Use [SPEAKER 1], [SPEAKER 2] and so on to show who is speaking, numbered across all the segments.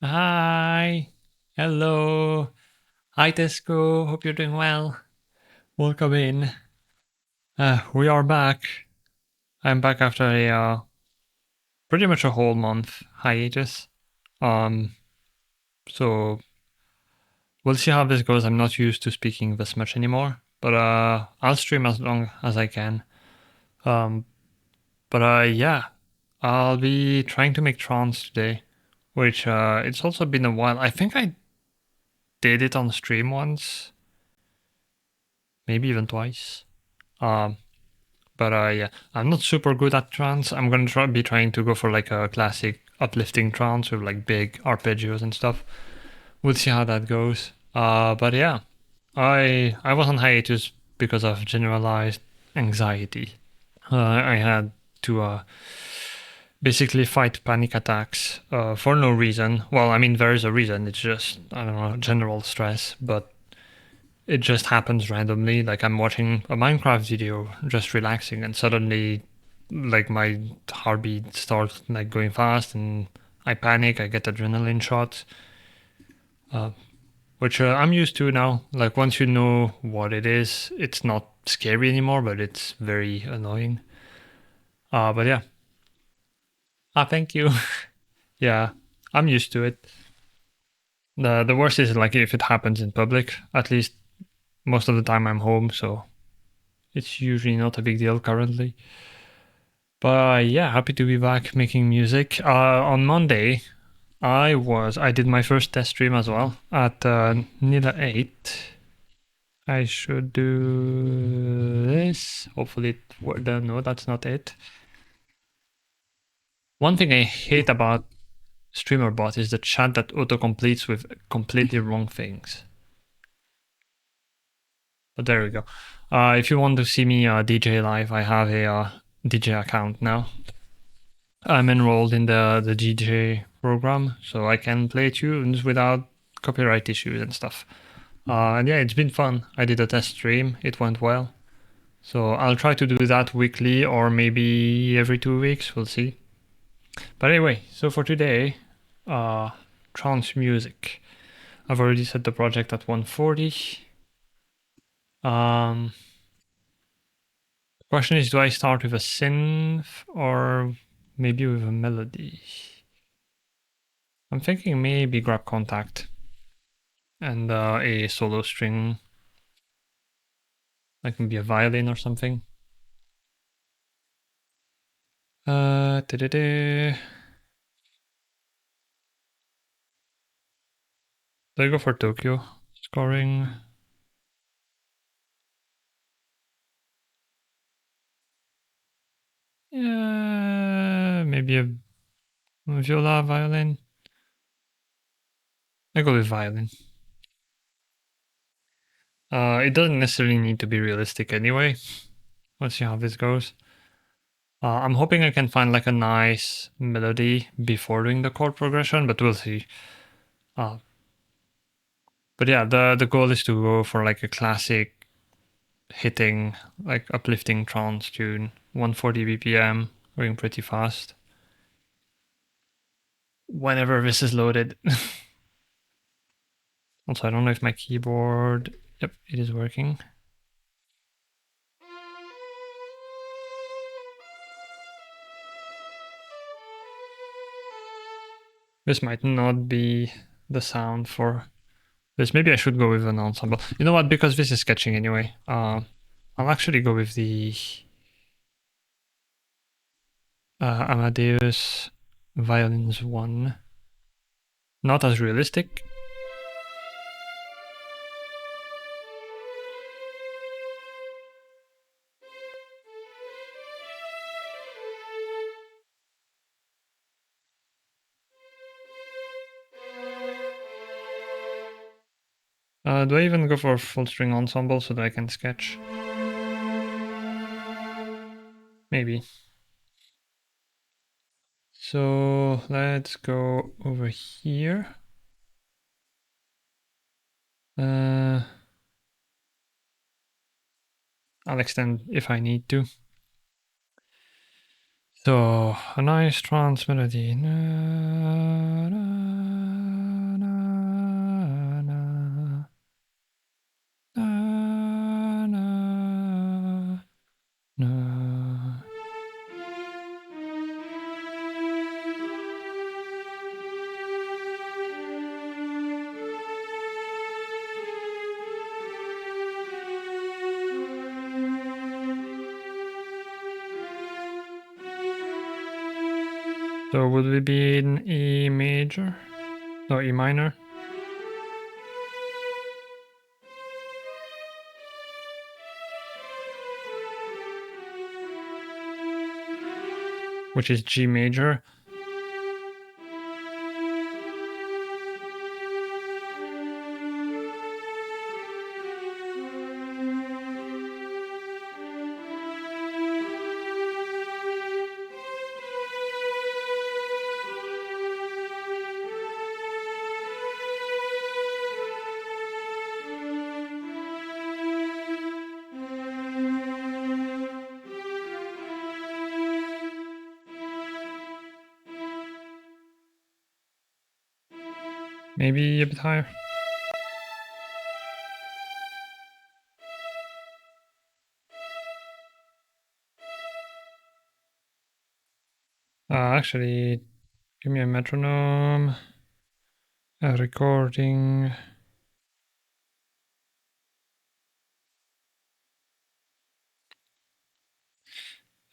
[SPEAKER 1] Hi. Hello. Hi, Tesco. Hope you're doing well. Welcome in. We are back. I'm back after a pretty much a whole month hiatus. Um, so we'll see how this goes. I'm not used to speaking this much anymore, but I'll stream as long as I can. Um, but yeah, I'll be trying to make Trance today, which it's also been a while. I think I did it on stream once, maybe even twice. Um, But yeah, I'm not super good at trance. I'm gonna be trying to go for like a classic uplifting trance with like big arpeggios and stuff. We'll see how that goes. But yeah, I was on hiatus because of generalized anxiety. I had to basically fight panic attacks for no reason. Well, I mean there is a reason. It's just I don't know general stress, but it just happens randomly. Like I'm watching a Minecraft video, just relaxing, and suddenly, like my heartbeat starts like going fast, and I panic. I get adrenaline shots, uh, which I'm used to now. Like once you know what it is, it's not scary anymore, but it's very annoying. But yeah. Thank you. Yeah, I'm used to it. The worst is like if it happens in public. At least most of the time I'm home, so it's usually not a big deal currently. But yeah, happy to be back making music. On Monday, I did my first test stream as well at Nila 8. I should do this. Hopefully it worked. No, that's not it. One thing I hate about StreamerBot is the chat that auto-completes with completely wrong things. But there we go. If you want to see me DJ live, I have a DJ account now. I'm enrolled in the DJ program, so I can play tunes without copyright issues and stuff. And yeah, it's been fun. I did a test stream, it went well. So I'll try to do that weekly or maybe every 2 weeks, we'll see. But anyway, so for today, trance music. I've already set the project at 140. The question is, do I start with a synth or maybe with a melody? I'm thinking maybe grab contact and a solo string, like maybe a violin or something. Do I go for Tokyo? Scoring. Yeah, maybe a viola, violin. I go with violin. It doesn't necessarily need to be realistic anyway. Let's see how this goes. I'm hoping I can find like a nice melody before doing the chord progression, but we'll see. But yeah, the goal is to go for like a classic hitting, like uplifting trance tune, 140 BPM, going pretty fast. Whenever this is loaded. Also, I don't know if my keyboard. Yep, it is working. This might not be the sound for this. Maybe I should go with an ensemble. You know what? Because this is sketching anyway. I'll actually go with the Amadeus Violins 1. Not as realistic. Do I even go for a full string ensemble so that I can sketch? Maybe. So let's go over here. I'll extend if I need to. So a nice trance melody. So would we be in E major? No, E minor? Which is G major. Maybe a bit higher. Actually, give me a metronome, a recording.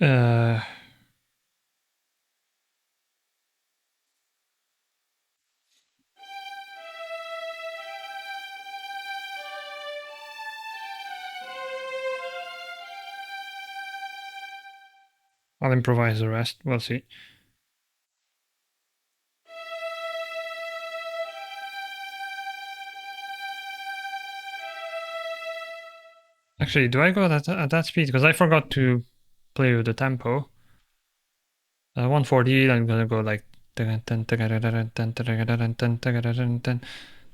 [SPEAKER 1] Uh, I'll improvise the rest. We'll see. Actually, do I go at that speed? Because I forgot to play with the tempo. 140, I'm gonna go like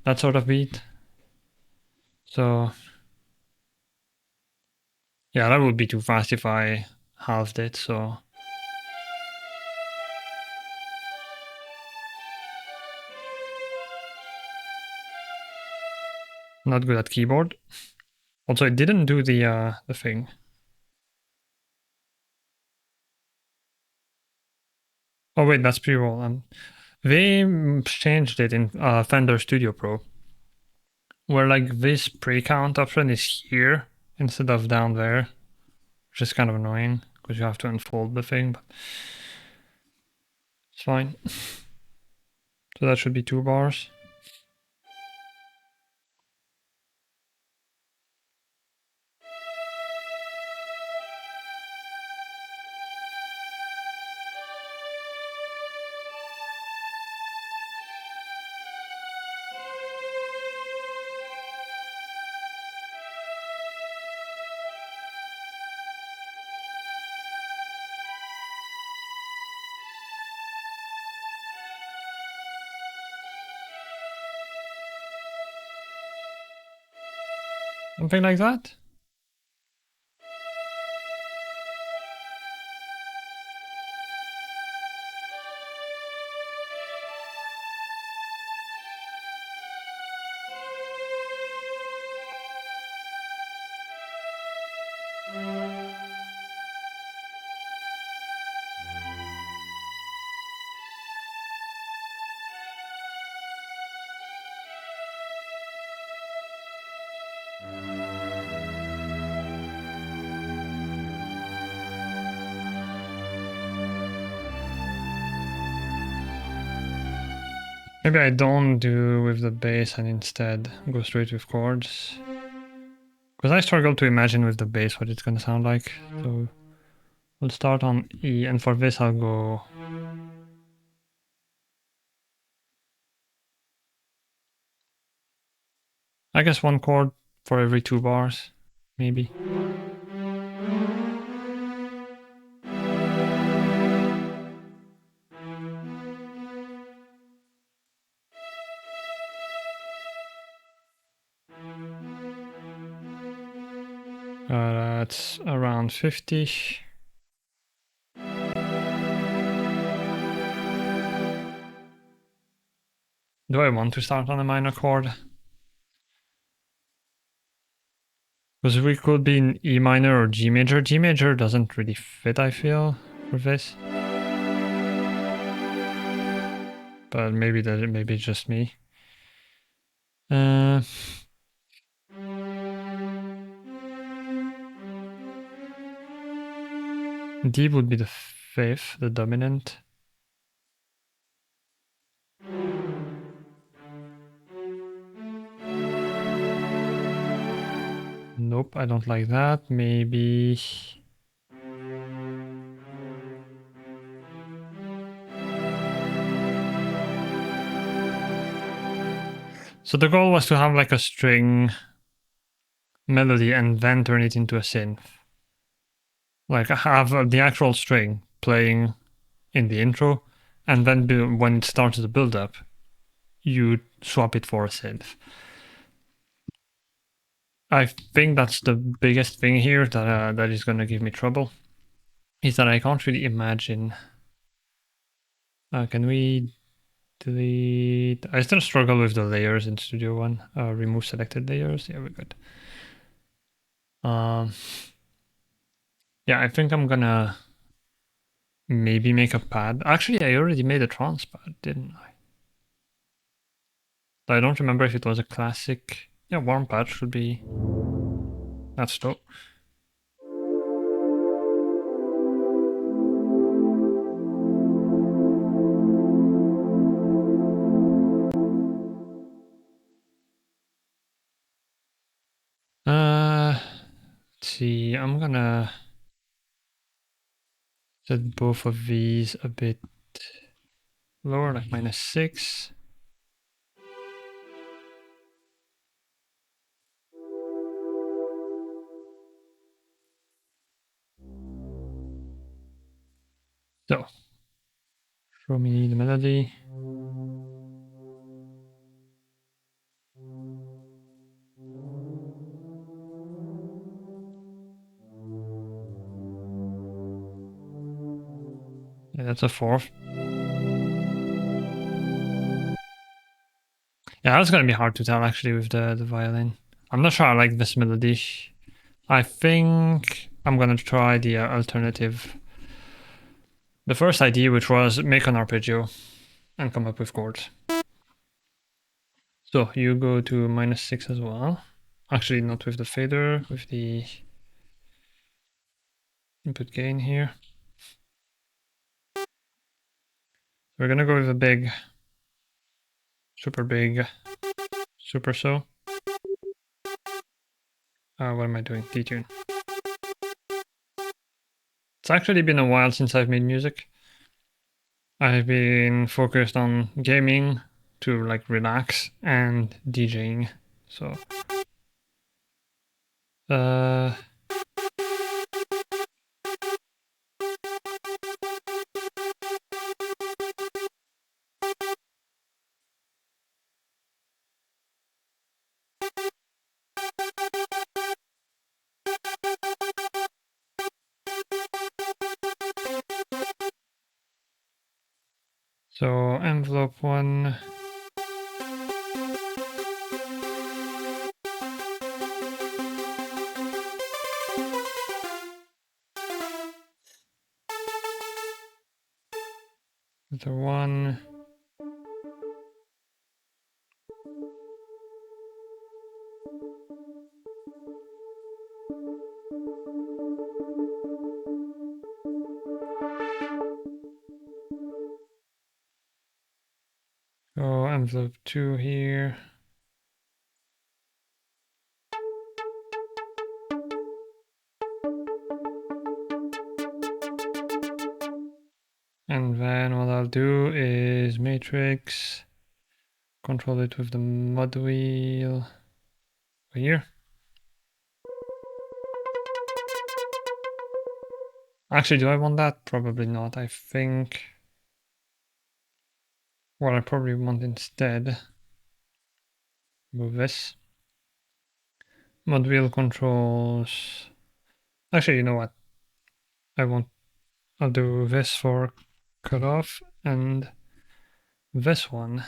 [SPEAKER 1] that sort of beat. So yeah, that would be too fast if I halved it. So not good at keyboard. Also, it didn't do the thing. Oh wait, that's pre-roll. They changed it in Fender Studio Pro, where like this pre-count option is here instead of down there, which is kind of annoying because you have to unfold the thing, but it's fine. So that should be 2 bars. Something like that. Maybe I don't do with the bass and instead go straight with chords. Because I struggle to imagine with the bass what it's gonna sound like. So we'll start on E, and for this I'll go. I guess 1 chord for every 2 bars, maybe. That's around 50. Do I want to start on a minor chord? Because we could be in E minor or G major. G major doesn't really fit, I feel, for this. But maybe it's just me. Uh, D would be the fifth, the dominant. Nope, I don't like that. Maybe... So the goal was to have like a string melody and then turn it into a synth. Like have the actual string playing in the intro, and then when it starts to build up, you swap it for a synth. I think that's the biggest thing here that is going to give me trouble, is that I can't really imagine. Can we delete? I still struggle with the layers in Studio One. Remove selected layers. Yeah, we're good. Yeah, I think I'm gonna maybe make a pad. Actually, I already made a trance pad, didn't I? I don't remember if it was a classic. Yeah, warm pad should be. That's dope. Let's see. I'm gonna set both of these a bit lower, like -6. So, show me the melody. Yeah, that's a 4th. Yeah, that's gonna be hard to tell actually with the violin. I'm not sure I like this melody. I think I'm gonna try the alternative. The first idea, which was make an arpeggio and come up with chords. So you go to -6 as well. Actually, not with the fader, with the input gain here. We're gonna go with a big, super big, super so. What am I doing? D-tune. It's actually been a while since I've made music. I've been focused on gaming to like relax and DJing. So so envelope 1. The 1. Go envelope 2 here. And then what I'll do is matrix, control it with the mod wheel here. Actually, do I want that? Probably not. I think what I probably want instead, move this. Mod wheel controls. Actually, you know what? I'll do this for cutoff and this one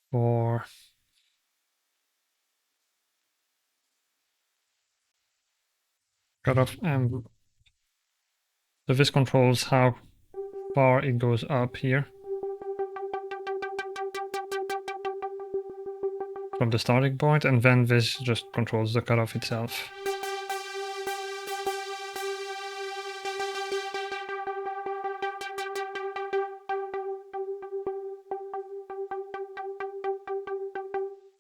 [SPEAKER 1] for cutoff, and so this controls how far it goes up here from the starting point, and then this just controls the cutoff itself.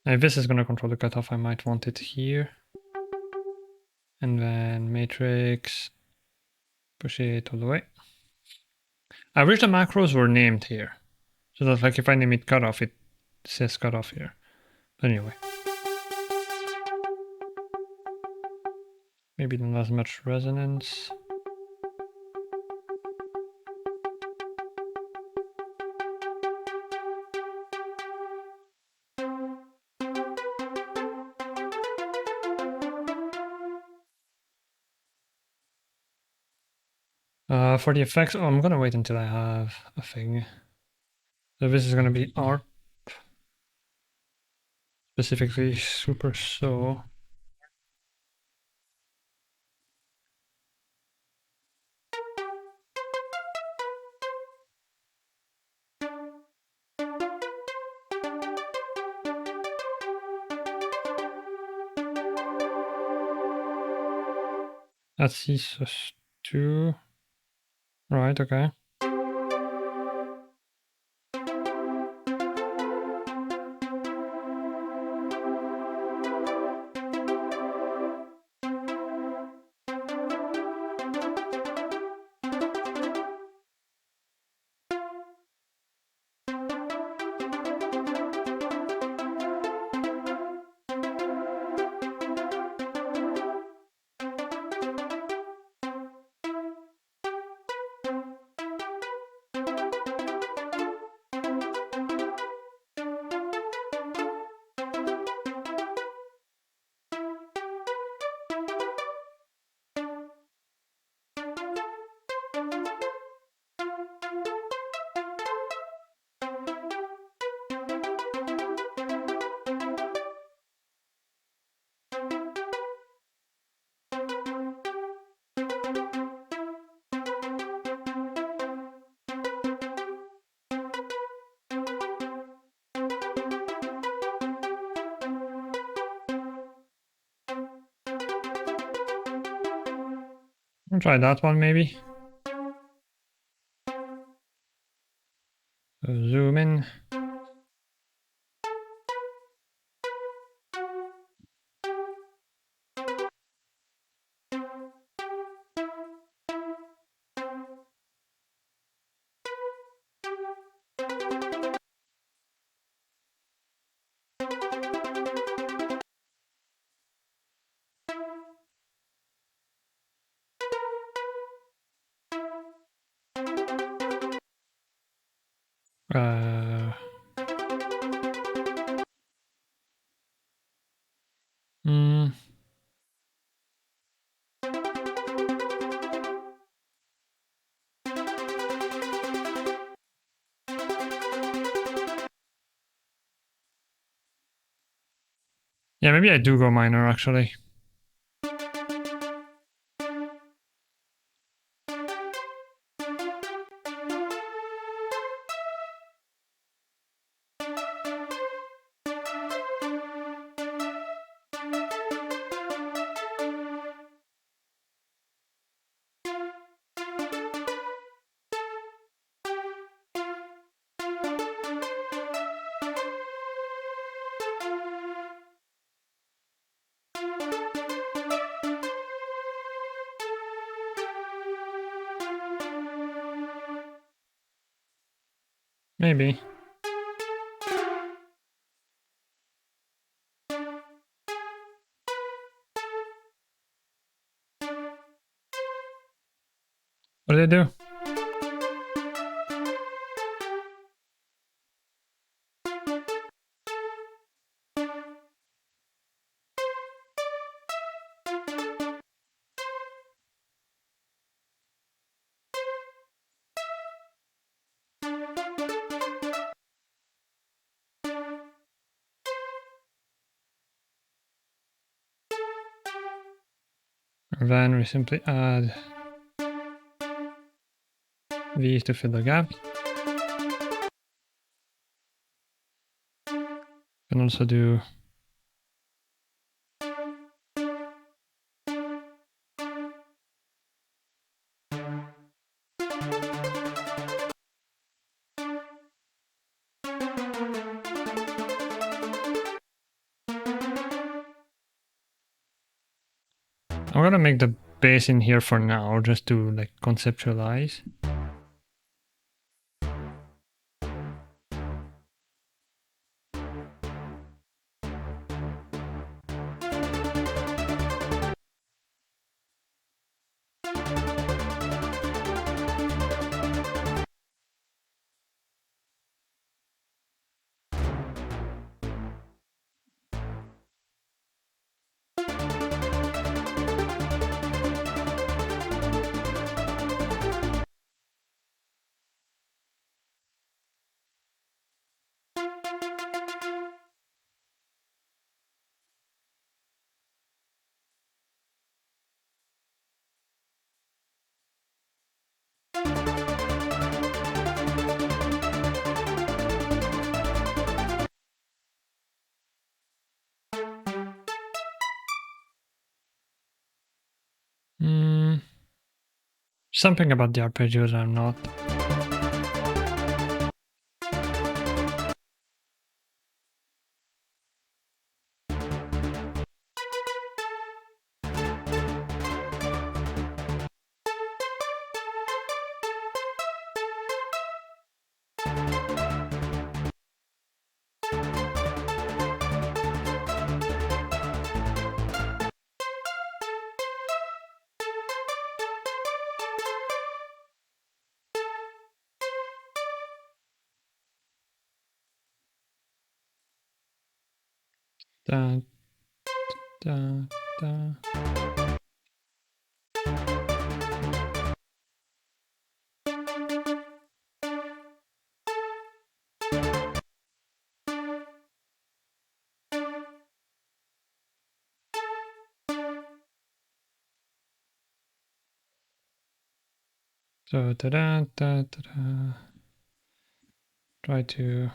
[SPEAKER 1] Now, if this is going to control the cutoff, I might want it here. And then matrix, push it all the way. I wish the macros were named here. So that like if I name it cutoff, it says cutoff here. But anyway. Maybe not as much resonance. For the effects, oh, I'm gonna wait until I have a thing. So this is gonna be ARP, specifically super so. That's C sus 2. Right, okay. I'll try that one maybe. So zoom in. Uh, mm, yeah, maybe I do go minor actually. Maybe. What did I do? Then we simply add these to fill the gap. Can also do I'm gonna make the base in here for now, just to like conceptualize. Something about the arpeggios I'm not. Da, da, da. So da da da da da. Try to.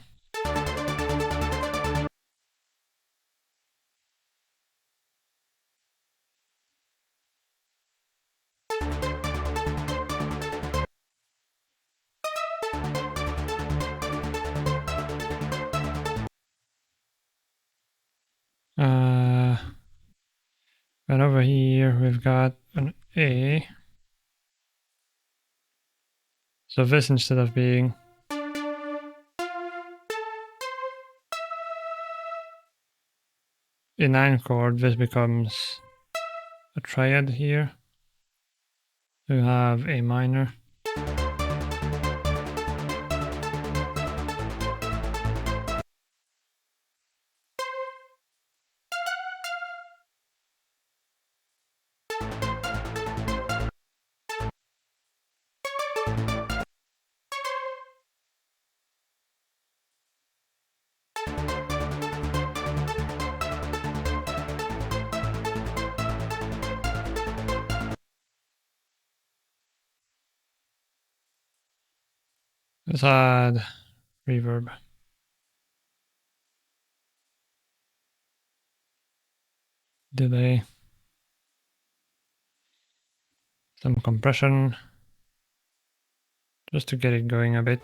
[SPEAKER 1] And over here we've got an A. So this, instead of being a 9 chord, this becomes a triad here. We have A minor. Let's add reverb. Delay. Some compression. Just to get it going a bit.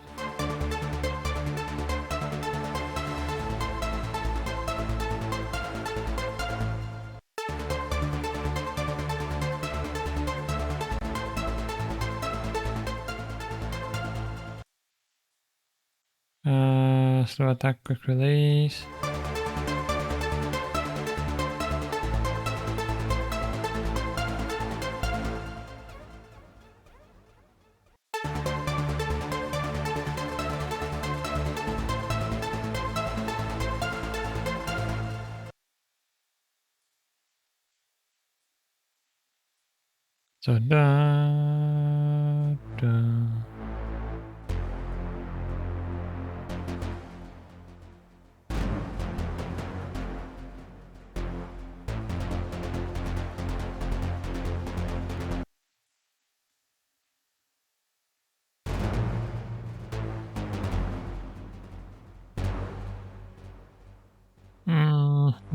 [SPEAKER 1] Slow attack, quick release. So da da.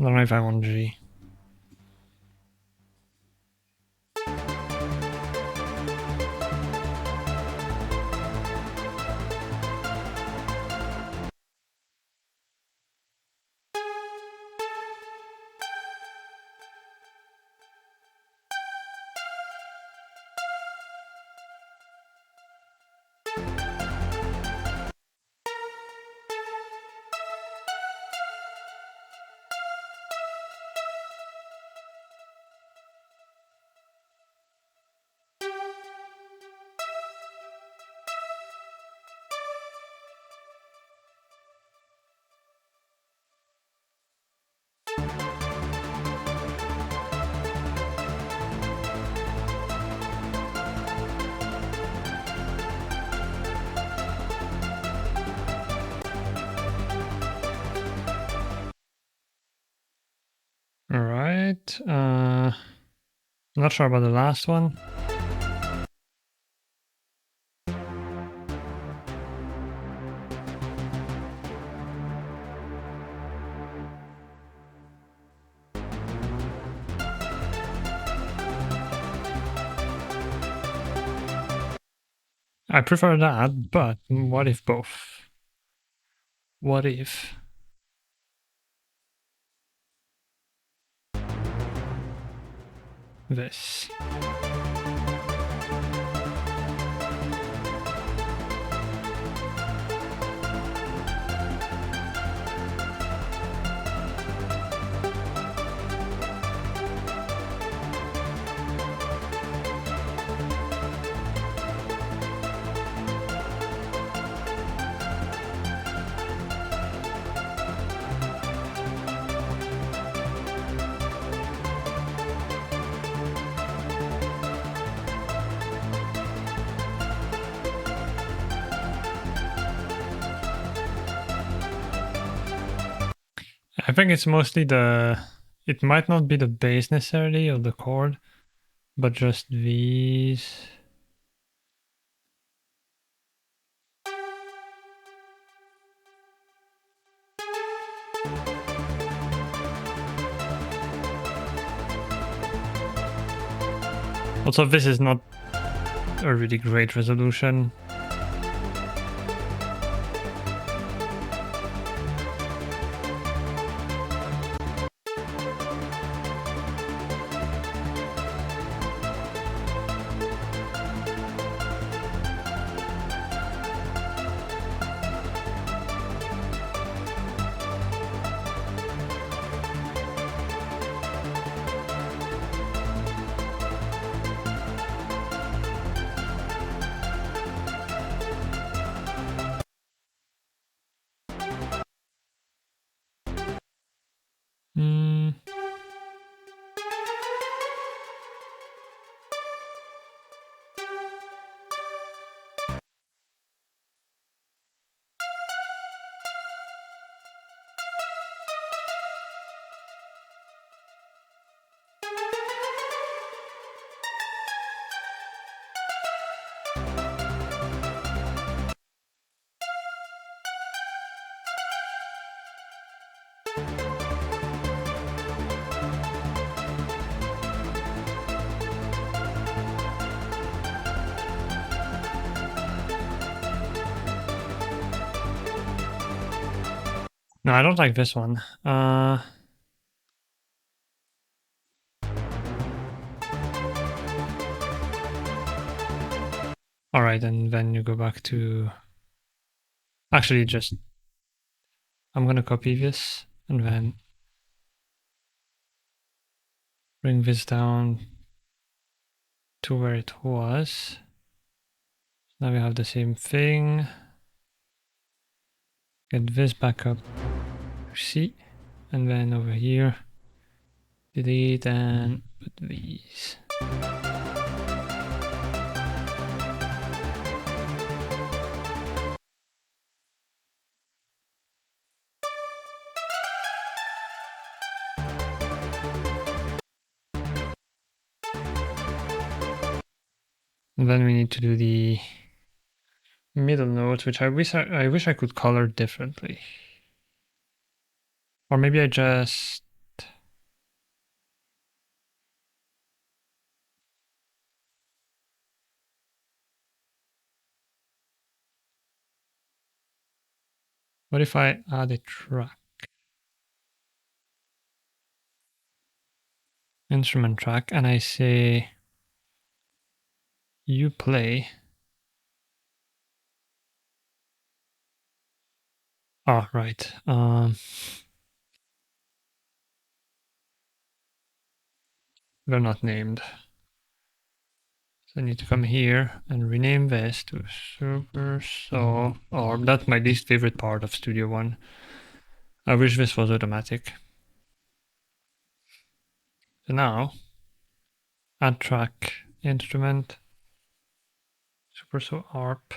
[SPEAKER 1] I don't know if I want G. right. I'm not sure about the last one. I prefer that, but what if both? What if this? I think it's mostly it might not be the bass necessarily or the chord, but just these. Also, this is not a really great resolution. Hmm. No, I don't like this one. All right, and then you go back to. Actually, just I'm gonna copy this and then bring this down to where it was. Now we have the same thing. Get this back up to C, and then over here, delete and put these. And then we need to do the middle notes, which I wish I could color differently. Or maybe I just what if I add a track? Instrument track, and I say you play. Oh, right. They're not named. So I need to come here and rename this to Super Saw. Or that's my least favorite part of Studio One. I wish this was automatic. So now, add track, instrument, Super Saw ARP.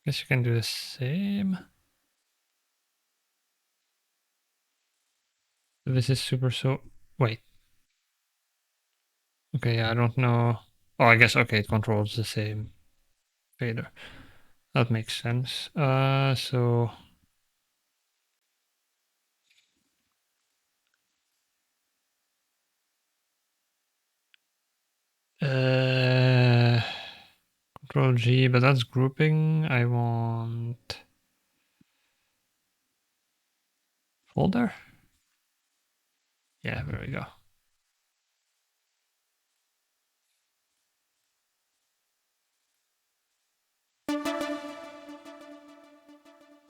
[SPEAKER 1] Guess you can do the same. This is super so... Wait. Okay, I don't know. Oh, I guess, okay, it controls the same fader. That makes sense. So... Control G, but that's grouping. I want... Folder? Yeah, there we go.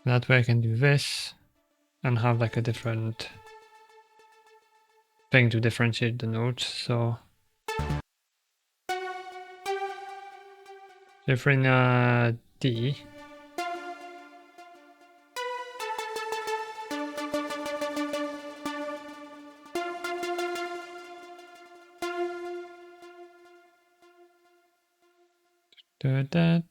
[SPEAKER 1] That way I can do this and have like a different thing to differentiate the notes. So if we're in D, da, da, da.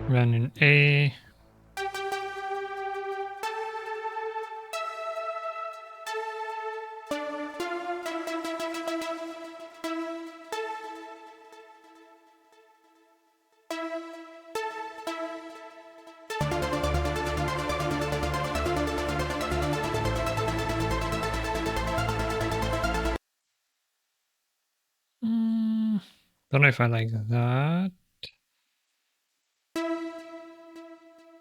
[SPEAKER 1] Run in A. Don't know if I like that.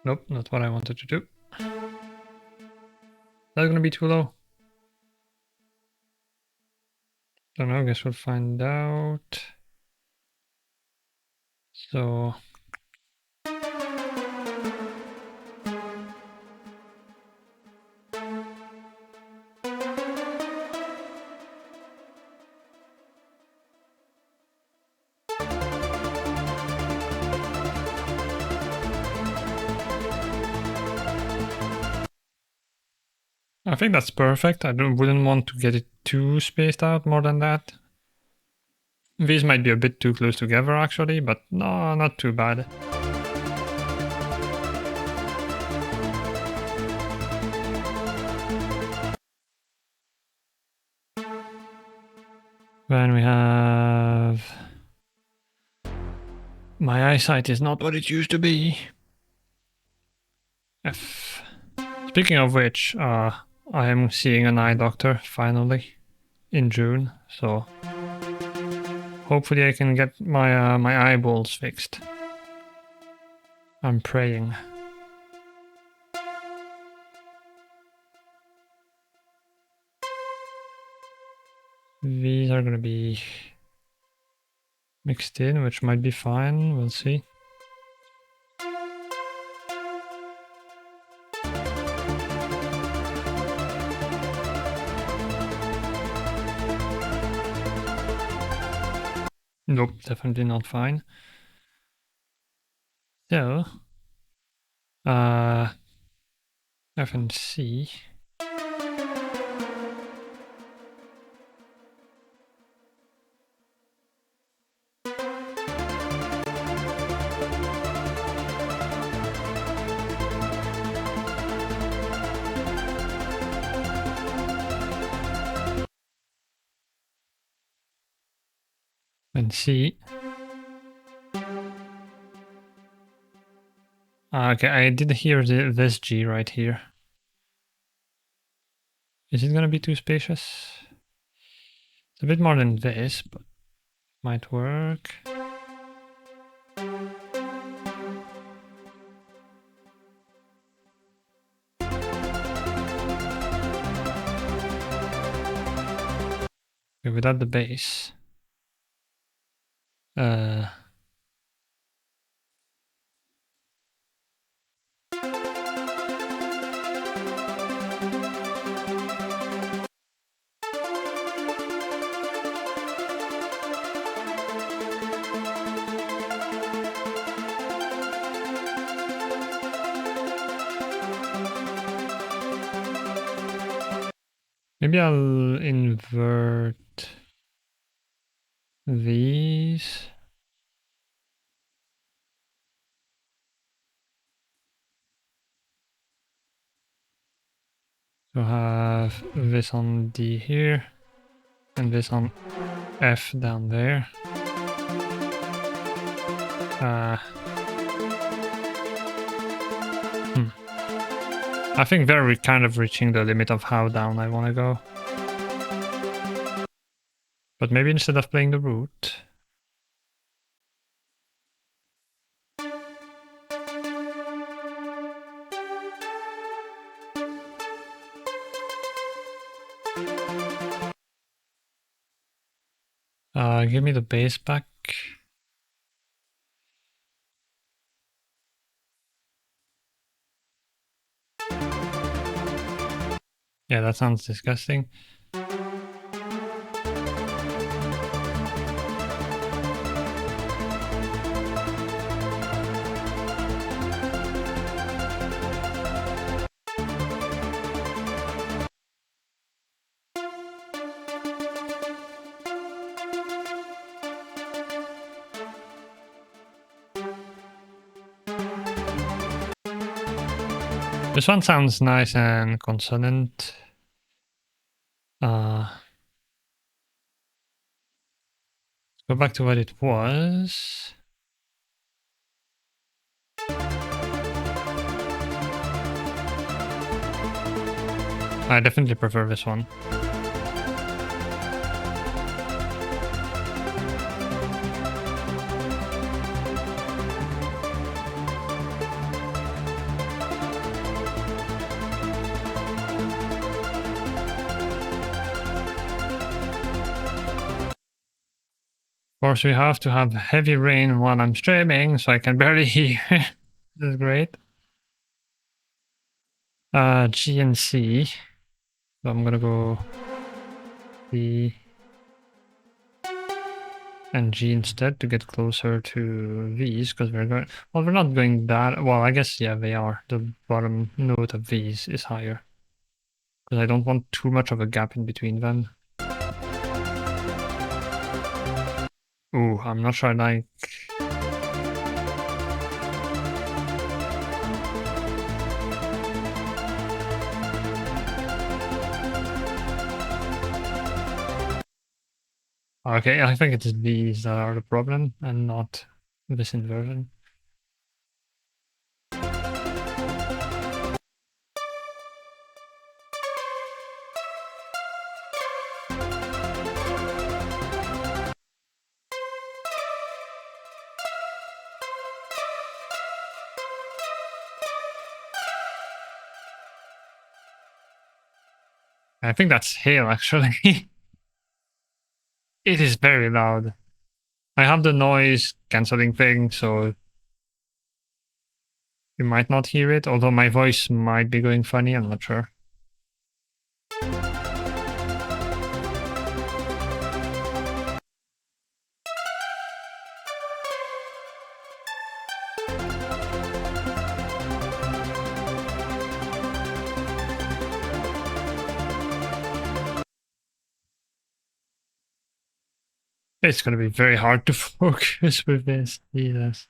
[SPEAKER 1] Nope, not what I wanted to do. That's gonna be too low. Don't know, I guess we'll find out. So I think that's perfect. I wouldn't want to get it too spaced out more than that. These might be a bit too close together actually, but no, not too bad. Then we have... My eyesight is not what it used to be. F. Speaking of which, I am seeing an eye doctor finally in June, so hopefully I can get my my eyeballs fixed. I'm praying. These are gonna be mixed in, which might be fine, we'll see. Nope, definitely not fine. So, F and C. And C. Okay, I did hear this G right here. Is it gonna be too spacious? It's a bit more than this, but might work. Okay, without the bass. Maybe I'll invert these. So have this on D here, and this on F down there. I think they're kind of reaching the limit of how down I want to go. But maybe instead of playing the root... give me the bass back. Yeah, that sounds disgusting. This one sounds nice and consonant. Go back to what it was. I definitely prefer this one. Of course, we have to have heavy rain while I'm streaming, so I can barely hear. This is great. G and C. So I'm gonna go C and G instead to get closer to these, because we're going... Well, we're not going that... Well, I guess, yeah, they are. The bottom note of these is higher. Because I don't want too much of a gap in between them. Ooh, I'm not sure I like... Okay, I think it's these that are the problem and not this inversion. I think that's hail, actually. It is very loud. I have the noise cancelling thing, so you might not hear it, although my voice might be going funny, I'm not sure. It's gonna be very hard to focus with this, Jesus.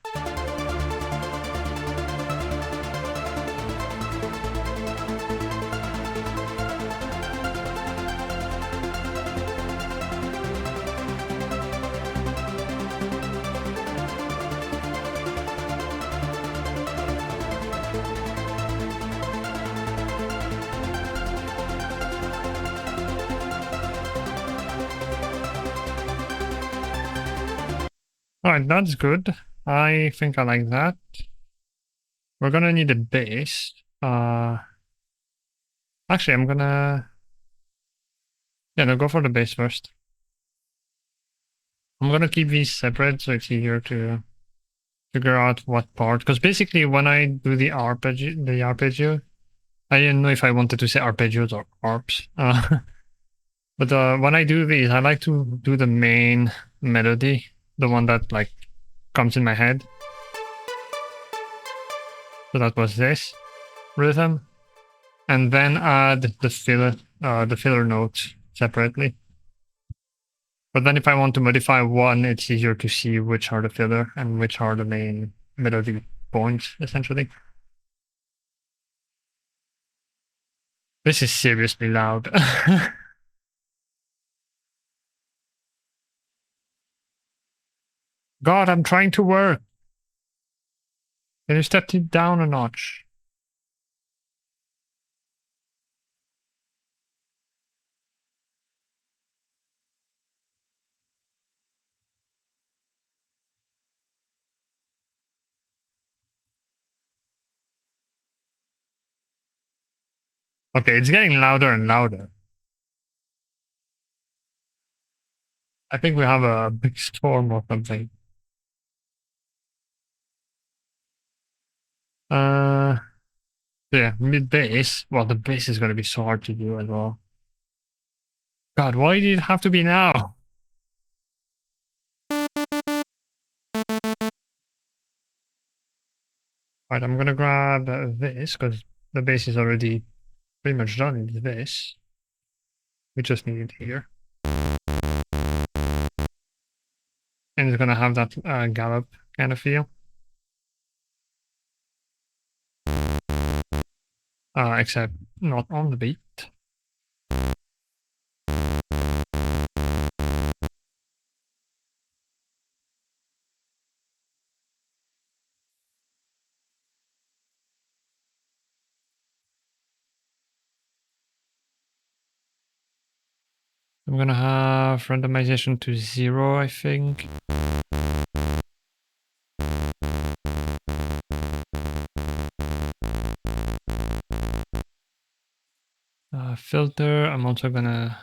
[SPEAKER 1] Alright, that's good. I think I like that. We're gonna need a bass. Actually, I'm gonna... Yeah, no, go for the bass first. I'm gonna keep these separate so it's easier to figure out what part. Because basically, when I do the arpeggio, I didn't know if I wanted to say arpeggios or arps. But when I do these, I like to do the main melody, the one that like comes in my head. So that was this rhythm, and then add the filler the filler nodes separately. But then if I want to modify one, it's easier to see which are the filler and which are the main melody points, essentially. This is seriously loud. God, I'm trying to work. Can you step it down a notch? Okay, it's getting louder and louder. I think we have a big storm or something. Uh, yeah, mid bass. Well, the bass is going to be so hard to do as well. God, why did it have to be now? Right, I'm gonna grab this because the bass is already pretty much done in this. We just need it here. And it's gonna have that gallop kind of feel. Except not on the beat. I'm gonna have randomization to 0, I think. Filter, I'm also gonna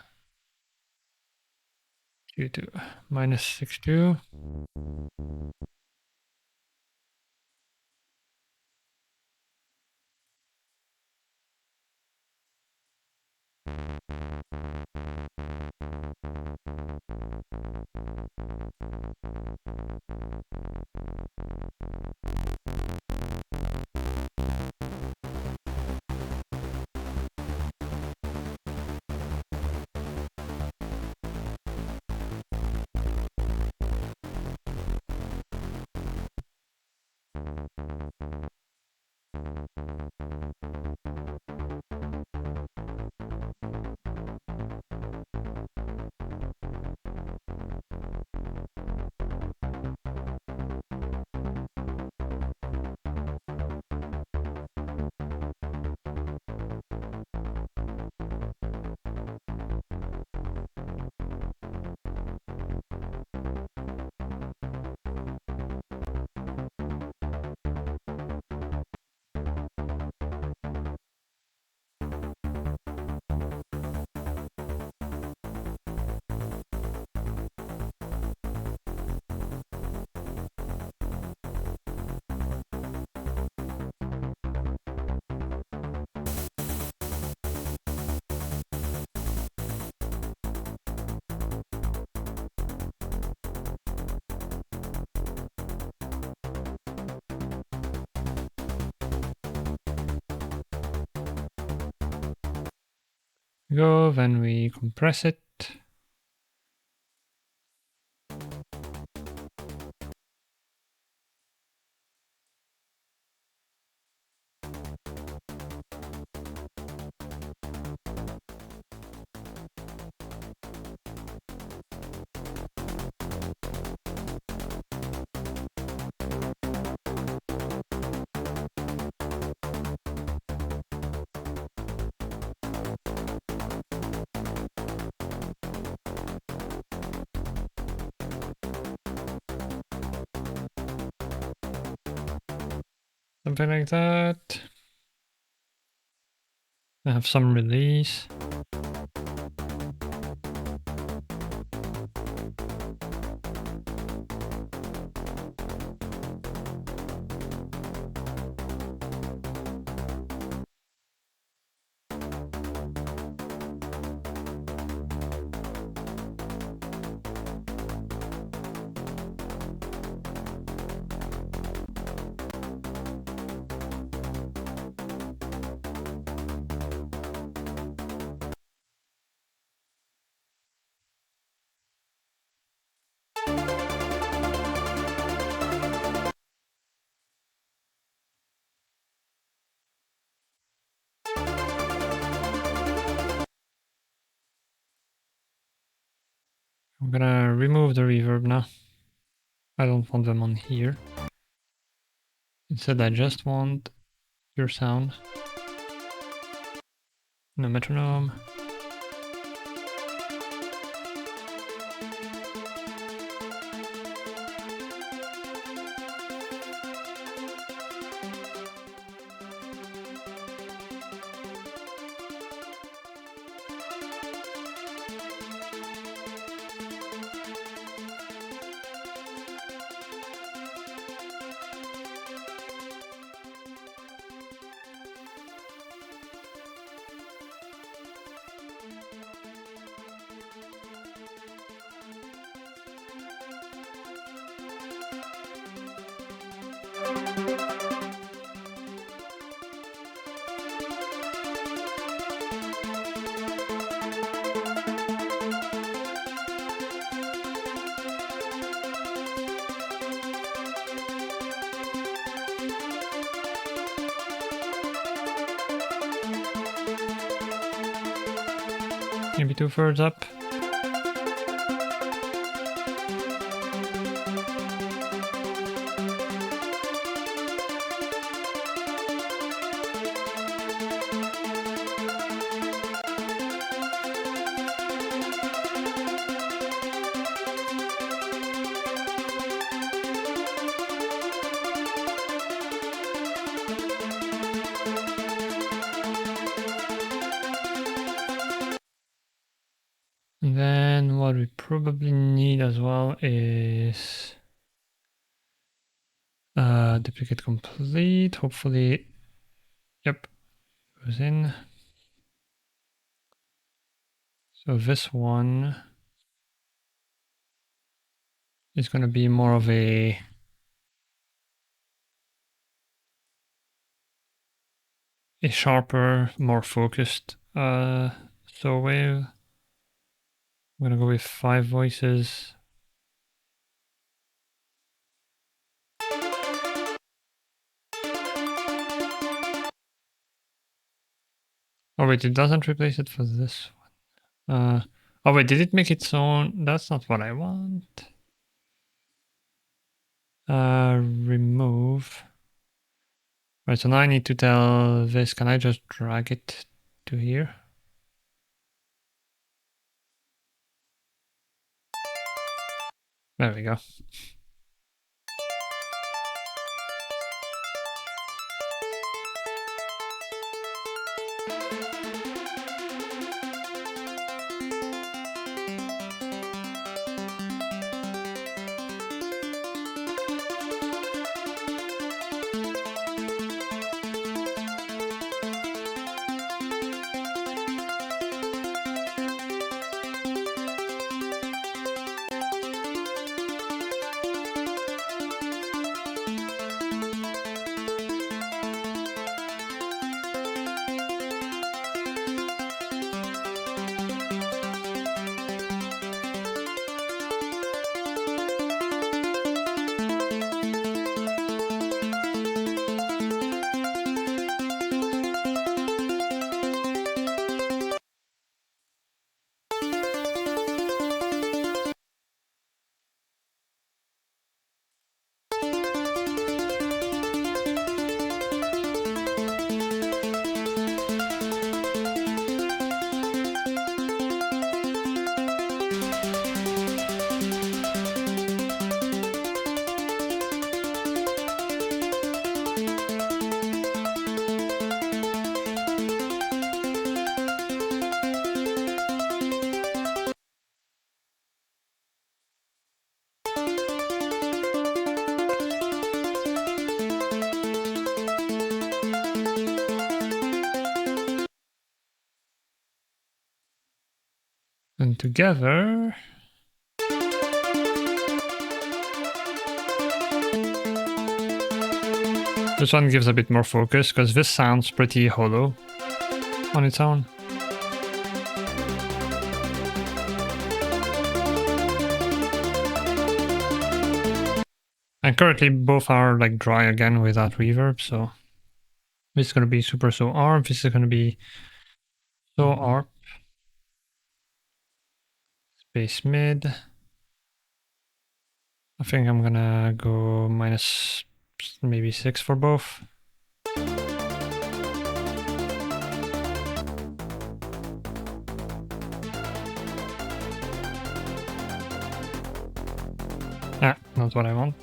[SPEAKER 1] do to -62. Go, then we compress it. Something like that. I have some release. I'm gonna remove the reverb now. I don't want them on here. Instead, I just want pure sound. No metronome. Maybe 2/3 up. And then what we probably need as well is duplicate complete. Hopefully, yep, goes in. So this one is going to be more of a sharper, more focused saw wave. I'm going to go with 5 voices. Oh wait, it doesn't replace it for this one. Oh wait, did it make its own? That's not what I want. Remove. Right, so now I need to tell this, can I just drag it to here? There we go. And together, this one gives a bit more focus because this sounds pretty hollow on its own. And currently both are like dry again without reverb, so this is going to be super so ARP, this is going to be so ARP. Space mid. I think I'm gonna go minus maybe 6 for both. Ah, not what I want.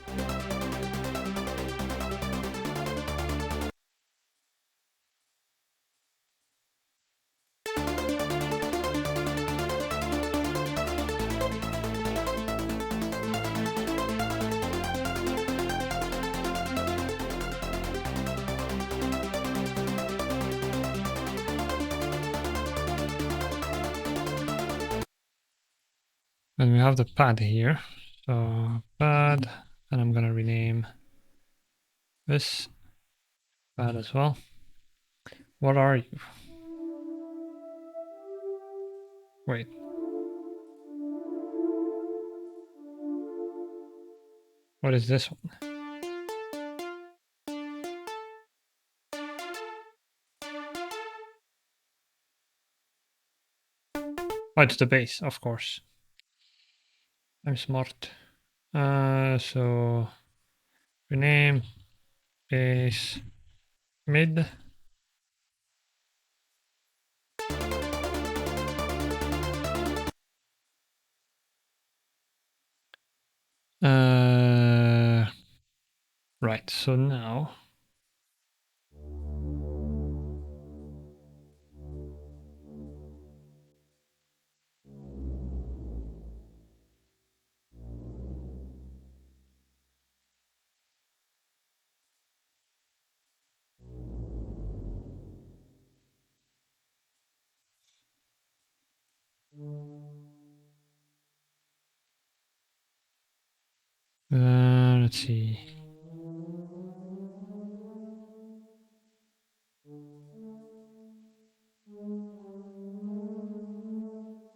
[SPEAKER 1] And we have the pad here. So pad, and I'm gonna rename this pad as well. What are you? Wait. What is this one? Oh, it's the base, of course. I'm smart. So rename base mid. Right, so now let's see.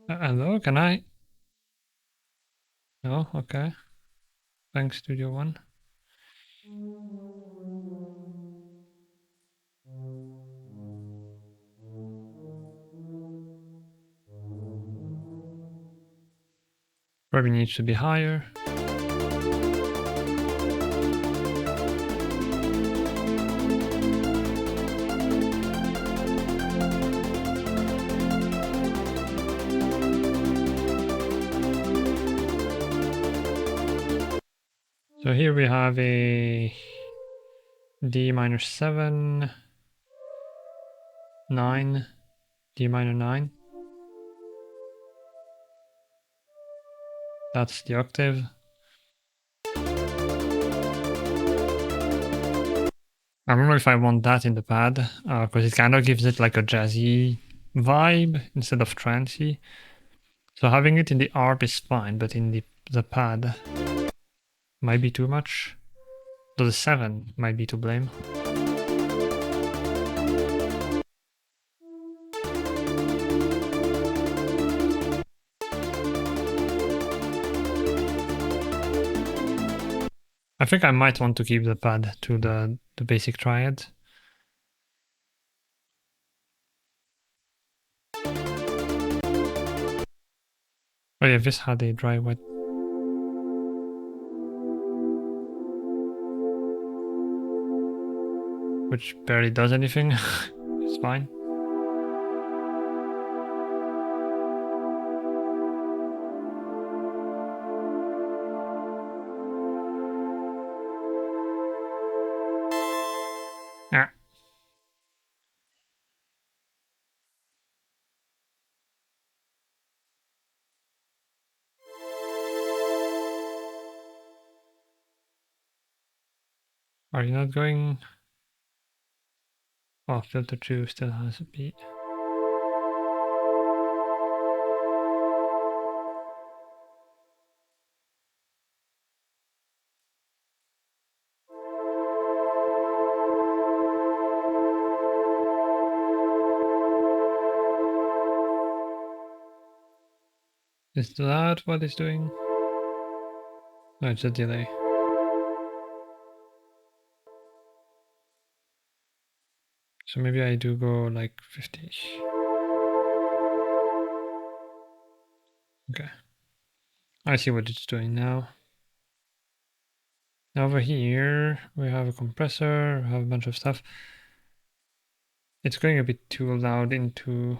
[SPEAKER 1] Hello, can I? No, okay. Thanks, Studio One. Probably needs to be higher. So here we have a D minor 7, 9, D minor 9. That's the octave. I don't know if I want that in the pad, because it kind of gives it like a jazzy vibe instead of trancey. So having it in the ARP is fine, but in the pad might be too much. So the 7 might be to blame. I think I might want to keep the pad to the basic triad. Oh yeah, this had a dry wet. Which barely does anything. It's fine. Ah. Are you not going? Oh, filter 2 still has a beat. Is that what it's doing? No, it's a delay. So maybe I do go like 50-ish. Okay. I see what it's doing now. Over here, we have a compressor, we have a bunch of stuff. It's going a bit too loud into...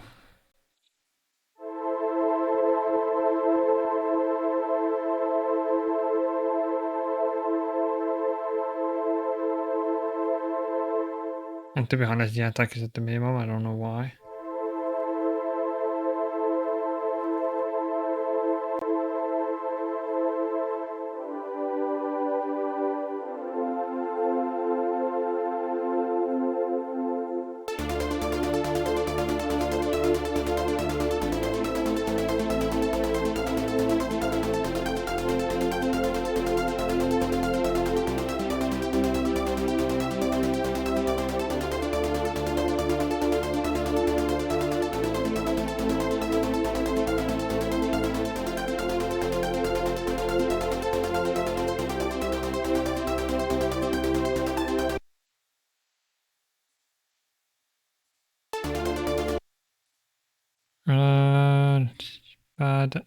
[SPEAKER 1] And to be honest, the attack is at the minimum, I don't know why. Bad.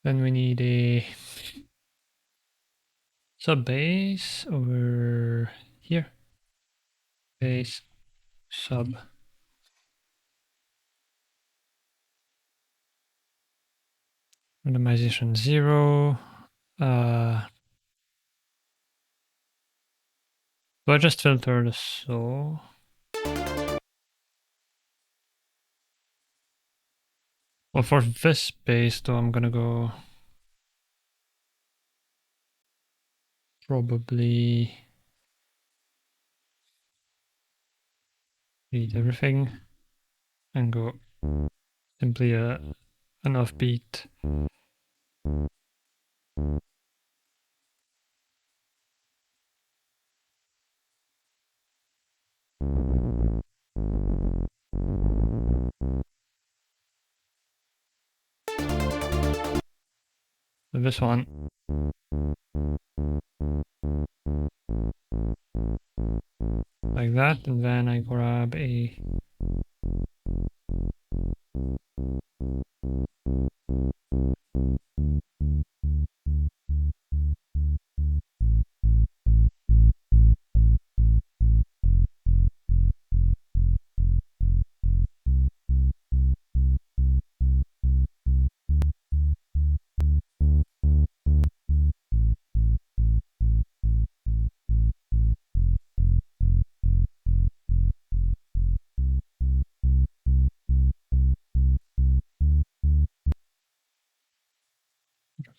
[SPEAKER 1] Then we need a sub bass over here. Bass, sub. Randomization 0. Do I just filter the saw? Well, for this bass though, I'm gonna go probably read everything and go simply an offbeat. This one. Like that, and then I grab a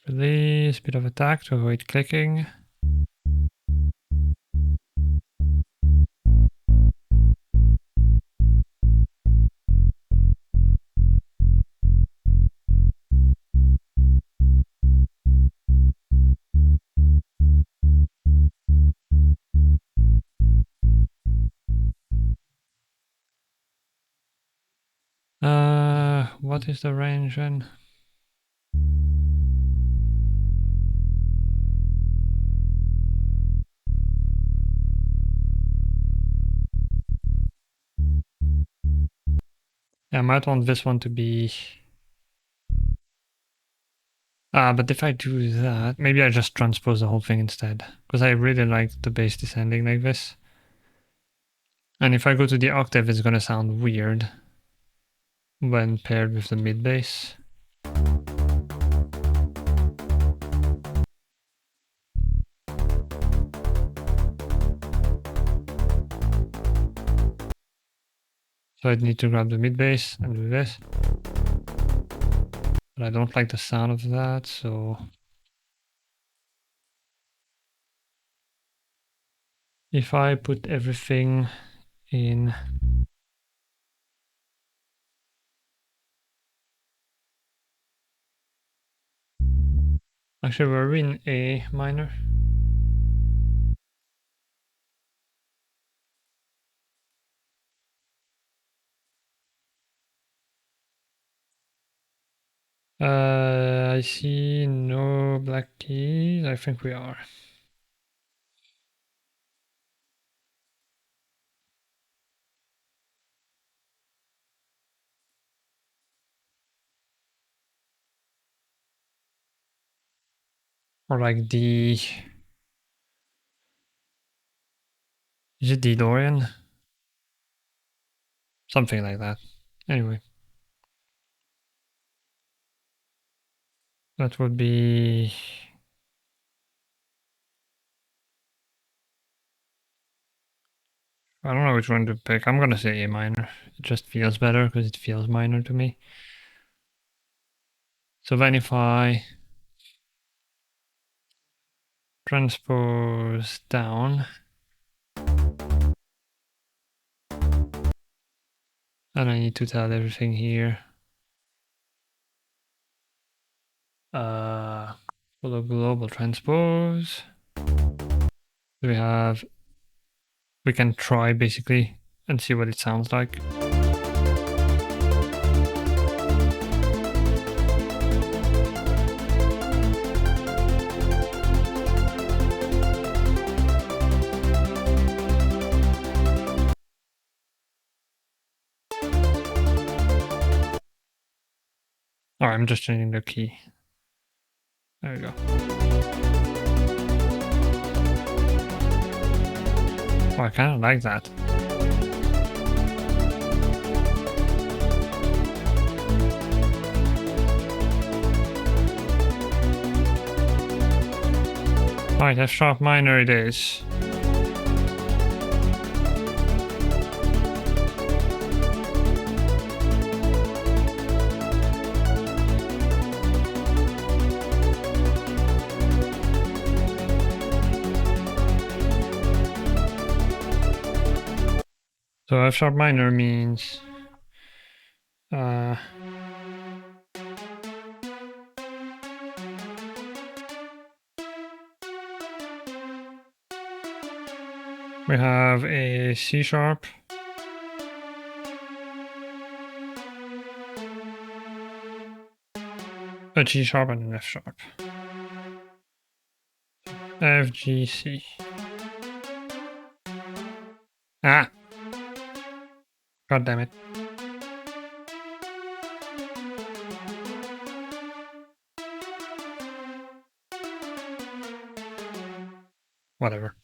[SPEAKER 1] release, bit of attack to avoid clicking. What is the range then? I might want this one to be... but if I do that, maybe I just transpose the whole thing instead, because I really like the bass descending like this. And if I go to the octave, it's gonna sound weird when paired with the mid bass. So I'd need to grab the mid bass and do this. But I don't like the sound of that, so... If I put everything in... Actually, we're in A minor. I see no black keys. I think we are. Or like the... Is it DeLorean? Something like that. Anyway. That would be... I don't know which one to pick. I'm gonna say A minor. It just feels better because it feels minor to me. So vanify, transpose down, and I need to tell everything here. Follow global transpose. We can try basically and see what it sounds like. Alright, I'm just changing the key. There we go. Oh, I kind of like that. Alright, F sharp minor it is. So F sharp minor means we have a C sharp, a G sharp, and an F sharp. F, G, C. Ah! God damn it. Whatever.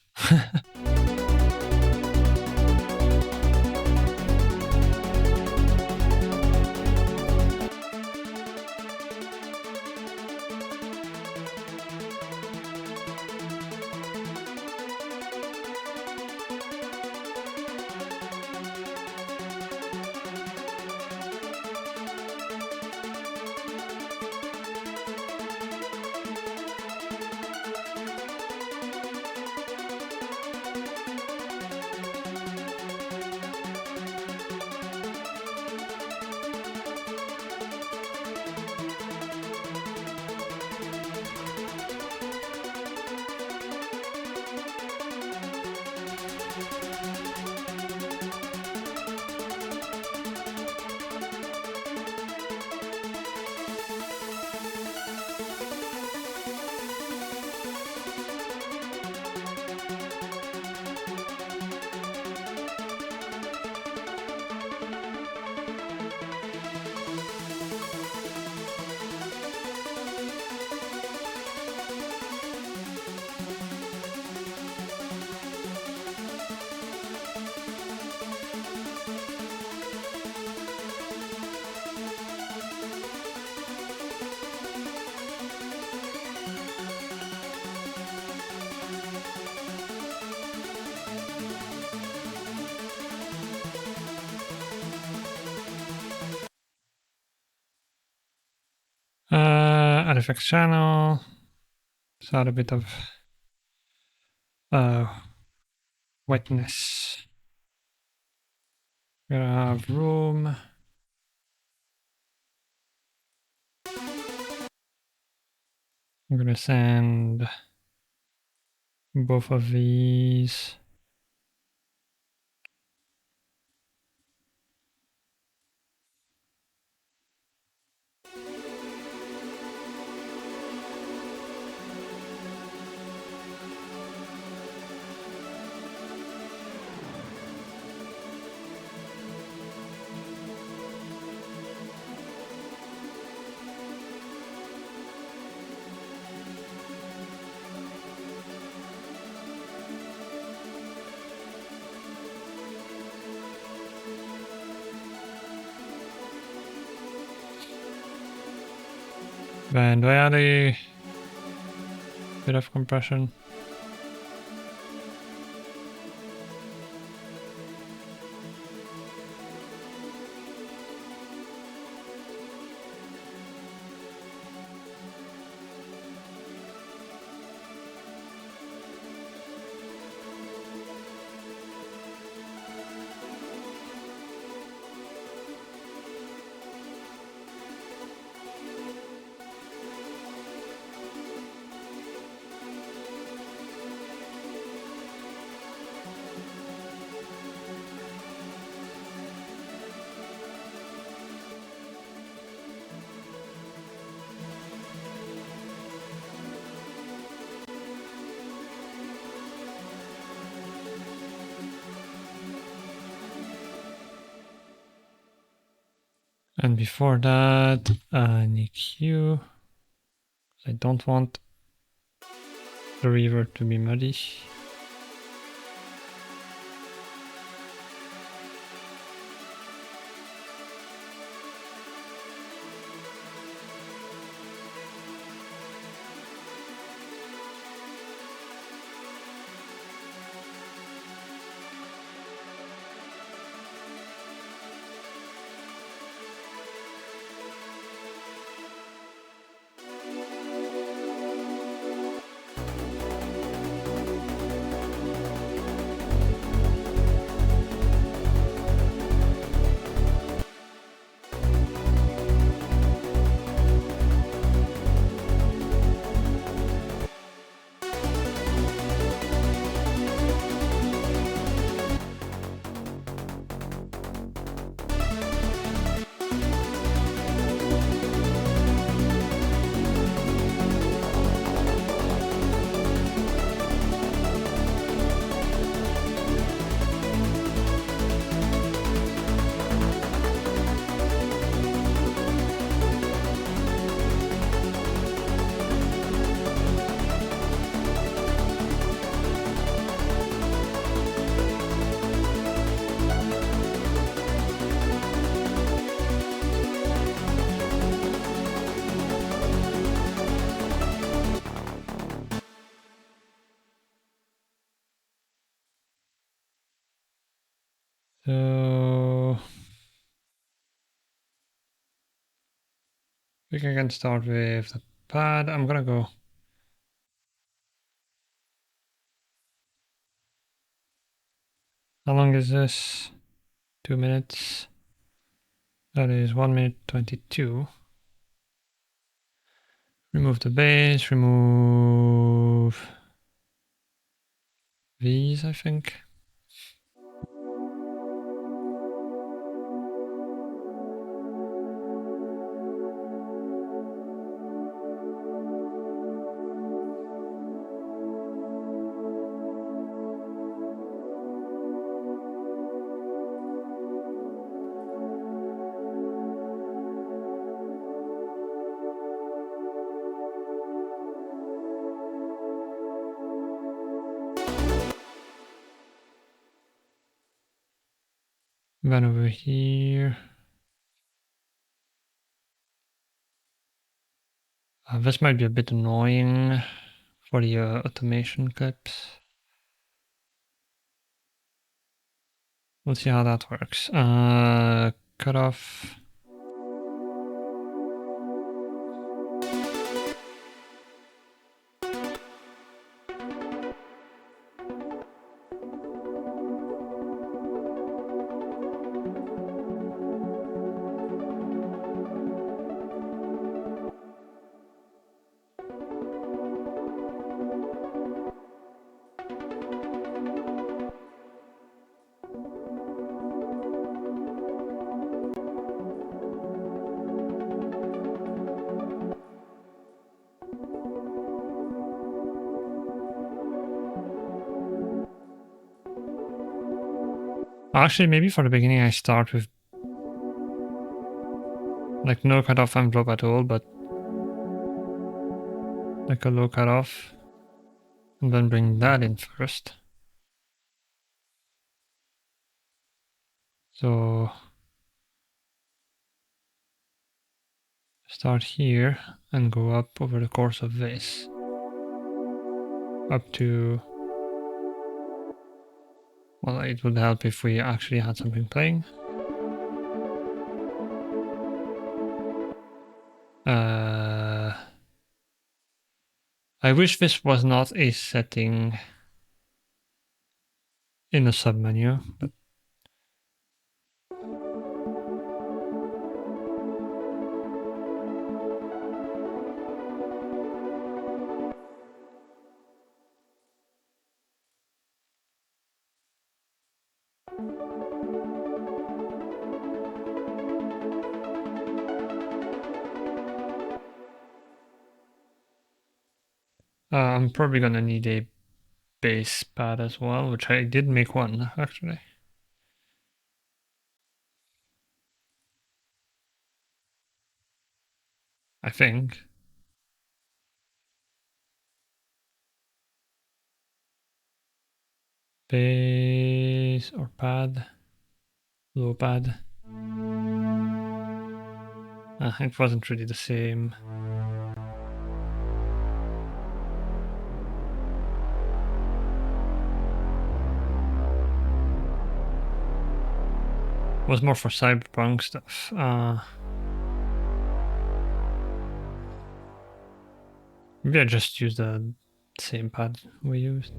[SPEAKER 1] Add effects channel. Let's add a bit of wetness. We're gonna have room. I'm gonna send both of these. Then do I add a bit of compression? And before that, an EQ. I don't want the reverb to be muddy. So we can start with the pad. I'm gonna go. How long is this? 2 minutes. That is 1 minute 22. Remove the bass, remove these, I think. Then over here. This might be a bit annoying for the automation clips. We'll see how that works. Cut off. Actually, maybe for the beginning I start with like no cutoff envelope at all, but like a low cutoff, and then bring that in first. So start here and go up over the course of this. Up to... Well, it would help if we actually had something playing. I wish this was not a setting in the submenu, but I'm probably gonna need a base pad as well, which I did make one, actually. I think. Base or pad. Low pad. It wasn't really the same. It was more for cyberpunk stuff. Maybe I just used the same pad we used.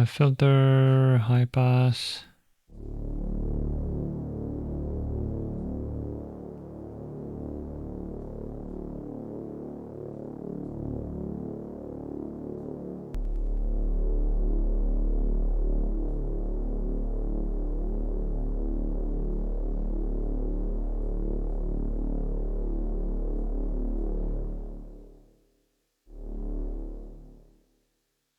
[SPEAKER 1] Filter, high pass.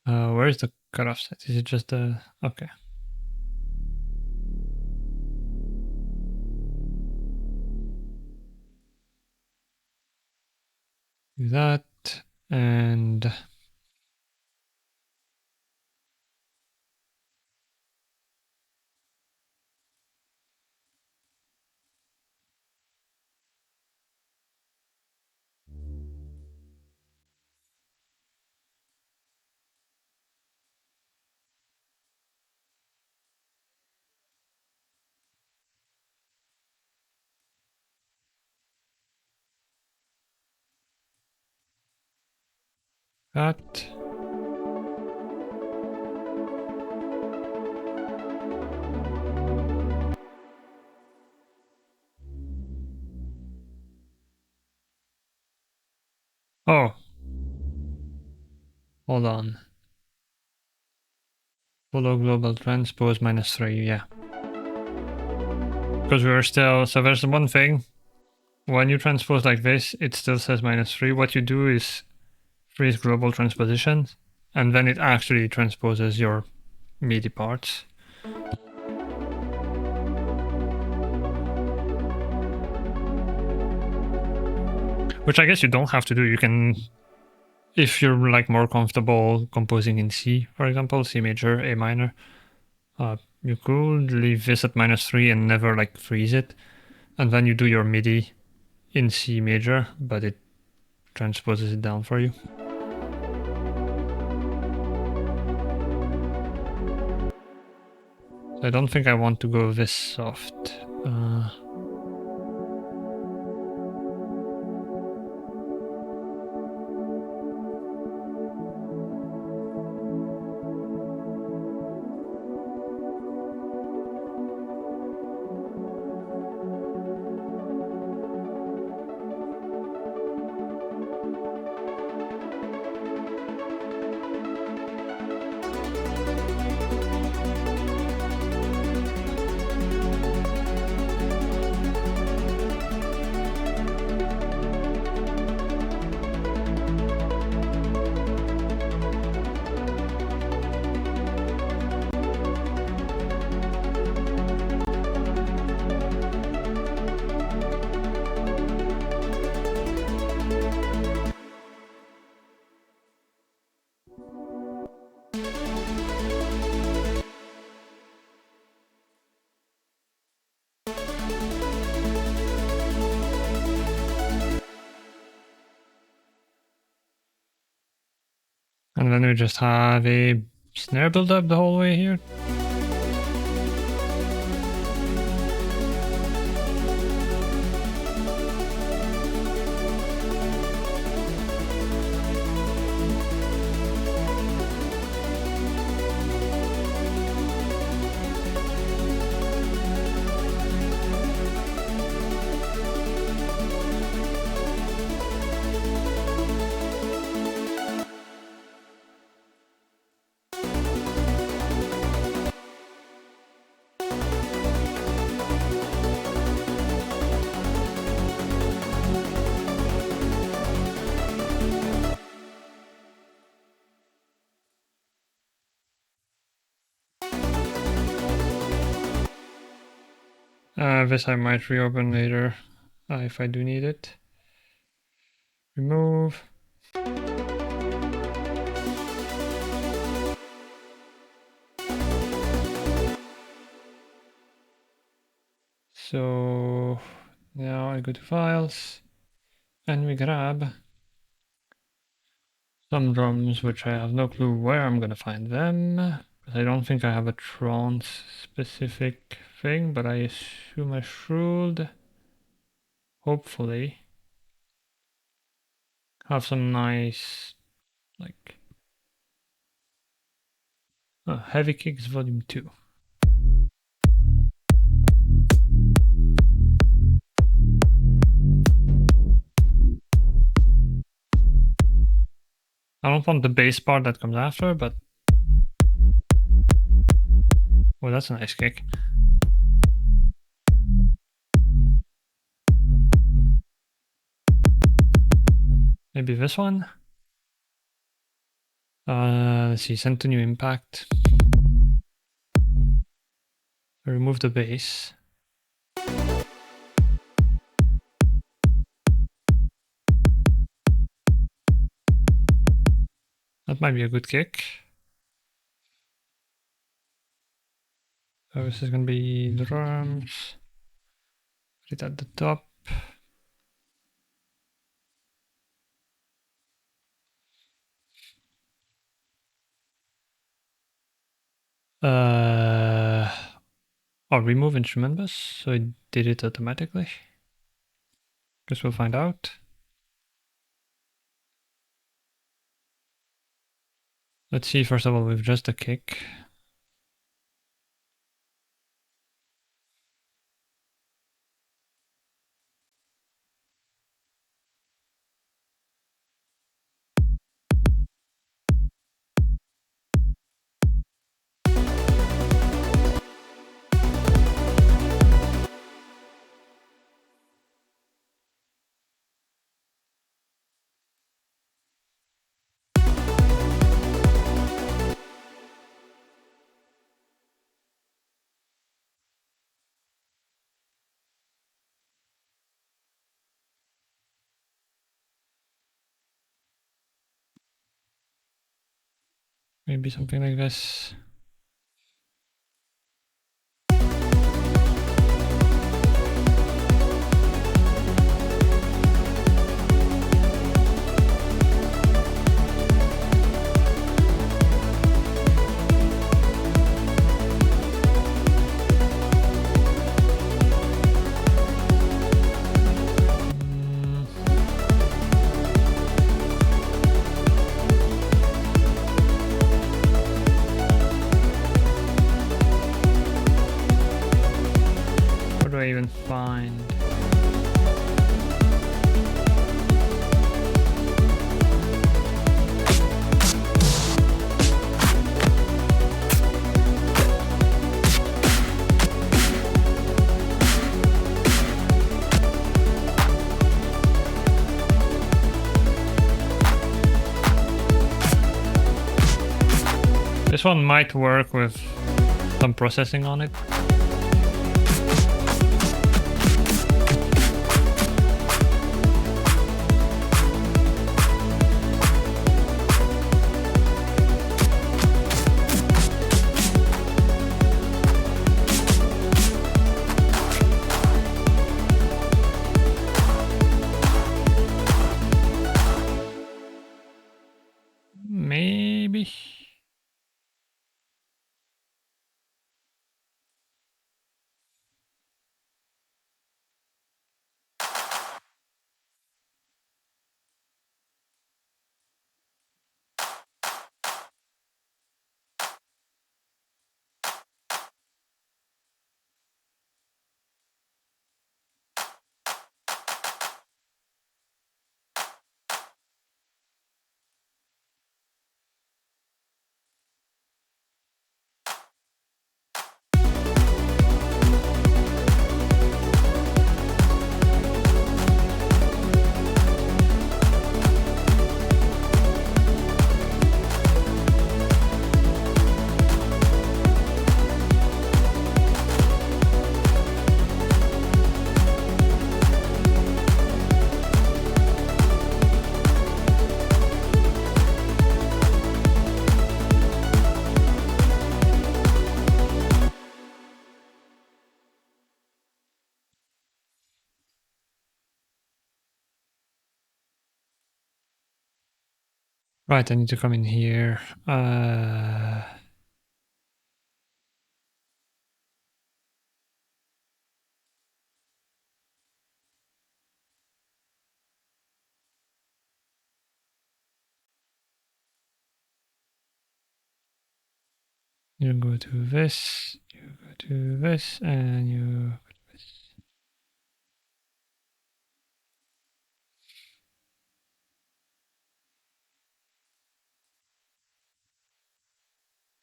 [SPEAKER 1] Where is the cutoff set? Is it just the... Okay. Do that, and... that. Oh. Hold on. Follow global transpose -3, yeah. Because we were still... So there's one thing. When you transpose like this, it still says -3. What you do is freeze global transpositions, and then it actually transposes your MIDI parts. Which I guess you don't have to do. You can, if you're like more comfortable composing in C, for example, C major, A minor, you could leave this at -3 and never like freeze it, and then you do your MIDI in C major, but it transposes it down for you. I don't think I want to go this soft. And then we just have a snare build up the whole way here. This I might reopen later if I do need it. Remove. So now I go to files and we grab some drums, which I have no clue where I'm gonna find them, because I don't think I have a trance specific thing, but I assume I should hopefully have some nice, like, Heavy Kicks Volume 2. I don't want the bass part that comes after, but... Oh, that's a nice kick. Maybe this one? Let's see, send to new impact. Remove the bass. That might be a good kick. So this is gonna be drums. Put it at the top. I'll remove instrument bus, so it did it automatically. Guess we'll find out. Let's see first of all with just a kick. Maybe something like this. What do I even find? This one might work with some processing on it. Maybe Right, I need to come in here. You go to this, you go to this, and you go to this.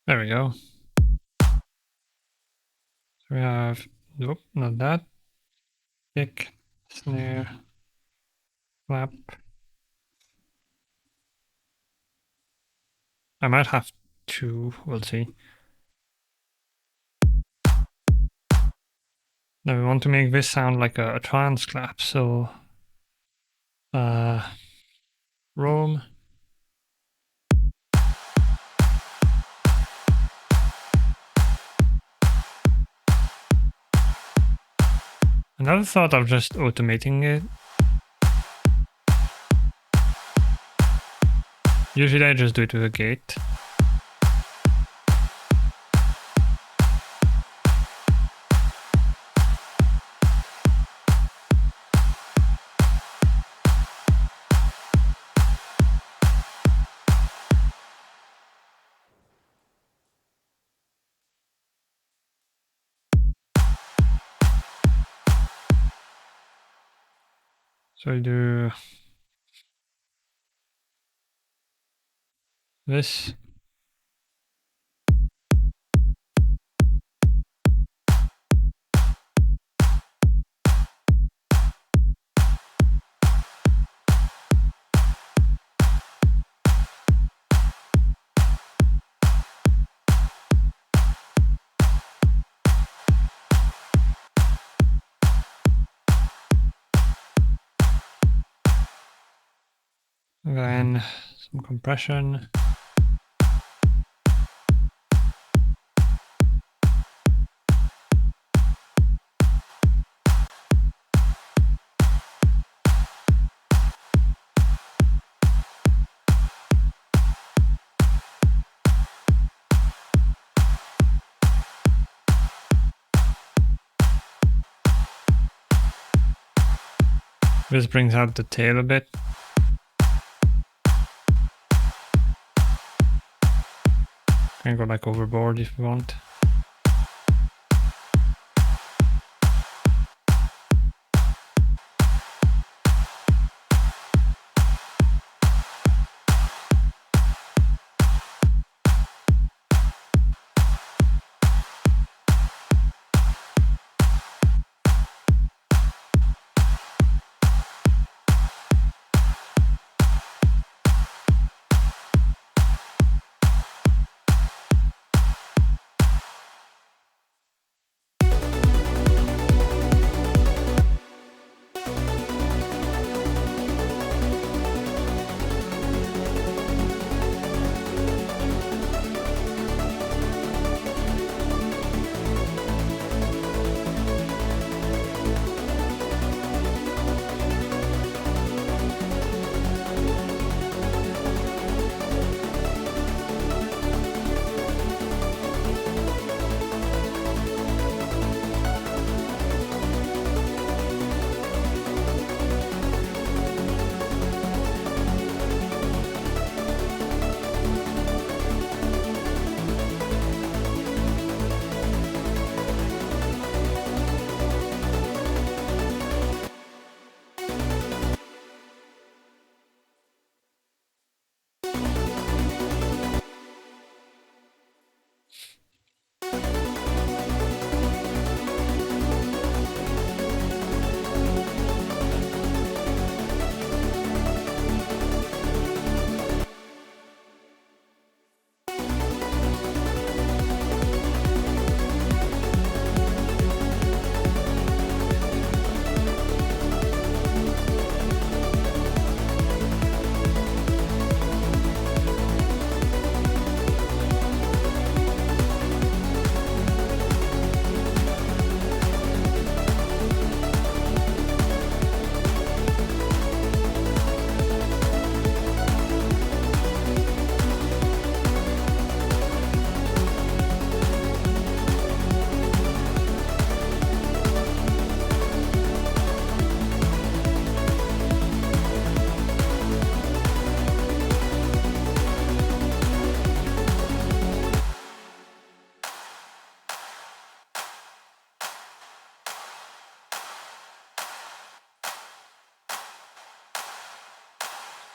[SPEAKER 1] There we go. So we have, nope, not that. Kick, snare, clap. I might have two, we'll see. Now we want to make this sound like a trance clap, so Rome. Another thought of just automating it. Usually I just do it with a gate. So I do this. And then some compression. This brings out the tail a bit. Can go like overboard if you want.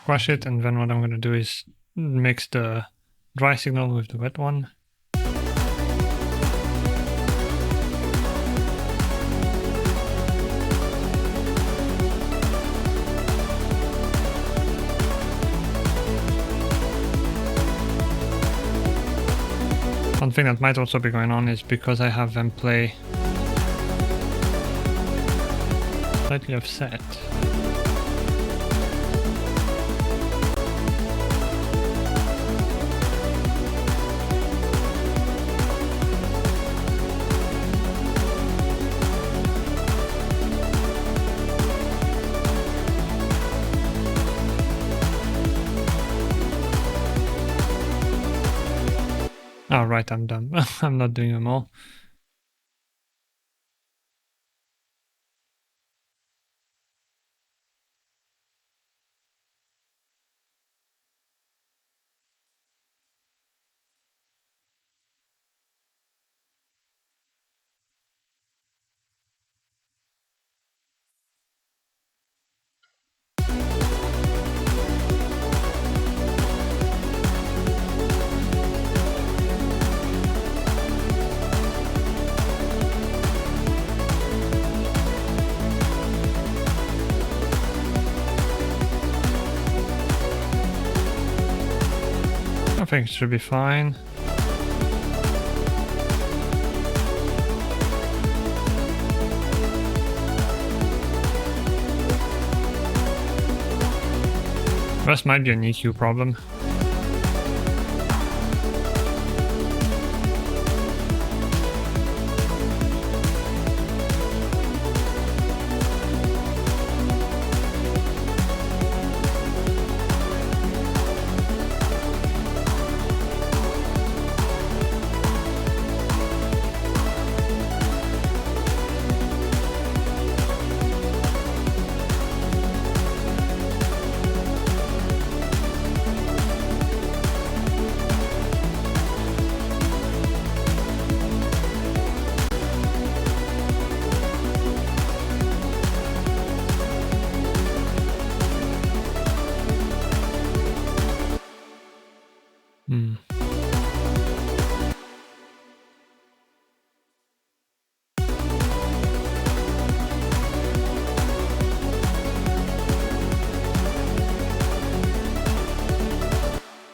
[SPEAKER 1] Squash it, and then what I'm going to do is mix the dry signal with the wet one. One thing that might also be going on is because I have them play slightly offset. Oh, right, I'm done. I'm not doing them all. I think it should be fine. This might be an EQ problem.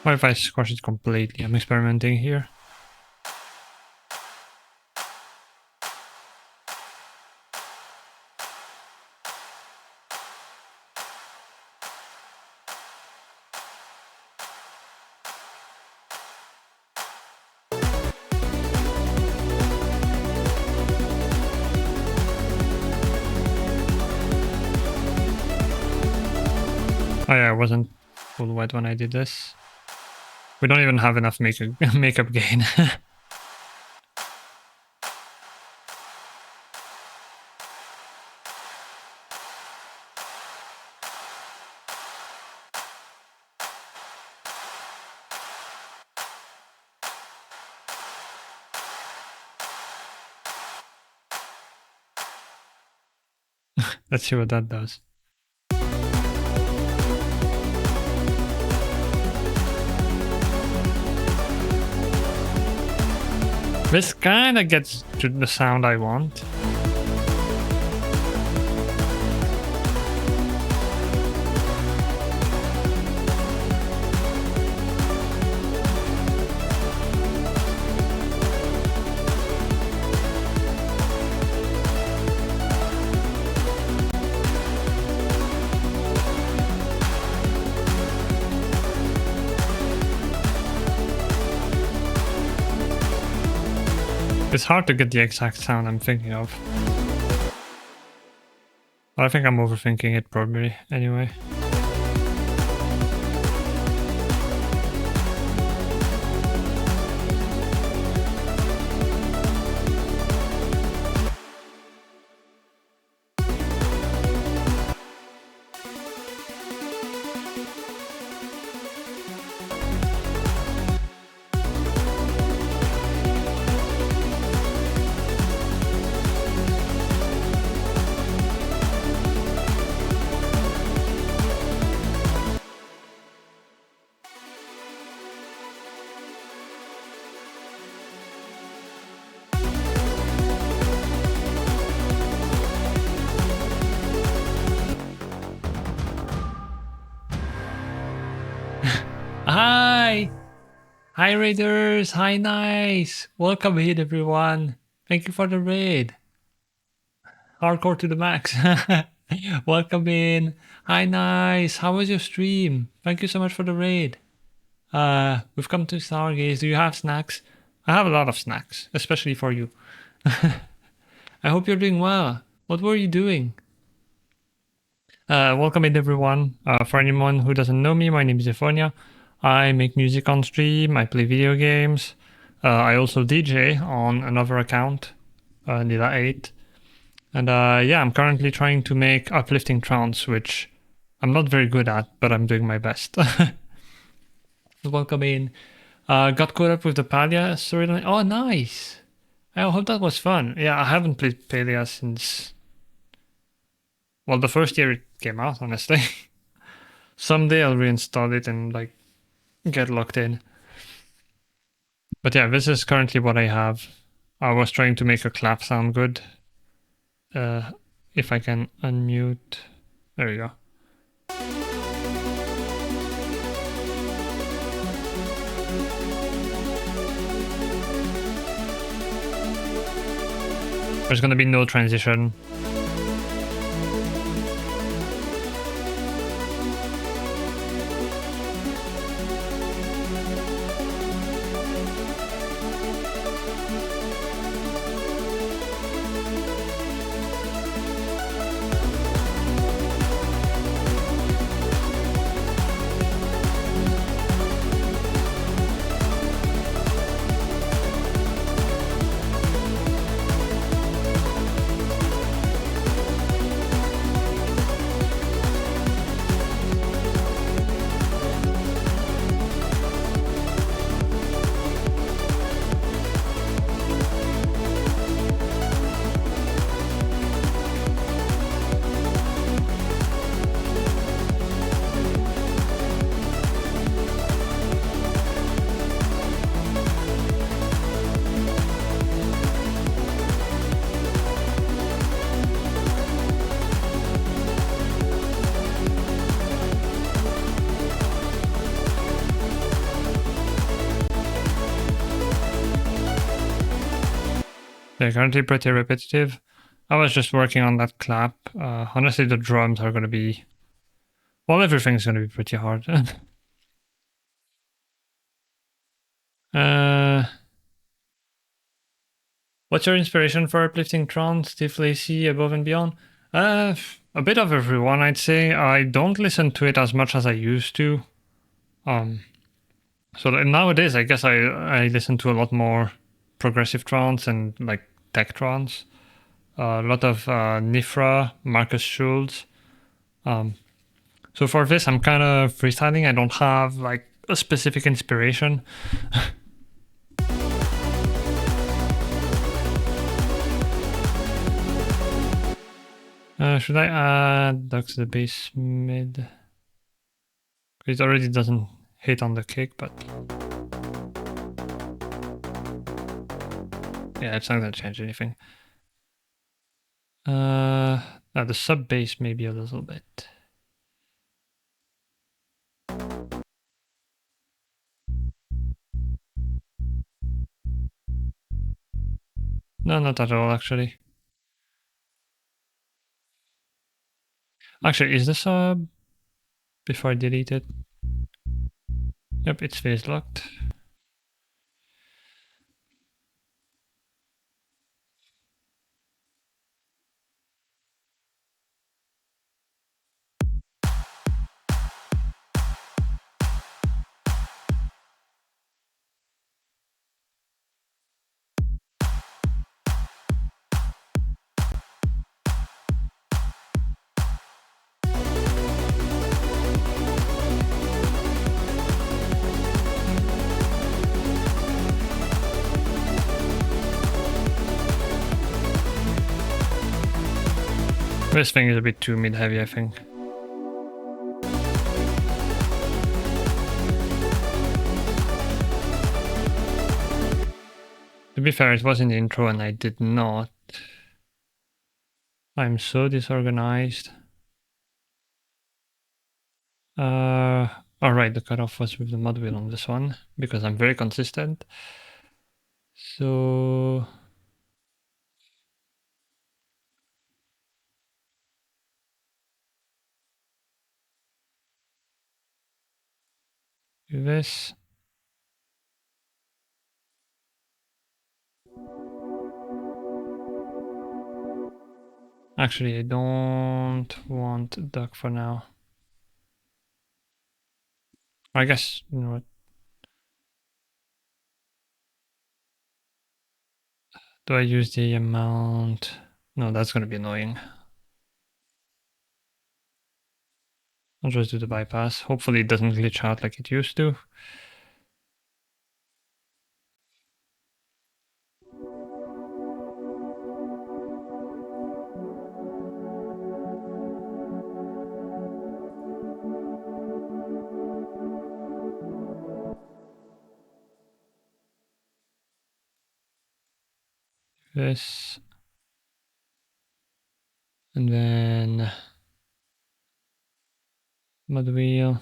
[SPEAKER 1] What if I squash it completely? I'm experimenting here. Oh yeah, I wasn't full wet when I did this. We don't even have enough makeup gain. Let's see what that does. This kinda gets to the sound I want. It's hard to get the exact sound I'm thinking of. But I think I'm overthinking it probably anyway. Hi raiders, hi nice. Welcome in everyone. Thank you for the raid. Hardcore to the max. Welcome in. Hi nice. How was your stream? Thank you so much for the raid. We've come to Stargaze. Do you have snacks? I have a lot of snacks, especially for you. I hope you're doing well. What were you doing? Welcome in everyone. For anyone who doesn't know me, my name is Euphonia. I make music on stream, I play video games. I also DJ on another account, Nila8. And yeah, I'm currently trying to make uplifting trance, which I'm not very good at, but I'm doing my best. Welcome in. Got caught up with the Palia storyline. Oh, nice. I hope that was fun. Yeah, I haven't played Palia since, well, the first year it came out, honestly. Someday I'll reinstall it and like get locked in. But yeah, this is currently what I have. I was trying to make a clap sound good. If I can unmute. There we go. There's gonna be no transition. They're currently pretty repetitive. I was just working on that clap. Honestly, the drums are gonna be... well, everything's gonna be pretty hard. What's your inspiration for uplifting trance, Steve Lacey, Above and Beyond? A bit of everyone, I'd say. I don't listen to it as much as I used to. So nowadays, I guess I listen to a lot more progressive trance and like tech trance. A lot of Nifra, Marcus Schulz. So for this, I'm kind of freestyling. I don't have like a specific inspiration. Should I add Dux the bass mid? It already doesn't hit on the kick, but yeah, it's not gonna change anything. The sub bass maybe a little bit. No, not at all, actually. Actually, is the sub before I delete it? Yep, it's phase locked. This thing is a bit too mid-heavy, I think. To be fair, it was in the intro and I did not. I'm so disorganized. Alright, the cutoff was with the mod wheel on this one, because I'm very consistent. So... this. Actually, I don't want duck for now. I guess, you know what? Do I use the amount? No, that's gonna be annoying. I'll just do the bypass. Hopefully it doesn't glitch out like it used to. This. And then mod wheel.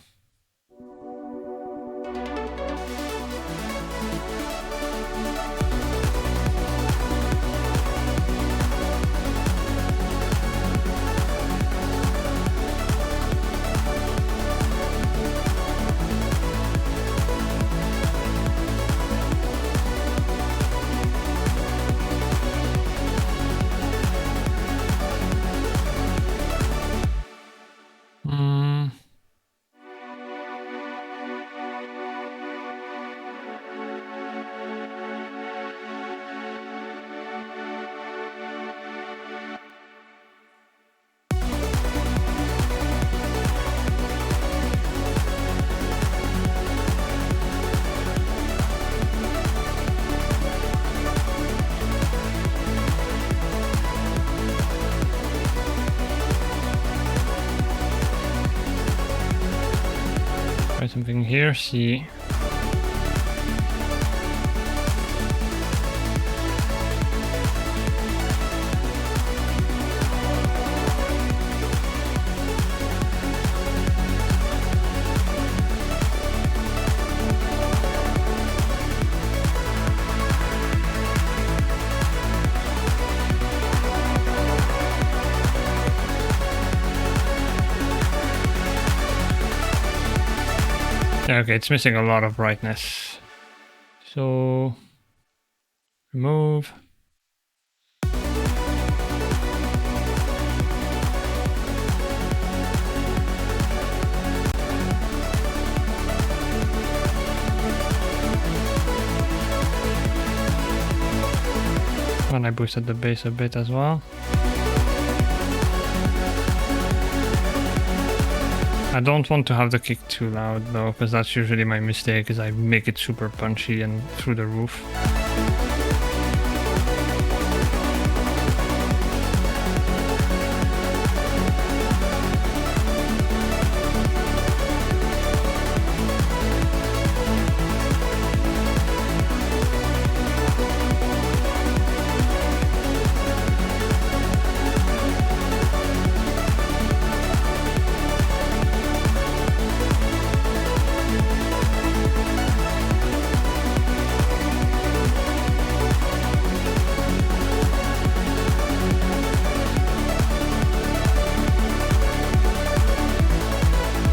[SPEAKER 1] Try something here, see. Yeah, okay, it's missing a lot of brightness. So, remove. And I boosted the bass a bit as well. I don't want to have the kick too loud though, because that's usually my mistake, is I make it super punchy and through the roof.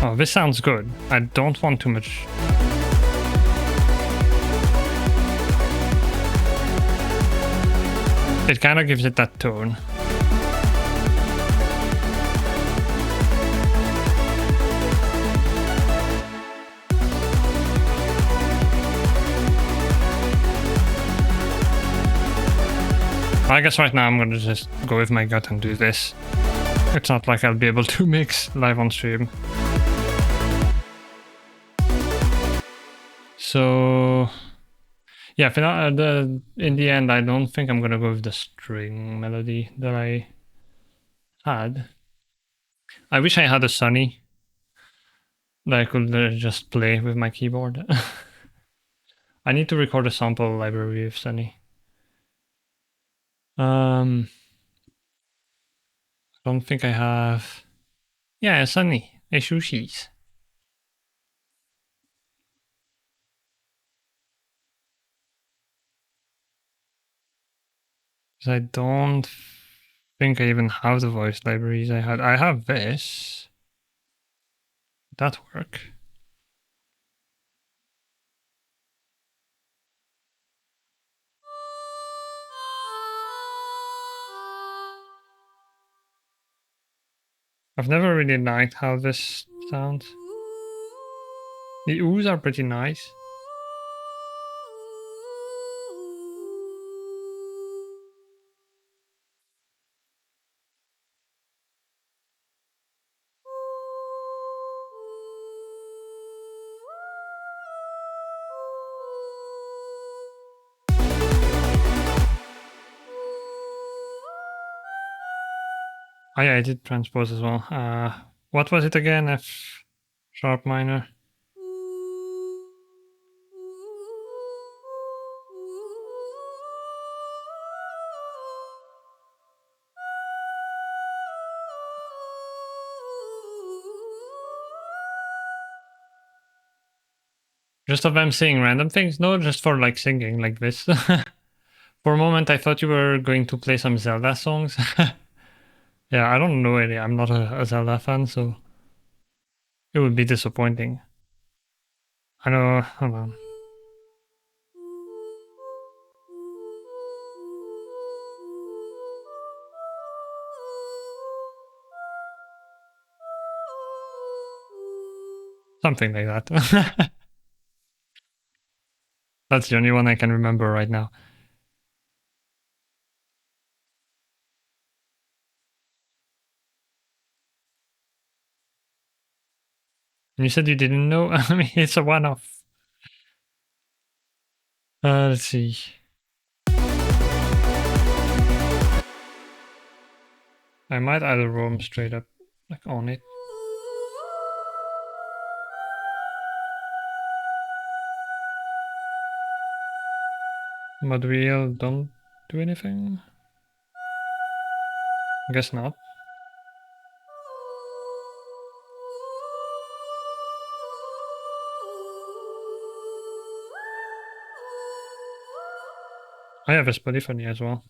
[SPEAKER 1] Oh, this sounds good. I don't want too much. It kind of gives it that tone. I guess right now I'm gonna just go with my gut and do this. It's not like I'll be able to mix live on stream. So yeah, in the end, I don't think I'm gonna go with the string melody that I had. I wish I had a Sunny that I could just play with my keyboard. I need to record a sample library of Sunny. I don't think I have. Yeah, a Sunny, a Sushi's. I don't think I even have the voice libraries I had. I have this. Would that work? I've never really liked how this sounds. The oohs are pretty nice. Oh yeah, I did transpose as well. What was it again? F sharp minor. Just of them saying random things? No, just for like singing like this. For a moment I thought you were going to play some Zelda songs. Yeah, I don't know any. I'm not a Zelda fan, so it would be disappointing. I know, hold on. Something like that. That's the only one I can remember right now. And you said you didn't know? I mean, it's a one-off. Let's see. I might add a roam straight up, like on it. But we'll don't do anything? I guess not. I have a Spotify as well.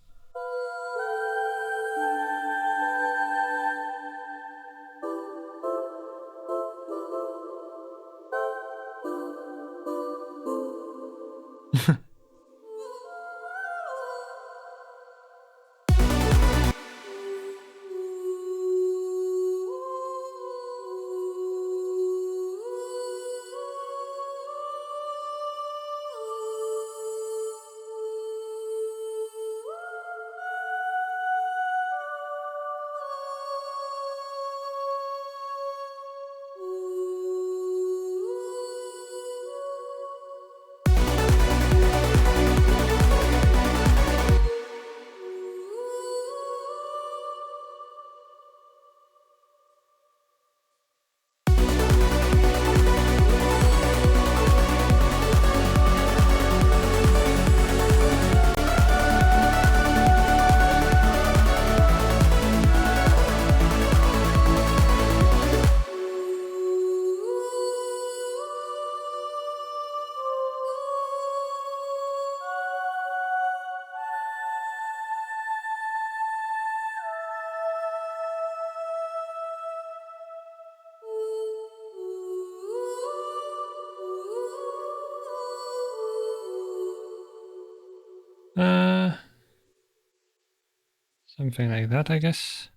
[SPEAKER 1] Something like that, I guess.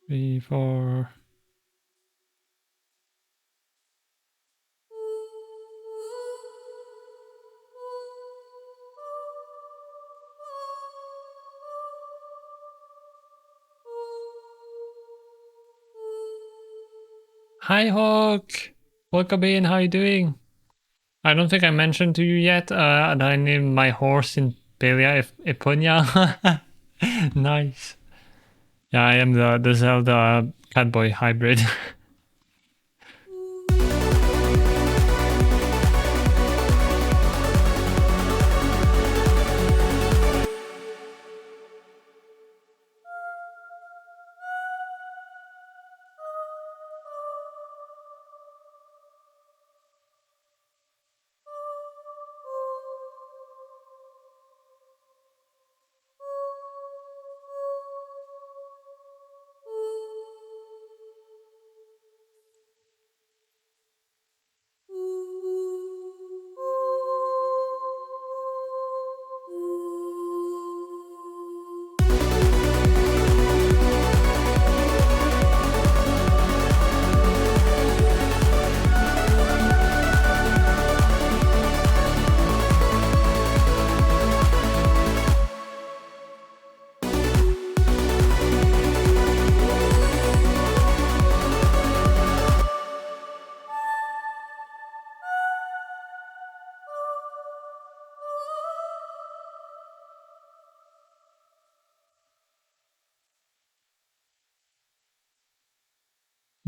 [SPEAKER 1] Three, four. Hi, Hawk! Welcome in, how you doing? I don't think I mentioned to you yet that I named my horse in Pelia Eponia. Nice. Yeah, I am the Zelda Catboy hybrid.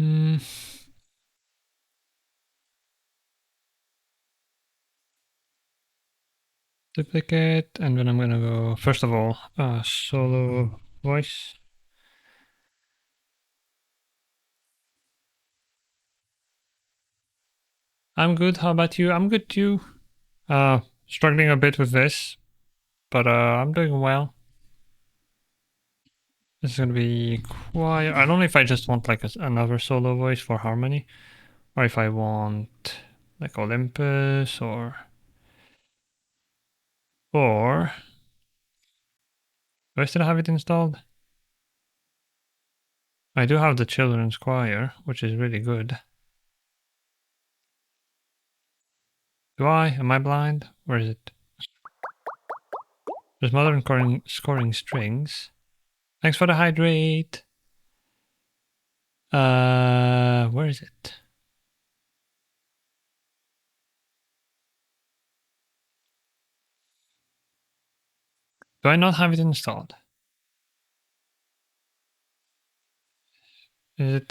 [SPEAKER 1] Hmm. Duplicate, and then I'm gonna go, first of all, solo voice. I'm good, how about you? I'm good too. Struggling a bit with this, but I'm doing well. This is gonna be quiet. I don't know if I just want like another solo voice for harmony, or if I want like Olympus, or do I still have it installed? I do have the children's choir, which is really good. Do I? Am I blind? Where is it? There's modern scoring strings. Thanks for the hydrate. Where is it? Do I not have it installed? Is it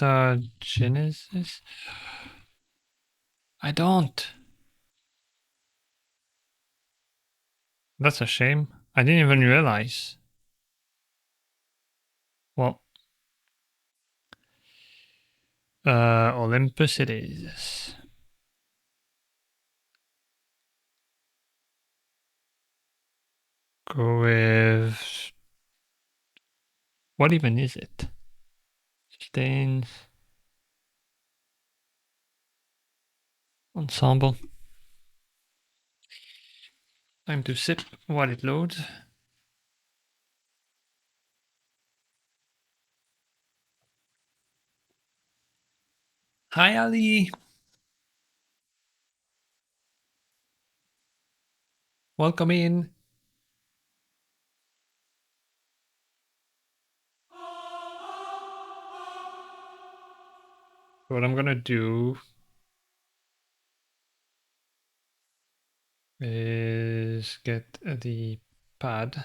[SPEAKER 1] Genesis? I don't. That's a shame. I didn't even realize. Well, Olympus it is. Go with... What even is it? Stains. Ensemble. Time to sip while it loads. Hi, Ali. Welcome in. What I'm gonna do is get the pad.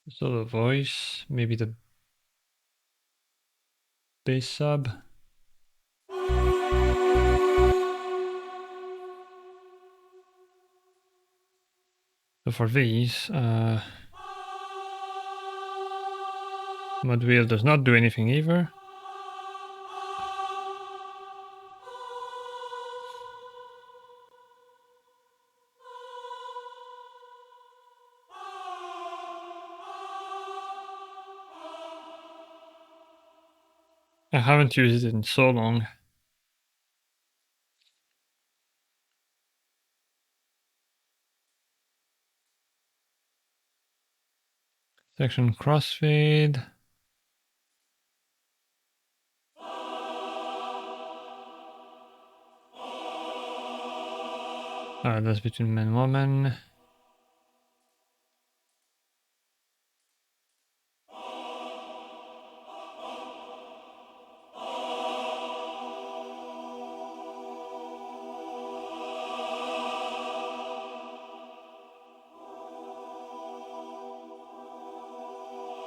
[SPEAKER 1] So the voice, maybe the bass sub. So for these, mod wheel does not do anything either. I haven't used it in so long. Section crossfade. That's between man and woman.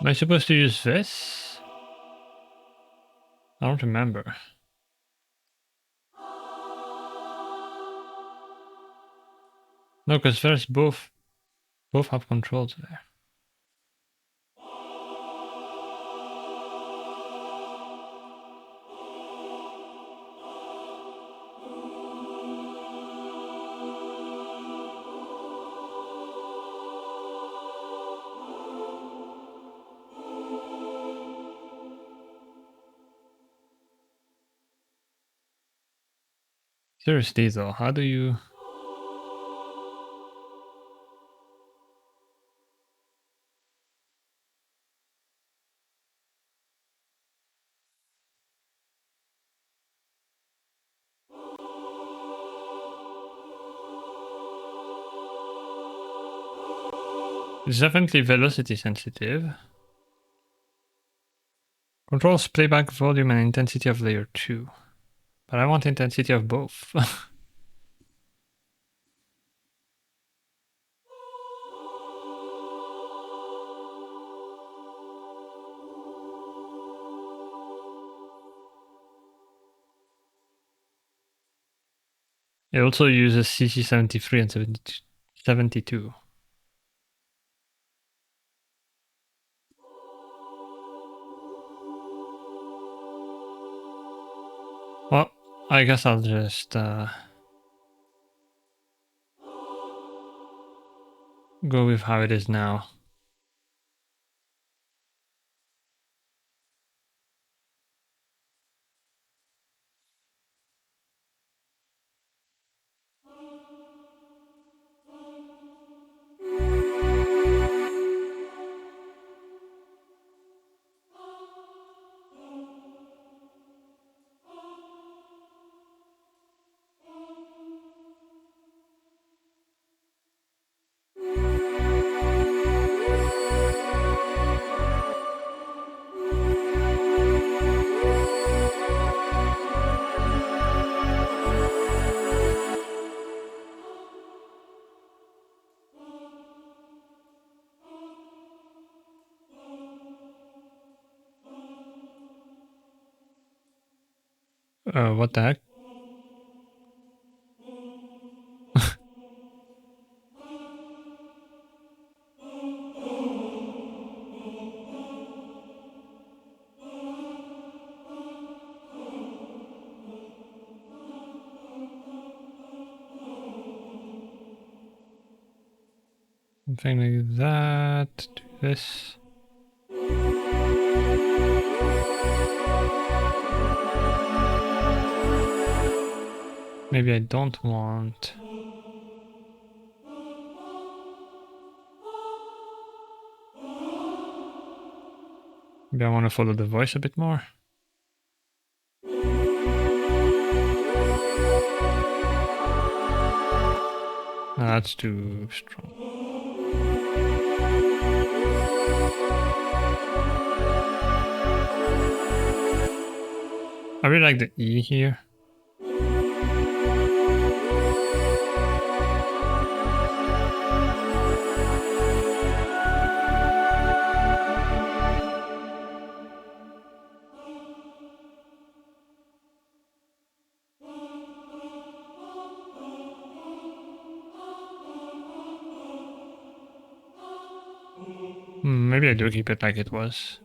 [SPEAKER 1] Am I supposed to use this? I don't remember. No, because there's both have controls there. Seriously though, how do you... It's definitely velocity sensitive. Controls playback volume and intensity of layer 2. But I want intensity of both. It also uses CC73 and 72. Well, I guess I'll just go with how it is now. What the heck? Something like that. Do this. Maybe I don't want. Maybe I want to follow the voice a bit more. No, that's too strong. I really like the E here. Maybe I do keep it like it was.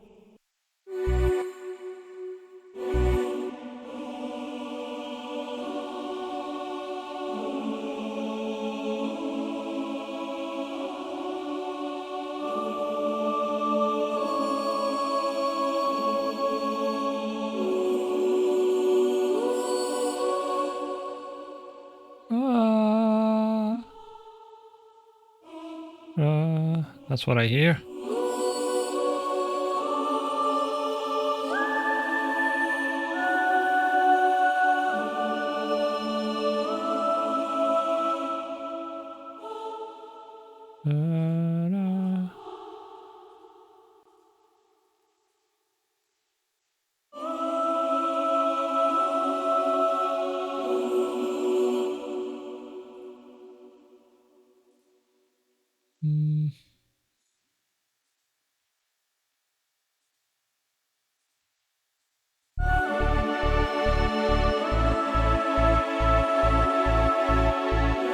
[SPEAKER 1] That's what I hear.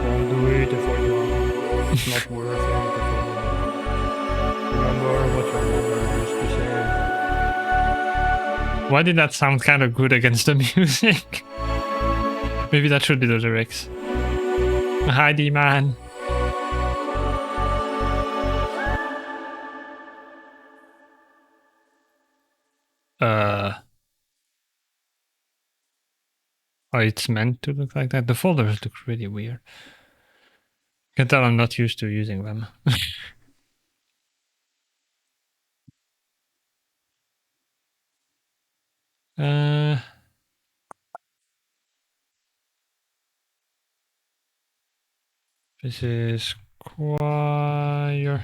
[SPEAKER 1] Don't do it if it's not worth it. Remember what your mother used to say. Why did that sound kind of good against the music? Maybe that should be the lyrics. Heidi, man. Oh, it's meant to look like that. The folders look really weird. Can tell I'm not used to using them. This is choir.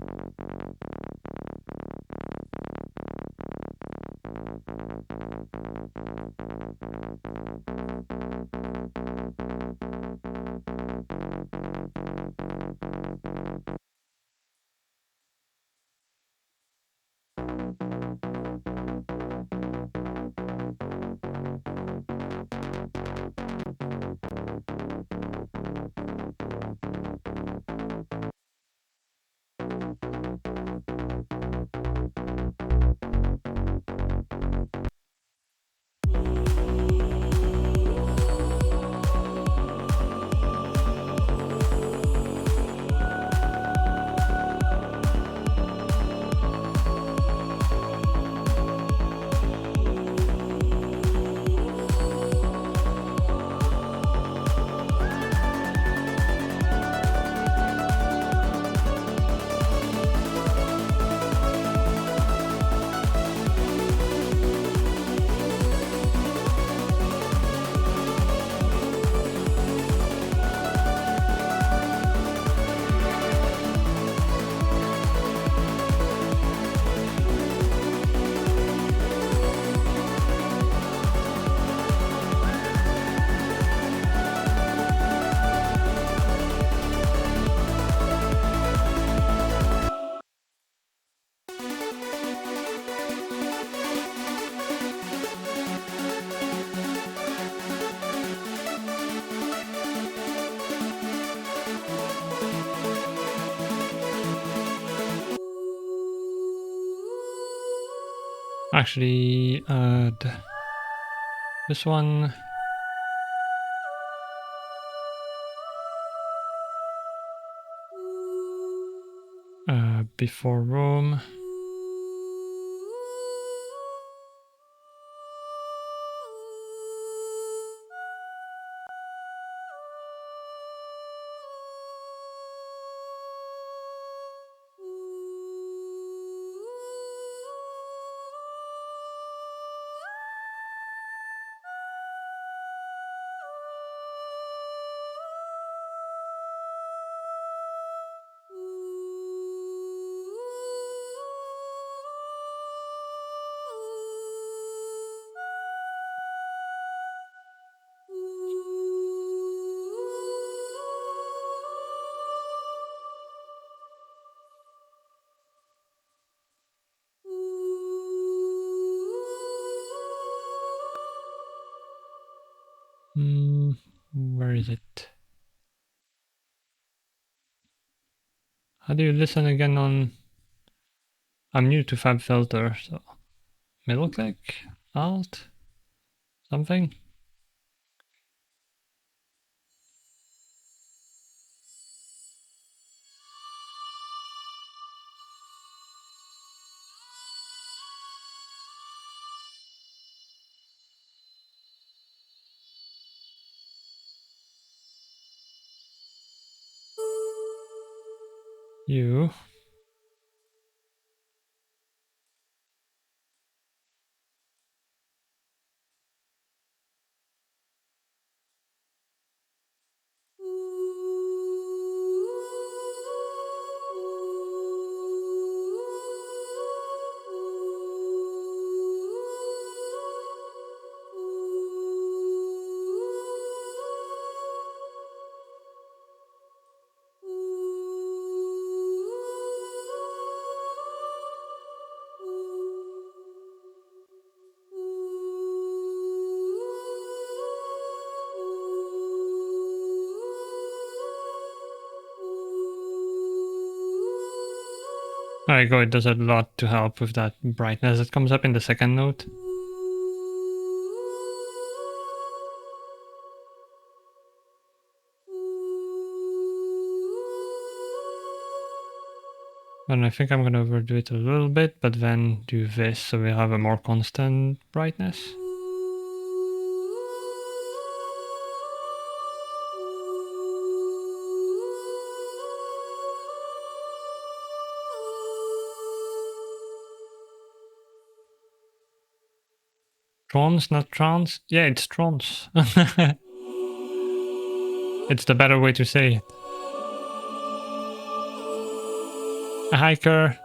[SPEAKER 1] actually add this one. Before Rome. Where is it? How do you listen again on... I'm new to Fab Filter, so... Middle click? Alt? Something? You. There you go, it does a lot to help with that brightness that comes up in the second note. And I think I'm gonna overdo it a little bit, but then do this so we have a more constant brightness. Trance, not trance? Yeah, it's trance. It's the better way to say it. A hiker.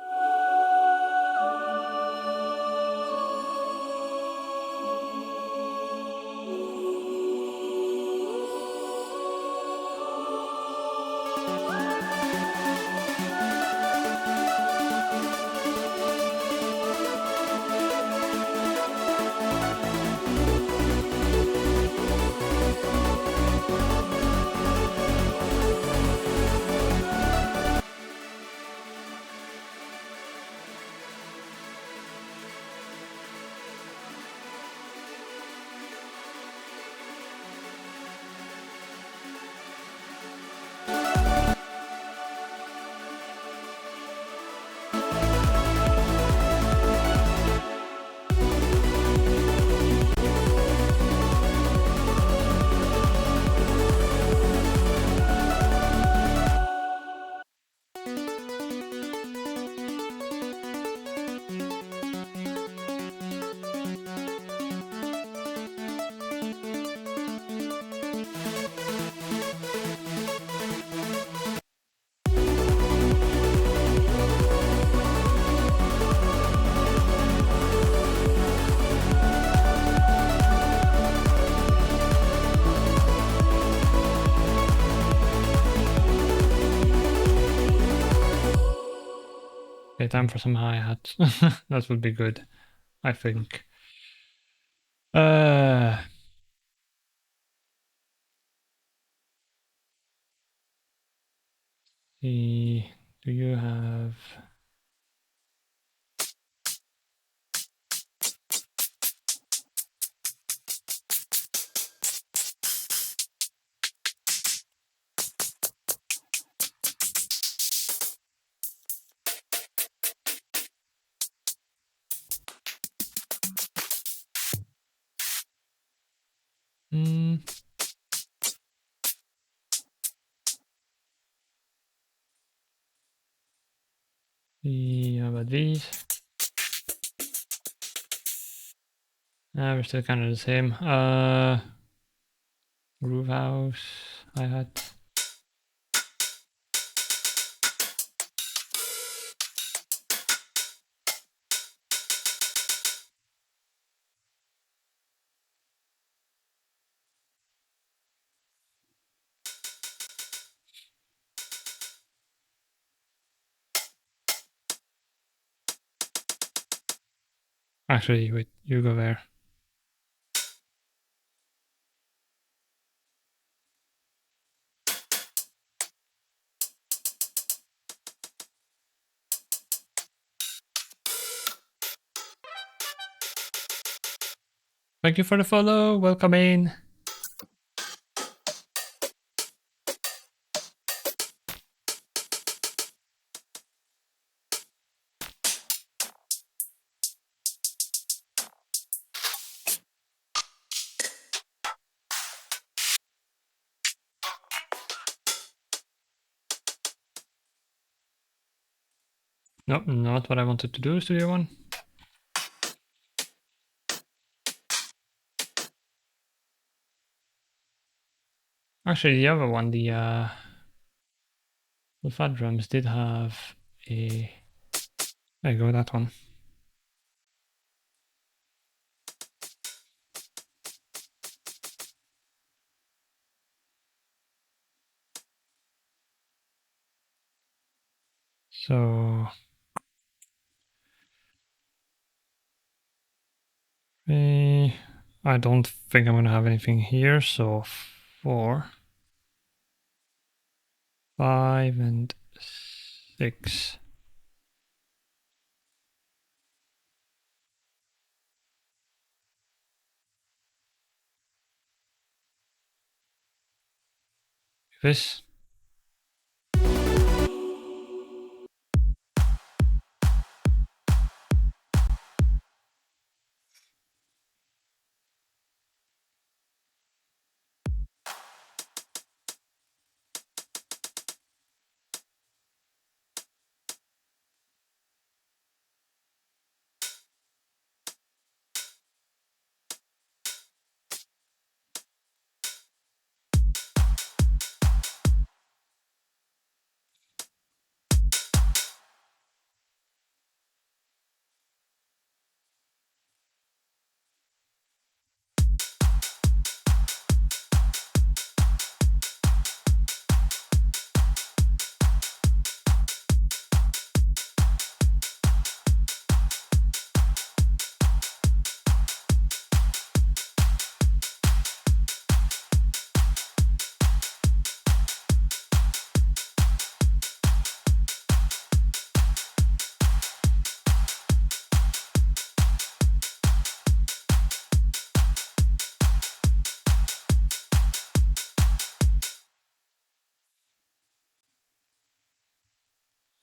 [SPEAKER 1] Okay, time for some hi-hats. That would be good, I think. Do you have... See how about these? We're still kind of the same. Groove house, hi-hat. Actually, wait, you go there. Thank you for the follow. Welcome in. Nope, not what I wanted to do, Studio One. Actually, the other one, the fat drums did have a... There you go, that one. So... I don't think I'm gonna have anything here, so 4, 5, and 6. This.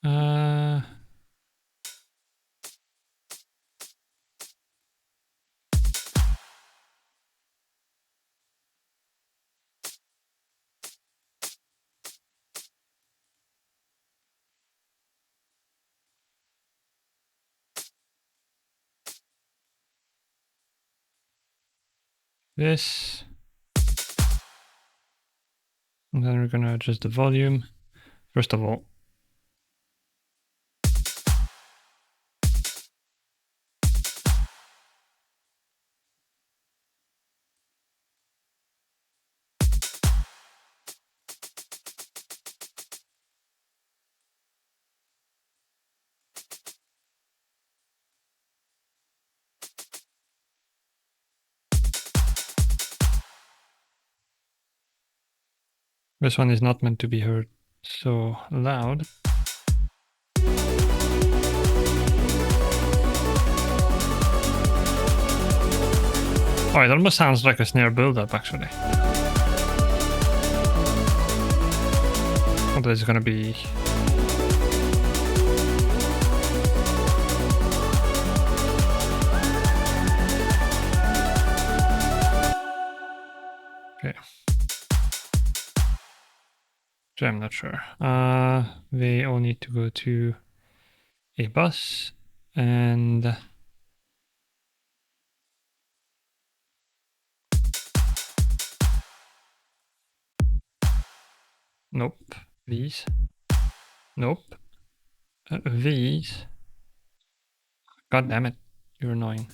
[SPEAKER 1] Uh, this. And then we're gonna adjust the volume. First of all, this one is not meant to be heard so loud. Oh, it almost sounds like a snare build-up, actually. Although it's gonna be... Okay. So I'm not sure. They all need to go to a bus, and nope, these, nope, these. God damn it, you're annoying.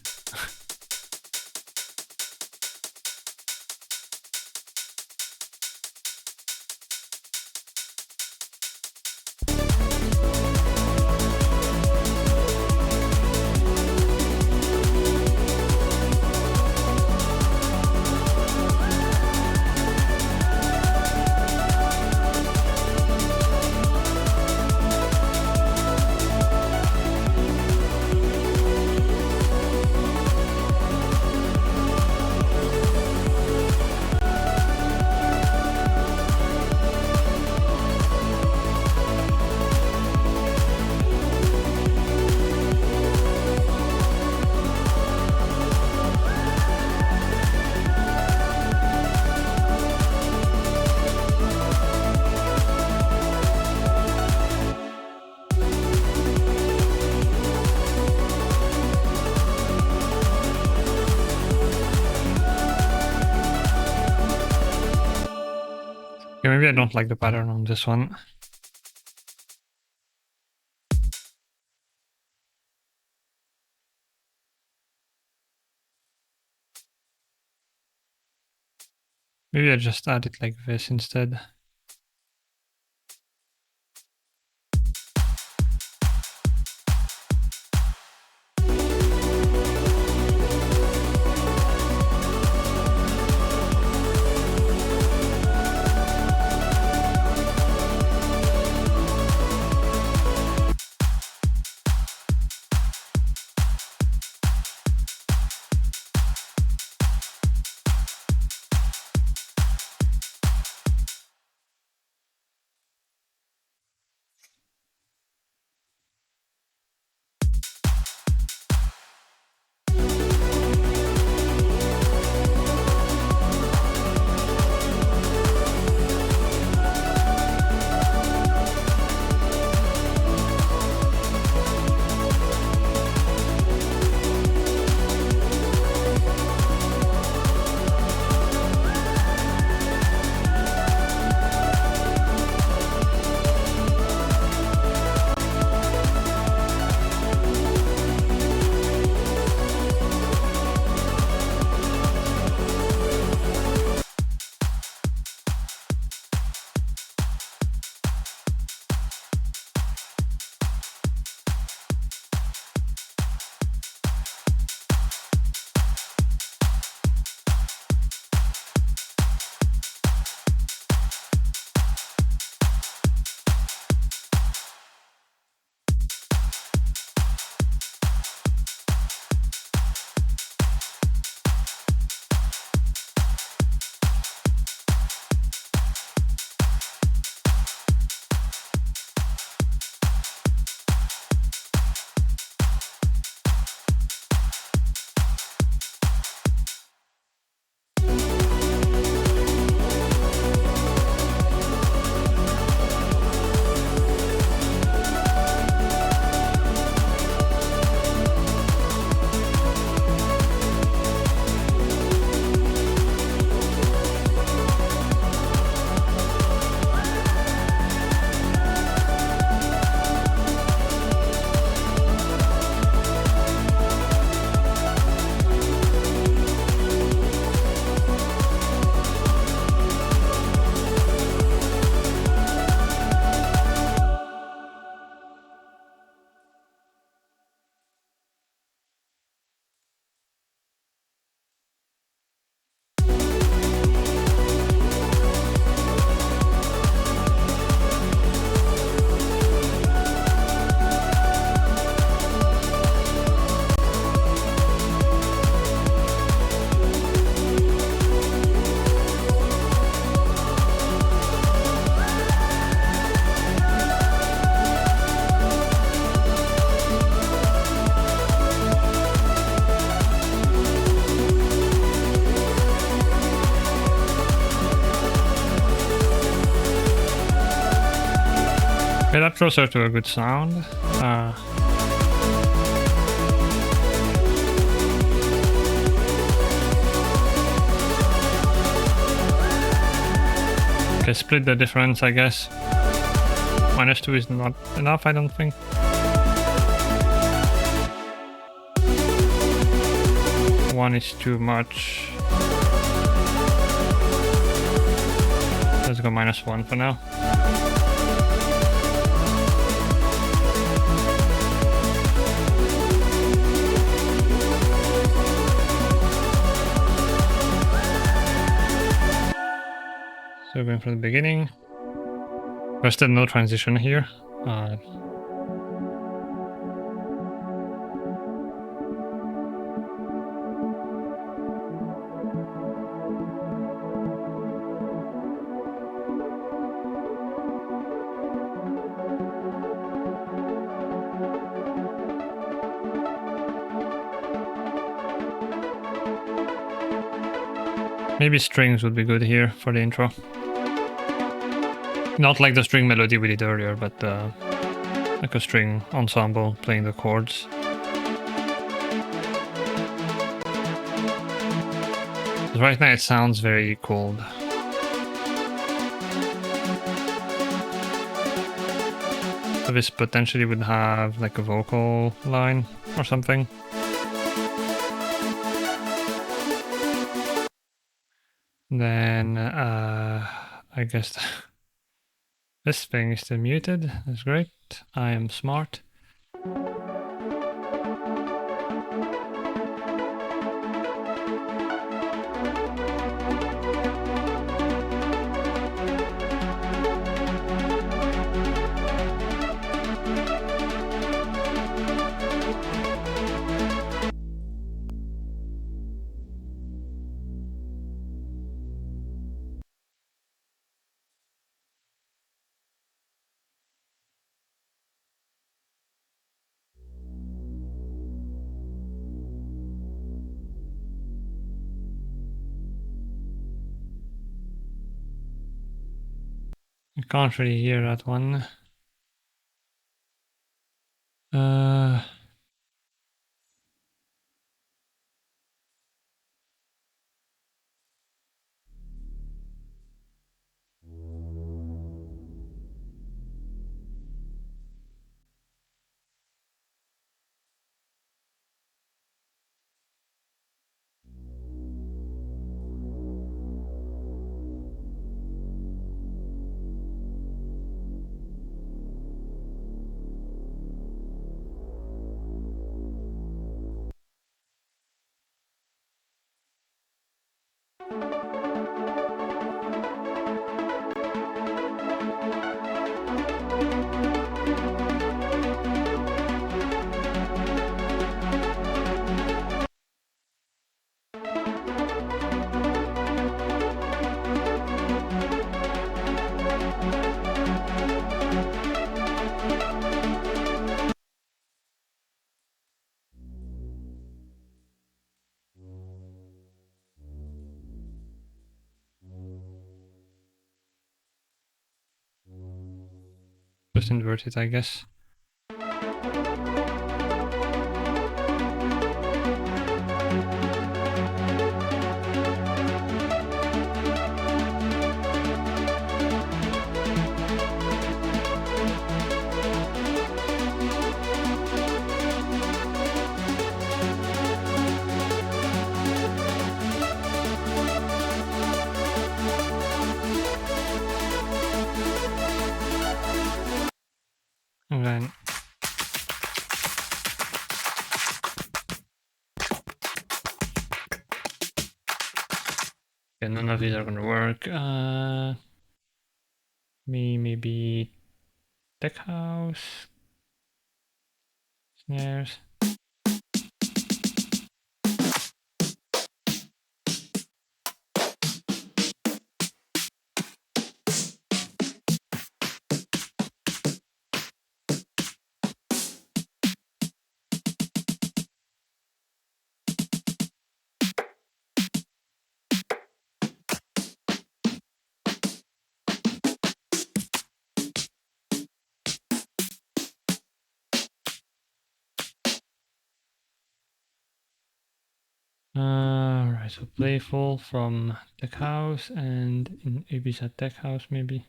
[SPEAKER 1] Okay, maybe I don't like the pattern on this one. Maybe I just add it like this instead. Okay, that closer to a good sound. Okay, split the difference, I guess. -2 is not enough, I don't think. One is too much. Let's go -1 for now. So going from the beginning. There's still no transition here. Maybe strings would be good here for the intro. Not like the string melody we did earlier, but like a string ensemble playing the chords. Right now it sounds very cold. So this potentially would have like a vocal line or something. Then I guess this thing is still muted. That's great. I am smart. I can't really hear that one. Just invert it, I guess. And then yeah, none of these are gonna work. Maybe tech house, snares. Alright. Alright, so playful from Tech House and in Ibiza Tech House maybe.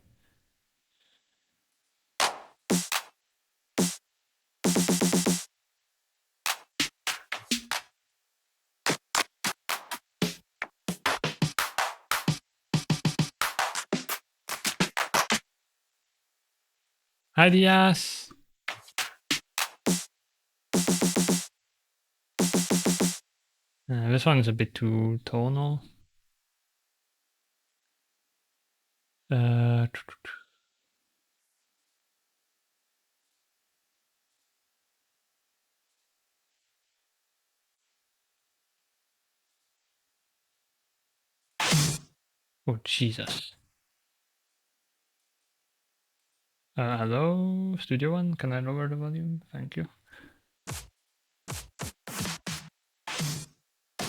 [SPEAKER 1] Ideas! This one is a bit too tonal. Oh, Jesus. Hello, Studio One, can I lower the volume? Thank you.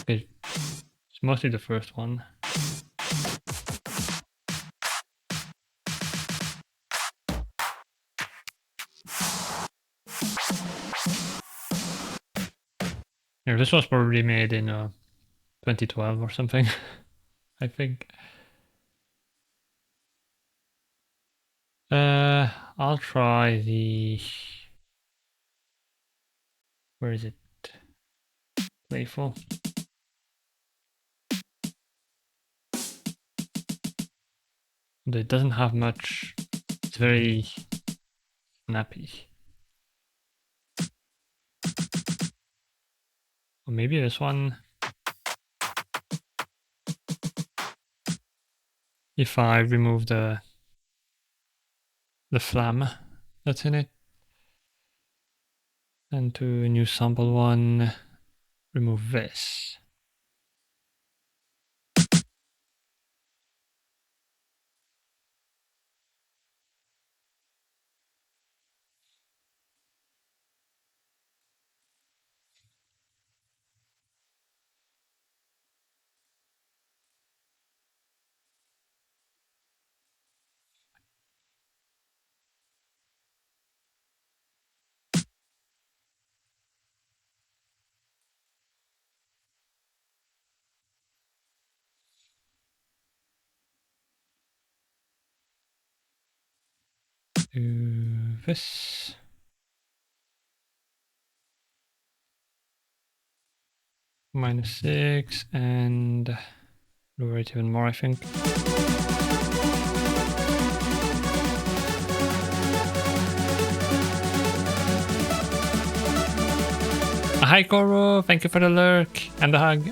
[SPEAKER 1] Okay, it's mostly the first one. Yeah, this was probably made in 2012 or something, I think. I'll try the... Where is it? Playful. It doesn't have much. It's very snappy. Or maybe this one. If I remove the flam that's in it, and to a new sample one, remove this. Do this. -6 and lower it even more, I think. Hi Koro, thank you for the lurk and the hug.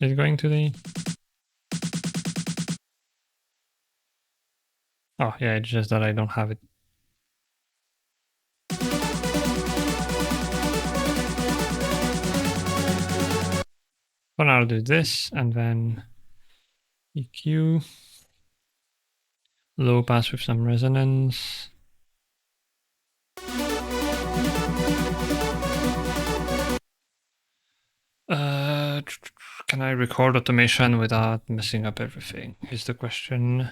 [SPEAKER 1] Is it going to the... Oh yeah, it's just that I don't have it. But I'll do this and then EQ. Low pass with some resonance. Can I record automation without messing up everything? Is the question.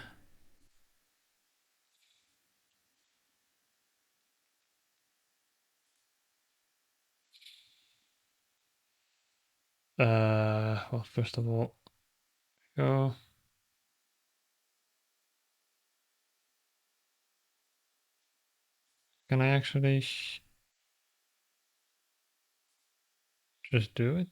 [SPEAKER 1] Well, first of all, go. Can I actually just do it?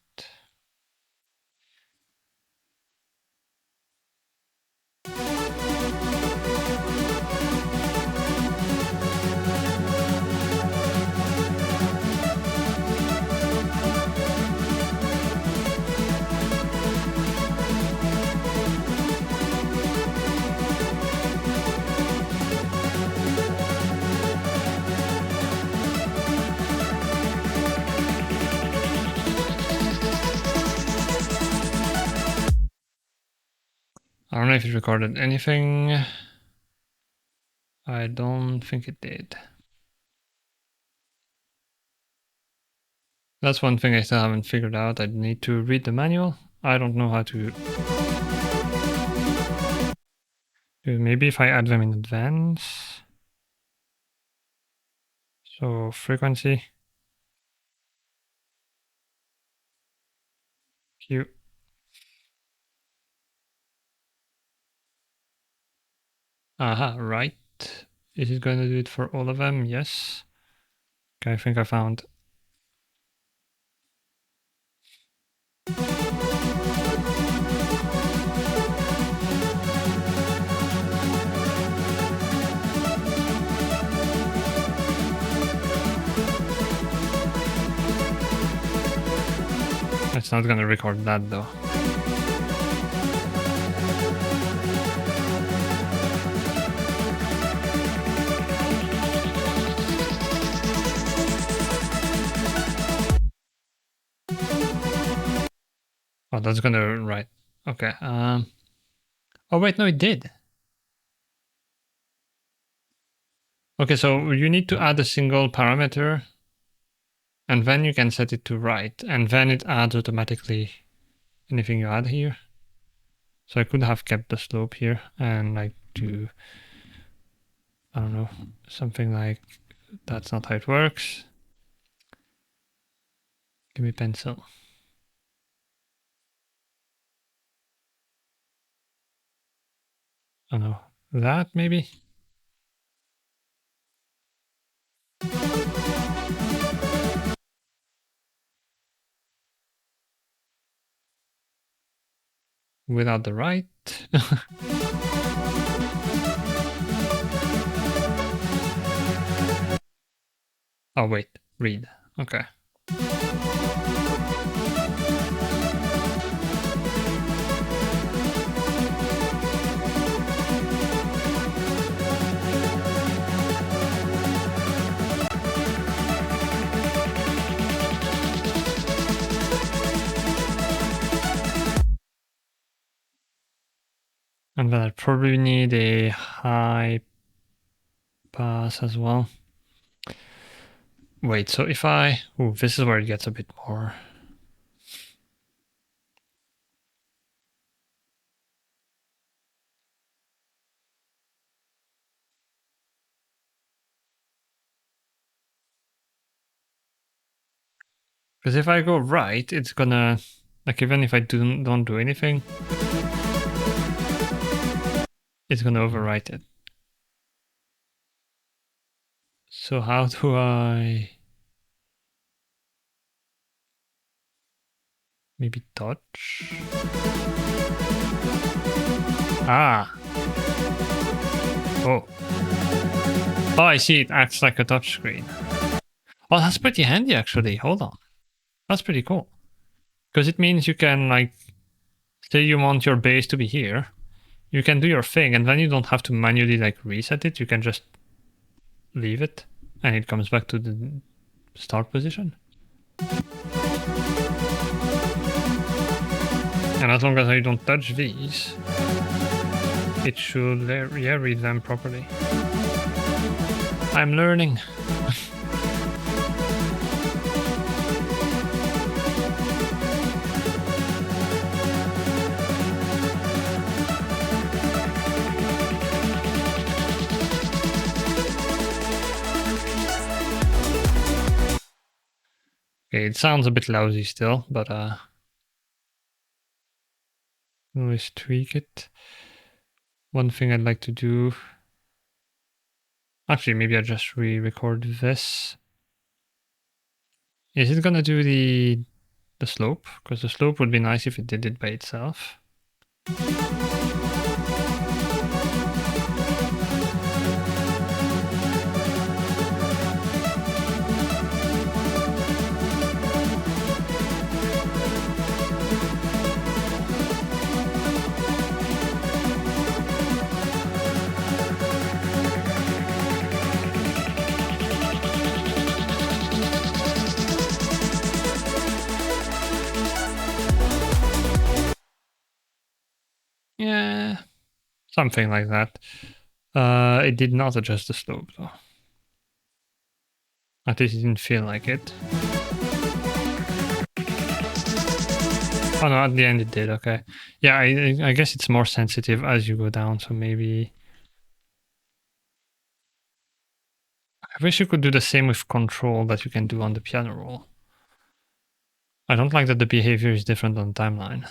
[SPEAKER 1] I don't know if it recorded anything. I don't think it did. That's one thing I still haven't figured out. I need to read the manual. I don't know how to Maybe if I add them in advance. So frequency. Q. Aha, right. Is it going to do it for all of them? Yes. Okay, I think I found. It's not going to record that though. Oh, that's going to write. Okay. Oh wait, no, it did. Okay, so you need to add a single parameter, and then you can set it to write, and then it adds automatically anything you add here. So I could have kept the slope here and like do, I don't know, something like, that's not how it works. Give me pencil. I don't know, that maybe? Without the right. Oh wait, read. Okay. And then I probably need a high pass as well. Wait, so if I... Ooh, this is where it gets a bit more... Because if I go right, it's gonna... Like, even if I don't do anything, it's gonna overwrite it. So how do I... Maybe touch? Ah! Oh. Oh, I see, it acts like a touch screen. Oh, that's pretty handy actually, hold on. That's pretty cool. Because it means you can, like, say you want your base to be here, you can do your thing, and then you don't have to manually, like, reset it, you can just leave it, and it comes back to the start position. And as long as I don't touch these, it should, yeah, read them properly. I'm learning. Okay, it sounds a bit lousy still, but always tweak it. One thing I'd like to do... Actually, maybe I just re-record this. Is it gonna do the slope? Because the slope would be nice if it did it by itself. Yeah, something like that. It did not adjust the slope though. At least it didn't feel like it. Oh no, at the end it did, okay. Yeah, I guess it's more sensitive as you go down, so maybe I wish you could do the same with control that you can do on the piano roll. I don't like that the behavior is different on timeline.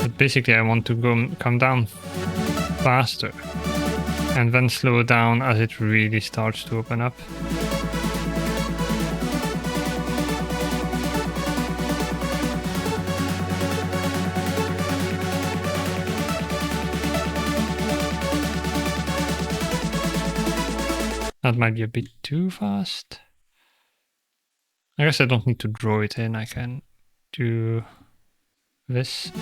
[SPEAKER 1] But basically I want to come down faster and then slow down as it really starts to open up. That might be a bit too fast. I guess I don't need to draw it in, I can do this.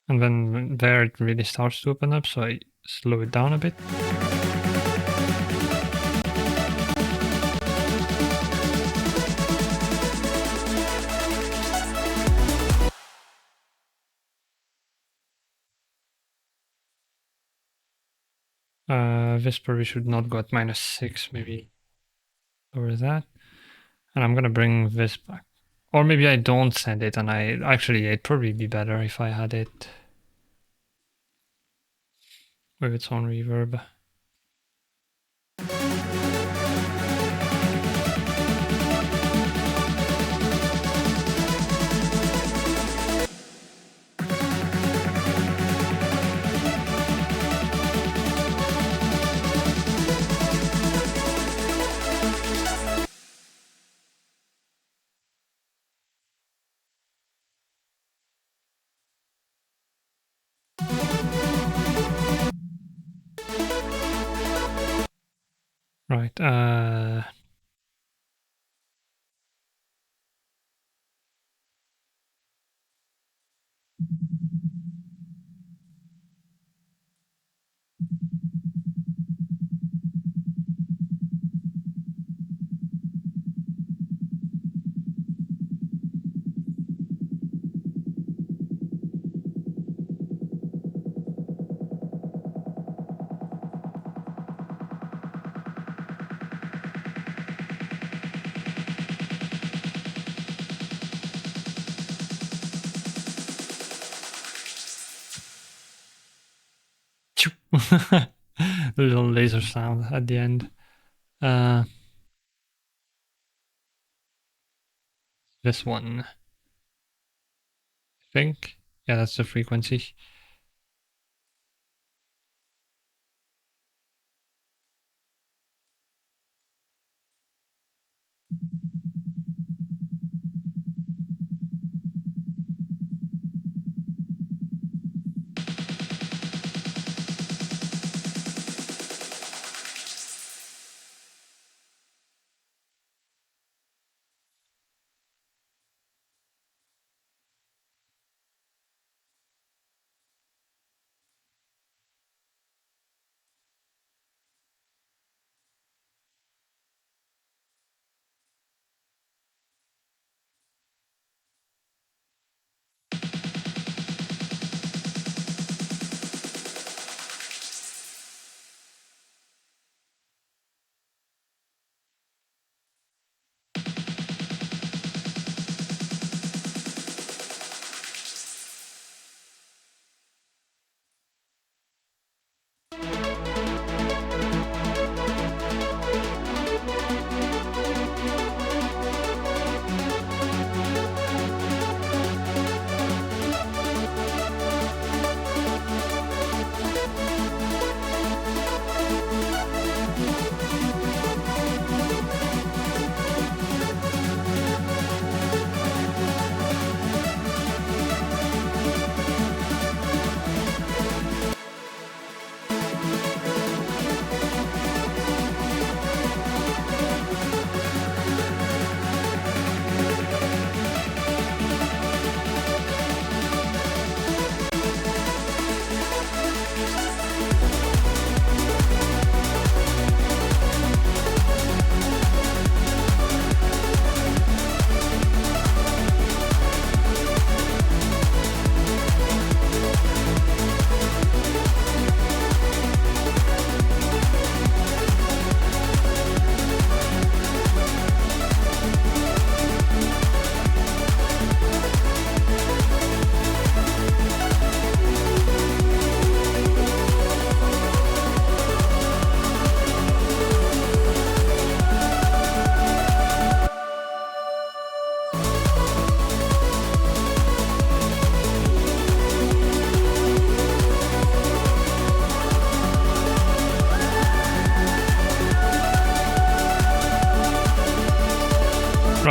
[SPEAKER 1] And then there it really starts to open up, so I slow it down a bit. This probably should not go at -6, maybe lower that. And I'm gonna bring this back. Or maybe I don't send it and it'd probably be better if I had it with its own reverb. Right, the little laser sound at the end. This one, I think. Yeah, that's the frequency.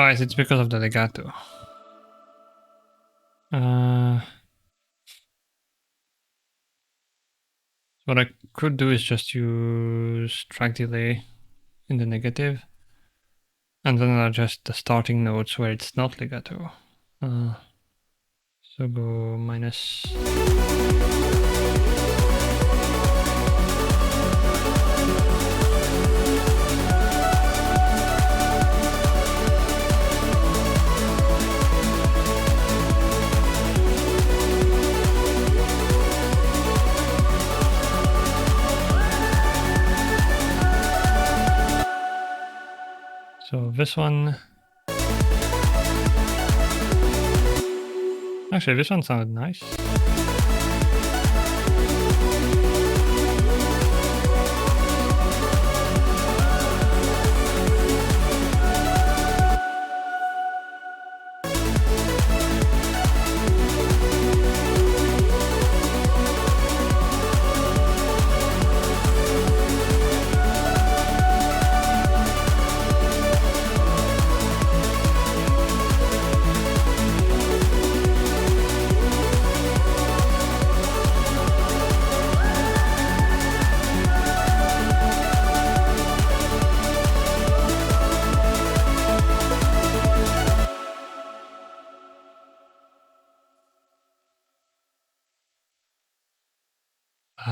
[SPEAKER 1] Right, it's because of the legato. What I could do is just use track delay in the negative, and then adjust the starting notes where it's not legato. So go minus. So this one. Actually, this one sounded nice.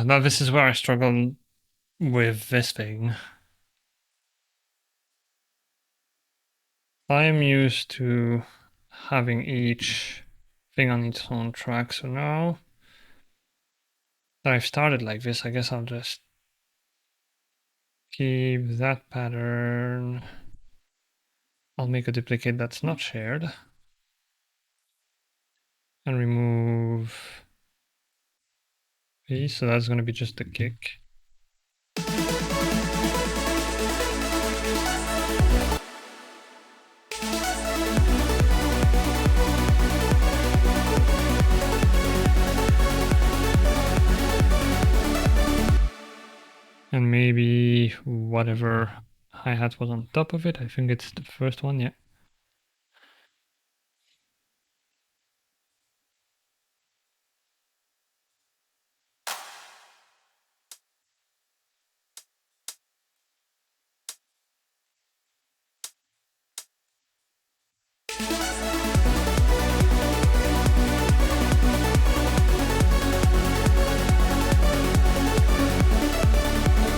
[SPEAKER 1] Now this is where I struggle with this thing. I'm used to having each thing on its own track, so now that I've started like this, I guess I'll just keep that pattern. I'll make a duplicate that's not shared and remove these, so that's going to be just the kick. And maybe whatever hi-hat was on top of it. I think it's the first one, yeah.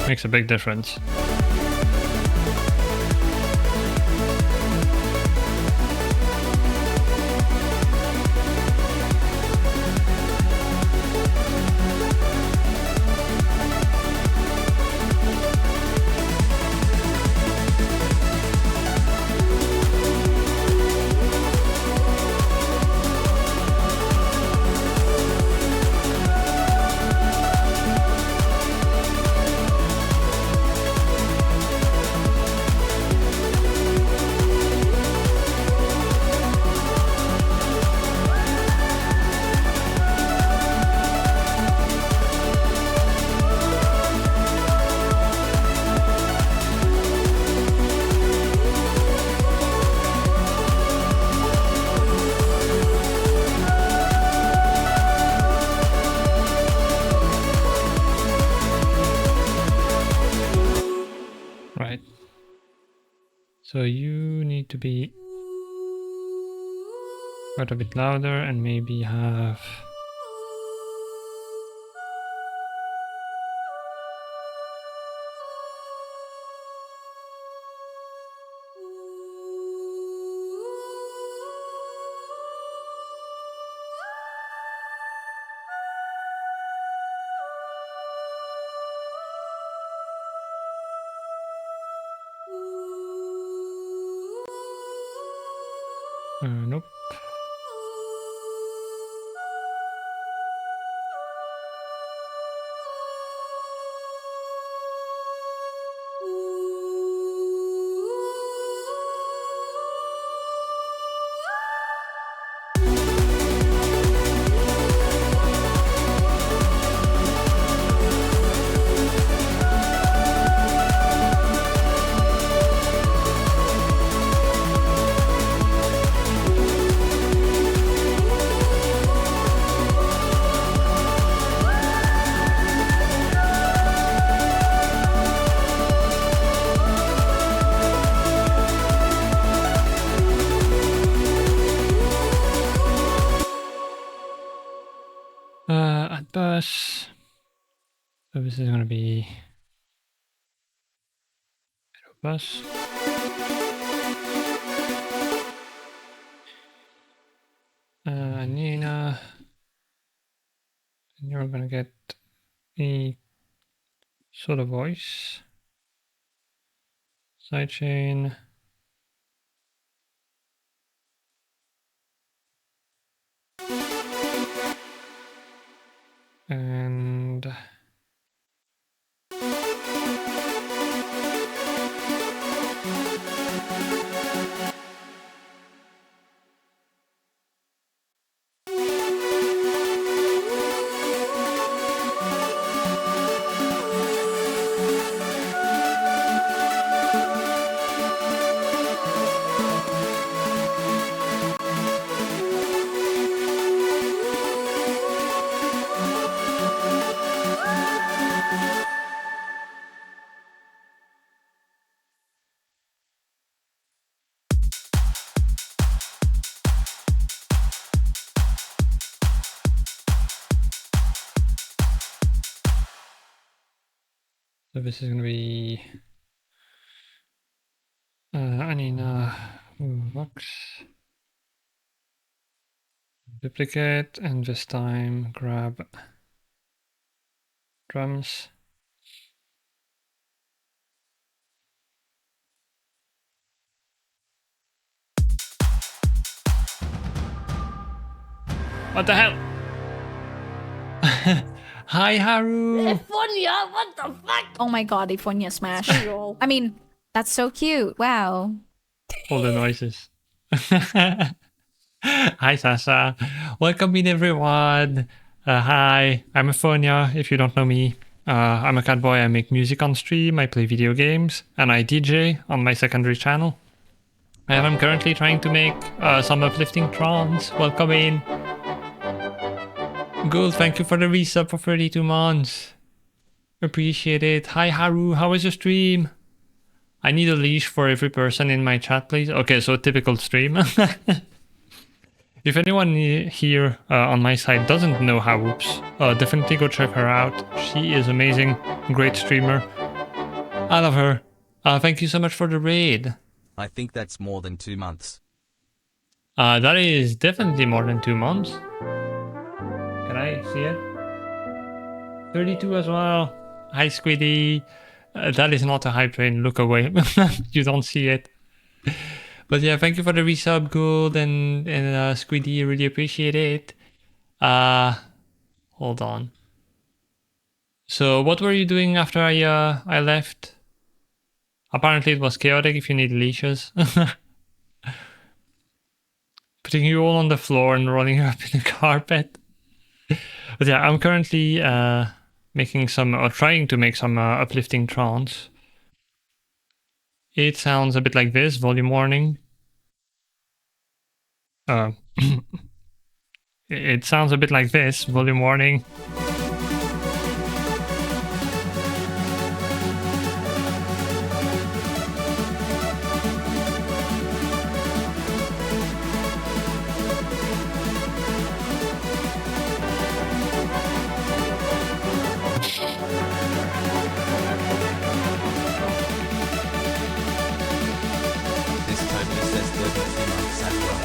[SPEAKER 1] Makes a big difference. Right. So you need to be quite a bit louder and maybe have nope. So this is gonna be bus. Nina, and you're gonna get a solo voice. Sidechain. And so this is gonna be Anina Vox duplicate, and this time grab drums. What the hell? Hi, Haru.
[SPEAKER 2] Ifonia, what the fuck?
[SPEAKER 3] Oh my god, Ifonia smash. I mean, that's so cute. Wow.
[SPEAKER 1] All the noises. Hi, Sasha. Welcome in, everyone. Hi, I'm Aphonia, if you don't know me. I'm a cat boy. I make music on stream, I play video games, and I DJ on my secondary channel. And I'm currently trying to make some uplifting trance. Welcome in. Gould, thank you for the resub for 32 months. Appreciate it. Hi, Haru. How was your stream? I need a leash for every person in my chat, please. Okay, so typical stream. If anyone here on my side doesn't know Hawoops, definitely go check her out. She is amazing, great streamer. I love her. Thank you so much for the raid.
[SPEAKER 4] I think that's more than 2 months.
[SPEAKER 1] That is definitely more than 2 months. Can I see it? 32 as well. Hi, Squiddy. That is not a hype train. Look away. You don't see it. But yeah, thank you for the resub, Gould and Squiddy. Really appreciate it. Hold on. So what were you doing after I left? Apparently it was chaotic if you need leashes. Putting you all on the floor and rolling you up in the carpet. But yeah, I'm currently making some, or trying to make some uplifting trance. It sounds a bit like this, volume warning. It sounds a bit like this, volume warning.
[SPEAKER 4] This totally says 32 months as well.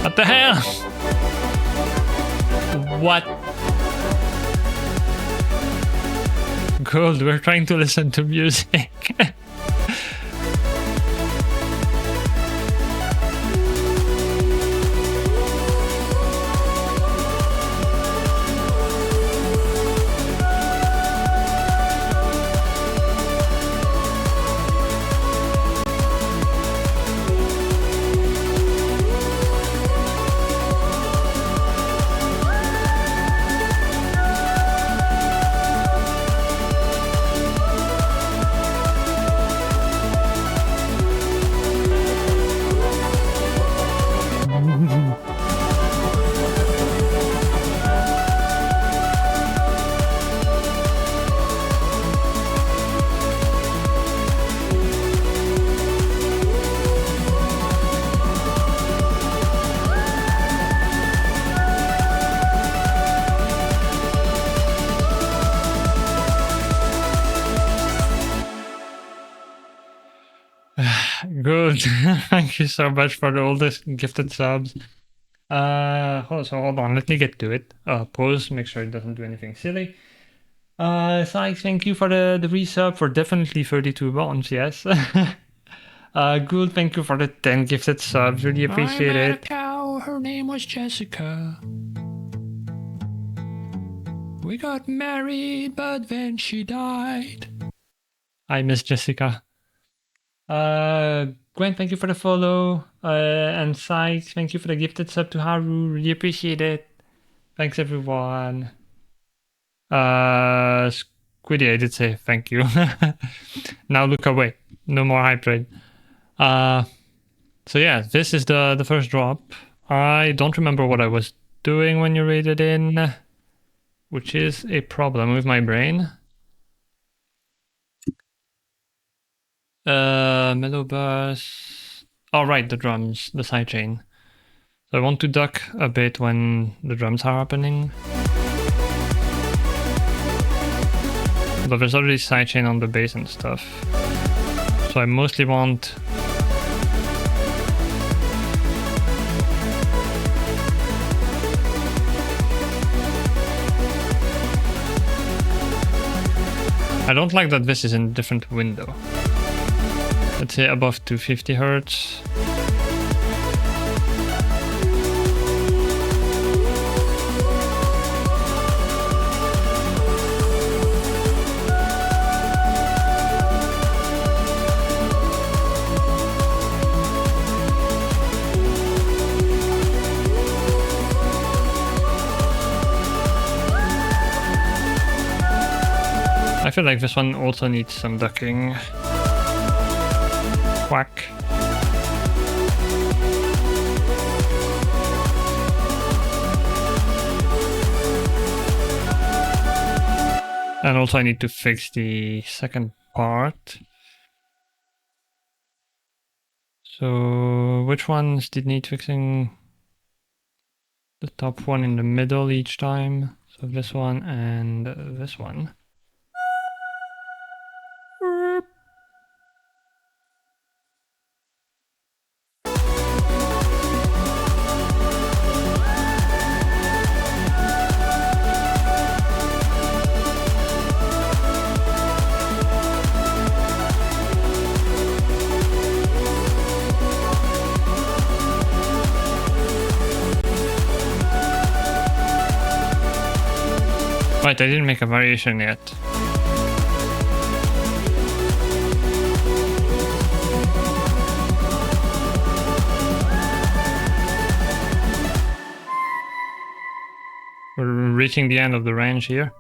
[SPEAKER 1] What the hell? What? Gould, we're trying to listen to music. Good. Thank you so much for the oldest gifted subs. Hold on, let me get to it. Pause, make sure it doesn't do anything silly. Sykes, thank you for the resub for definitely 32 bonds, yes. Good, thank you for the 10 gifted subs, really appreciate
[SPEAKER 5] I met
[SPEAKER 1] it.
[SPEAKER 5] a cow, her name was Jessica. We got married, but then she died.
[SPEAKER 1] I miss Jessica. Gwen, thank you for the follow. And Sykes, thank you for the gifted sub to Haru, really appreciate it. Thanks everyone. Squiddy, I did say thank you. Now look away. No more hype trade. So yeah, this is the first drop. I don't remember what I was doing when you raided in, which is a problem with my brain. Mellow bus. Oh right, the drums, the sidechain. So I want to duck a bit when the drums are happening. But there's already sidechain on the bass and stuff. So I mostly want... I don't like that this is in a different window. Let's say above 250 Hertz. I feel like this one also needs some ducking. Quack. And also I need to fix the second part. So which ones did need fixing? The top one in the middle each time. So this one and this one. Right, I didn't make a variation yet. We're reaching the end of the range here.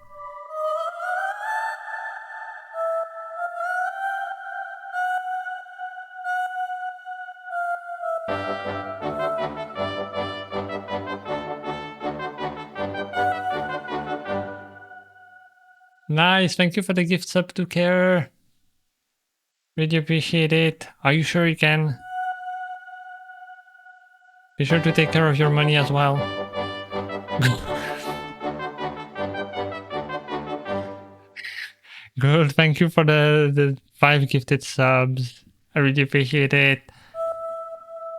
[SPEAKER 1] Nice, thank you for the gift sub to Care. Really appreciate it. Are you sure you can? Be sure to take care of your money as well. Good, thank you for the 5 gifted subs. I really appreciate it.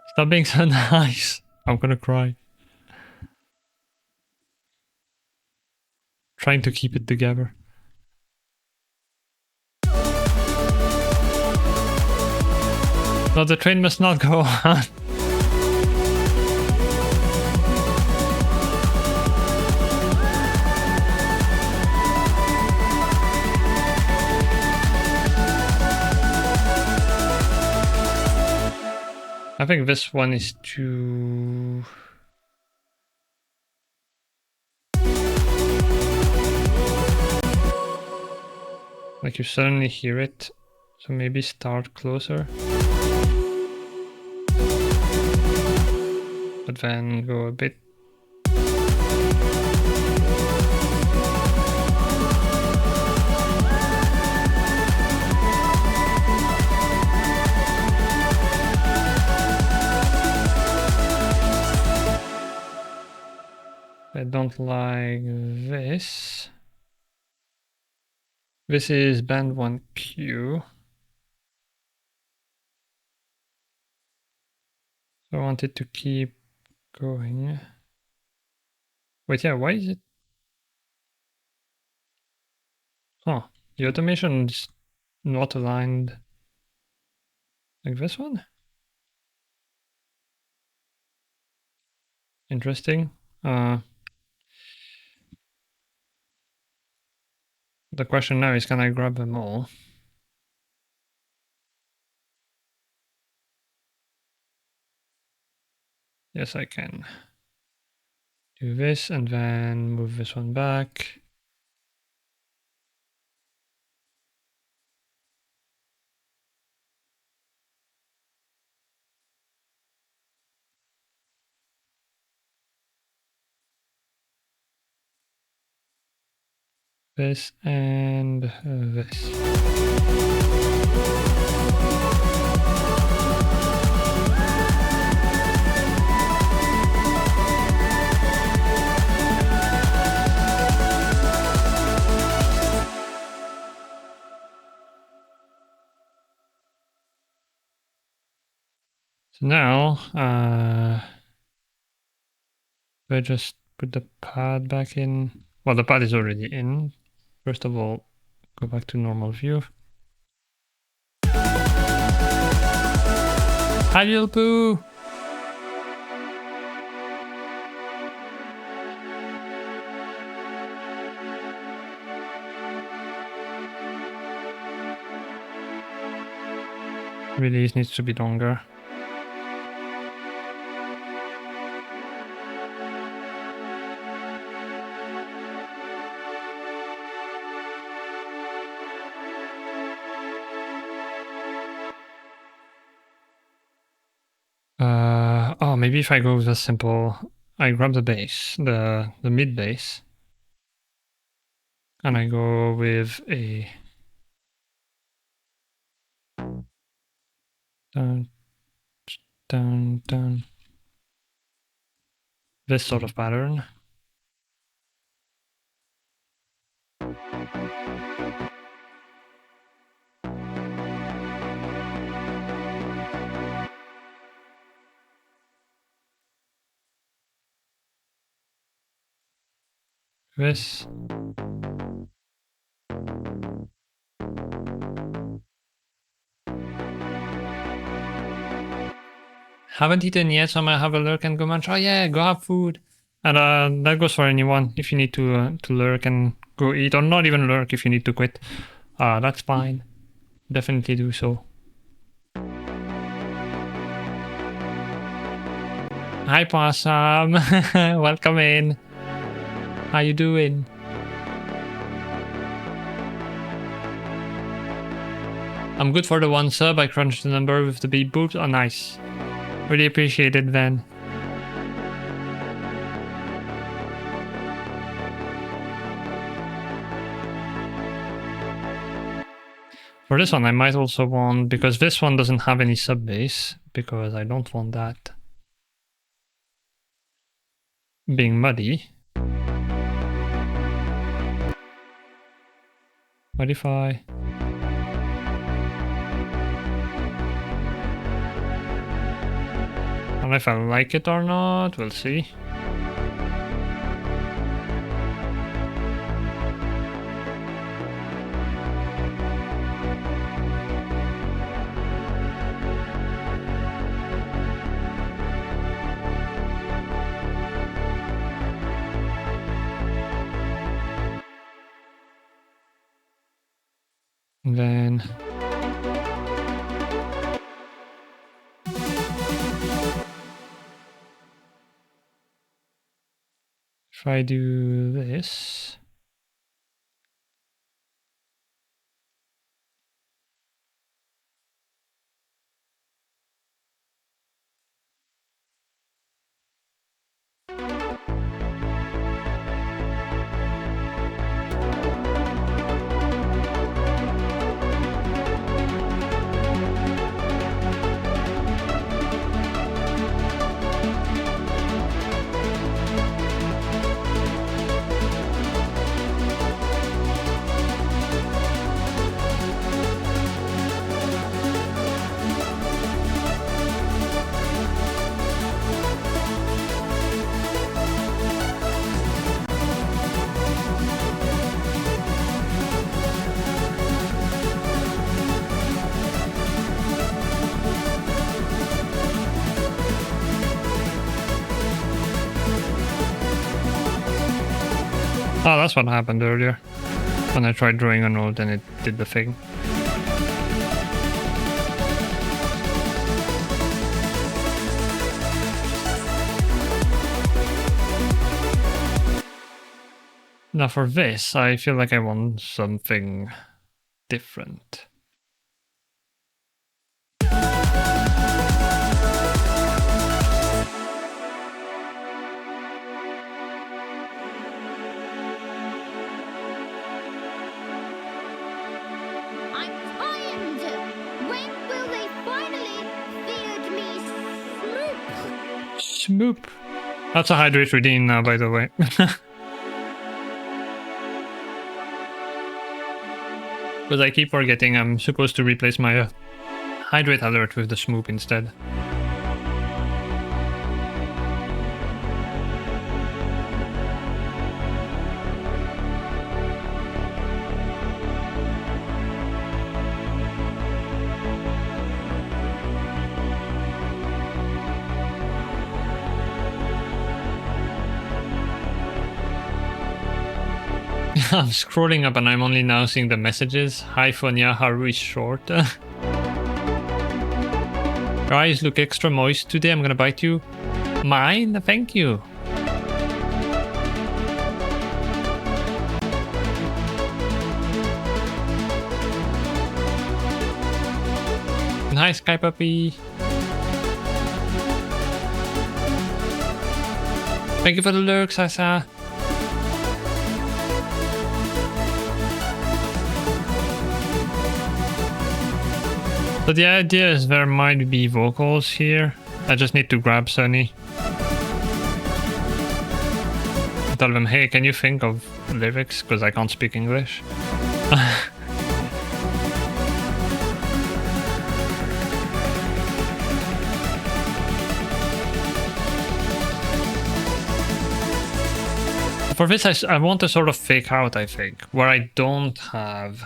[SPEAKER 1] Stop being so nice. I'm gonna cry. Trying to keep it together. No, the train must not go on. I think this one is too... like you suddenly hear it, so maybe start closer. But then go a bit. I don't like this. This is band 1Q. So I want it to keep going. Wait, yeah, why is it? Huh, the automation is not aligned like this one? Interesting. The question now is, can I grab them all? Yes, I can. Do this and then move this one back. This and this. So now, I just put the pad back in. Well, the pad is already in. First of all, go back to normal view. Hi, little poo! Release needs to be longer. Oh, maybe if I go with a simple, I grab the bass, the mid bass, and I go with a down, down, down, this sort of pattern. This. Haven't eaten yet, so I might have a lurk and go munch. Oh yeah, go have food. And that goes for anyone. If you need to lurk and go eat, or not even lurk if you need to quit, that's fine. Definitely do so. Hi Possum, welcome in. How you doing? I'm good for the 1 sub. I crunched the number with the beep boops. Oh, nice. Really appreciate it, Van. For this one, I might also want, because this one doesn't have any sub bass, because I don't want that being muddy. Modify. I don't know if I like it or not, we'll see. And then if I do this, Oh, that's what happened earlier. When I tried drawing a note and it did the thing. Now for this, I feel like I want something different.
[SPEAKER 2] I'm tired. When will they finally feed me smoop?
[SPEAKER 1] Smoop. That's a hydrate routine now, by the way. Because I keep forgetting I'm supposed to replace my hydrate alert with the smoop instead. I'm scrolling up and I'm only now seeing the messages. Hi Fonya, Haru is short. Your eyes look extra moist today, I'm gonna bite you. Mine? Thank you. Hi Sky Puppy. Thank you for the lurk, Sasa. So the idea is there might be vocals here. I just need to grab Sunny. Tell them, hey, can you think of lyrics? Because I can't speak English. For this, I want to sort of fake out, I think, where I don't have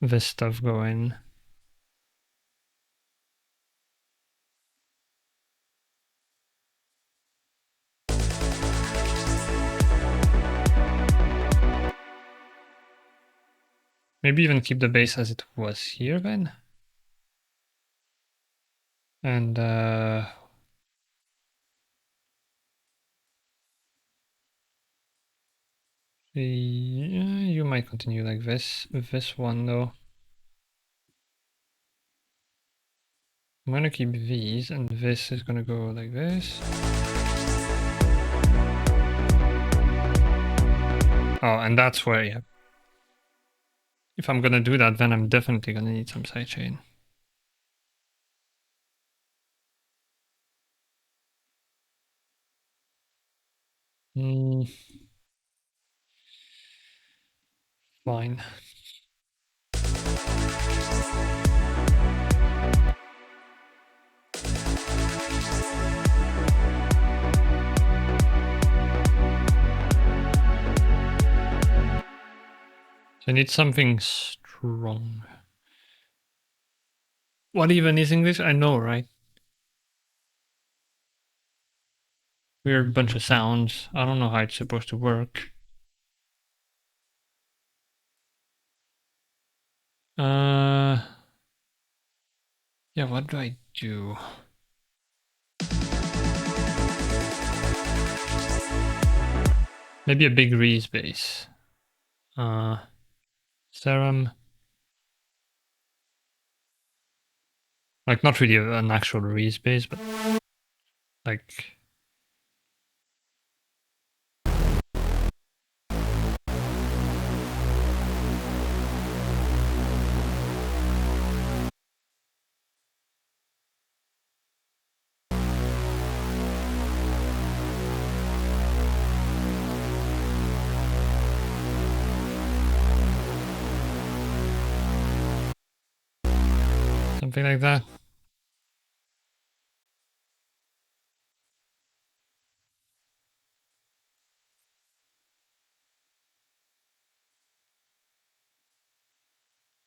[SPEAKER 1] this stuff going. Maybe even keep the bass as it was here then. And you might continue like this with this one though. I'm gonna keep these and this is gonna go like this. Oh, and that's where, yeah. If I'm gonna do that, then I'm definitely gonna need some sidechain. Fine. So I need something strong. What even is English? I know, right? Weird bunch of sounds. I don't know how it's supposed to work. Yeah, what do I do? Maybe a big Reese bass. Serum. Like, not really an actual Reese bass, but like... something like that.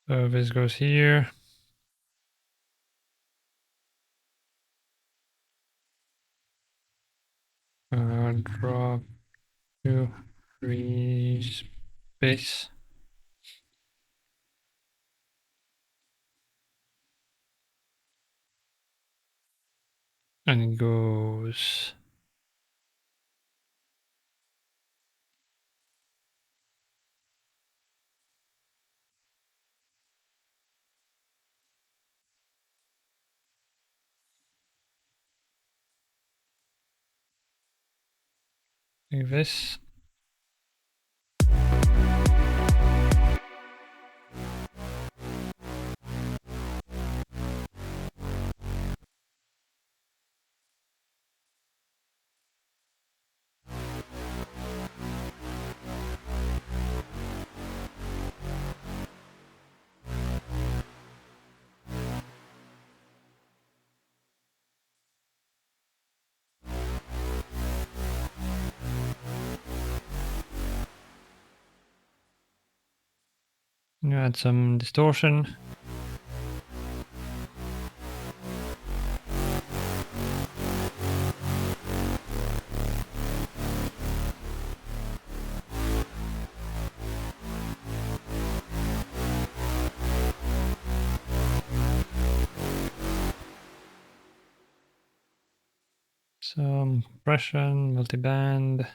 [SPEAKER 1] So this goes here. Drop base. And it goes... like this. You add some distortion. Some compression, multiband.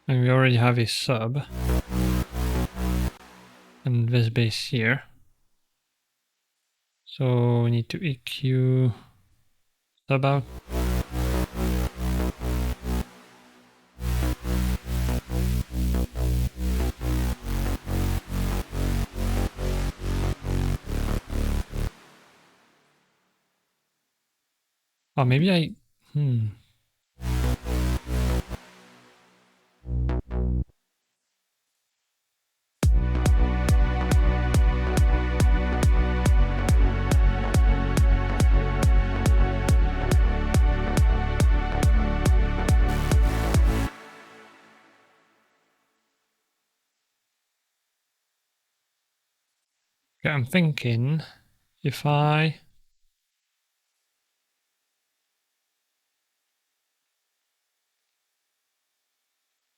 [SPEAKER 1] And we already have a sub. And this bass here. So we need to EQ sub out. Oh, maybe I... Okay, I'm thinking if I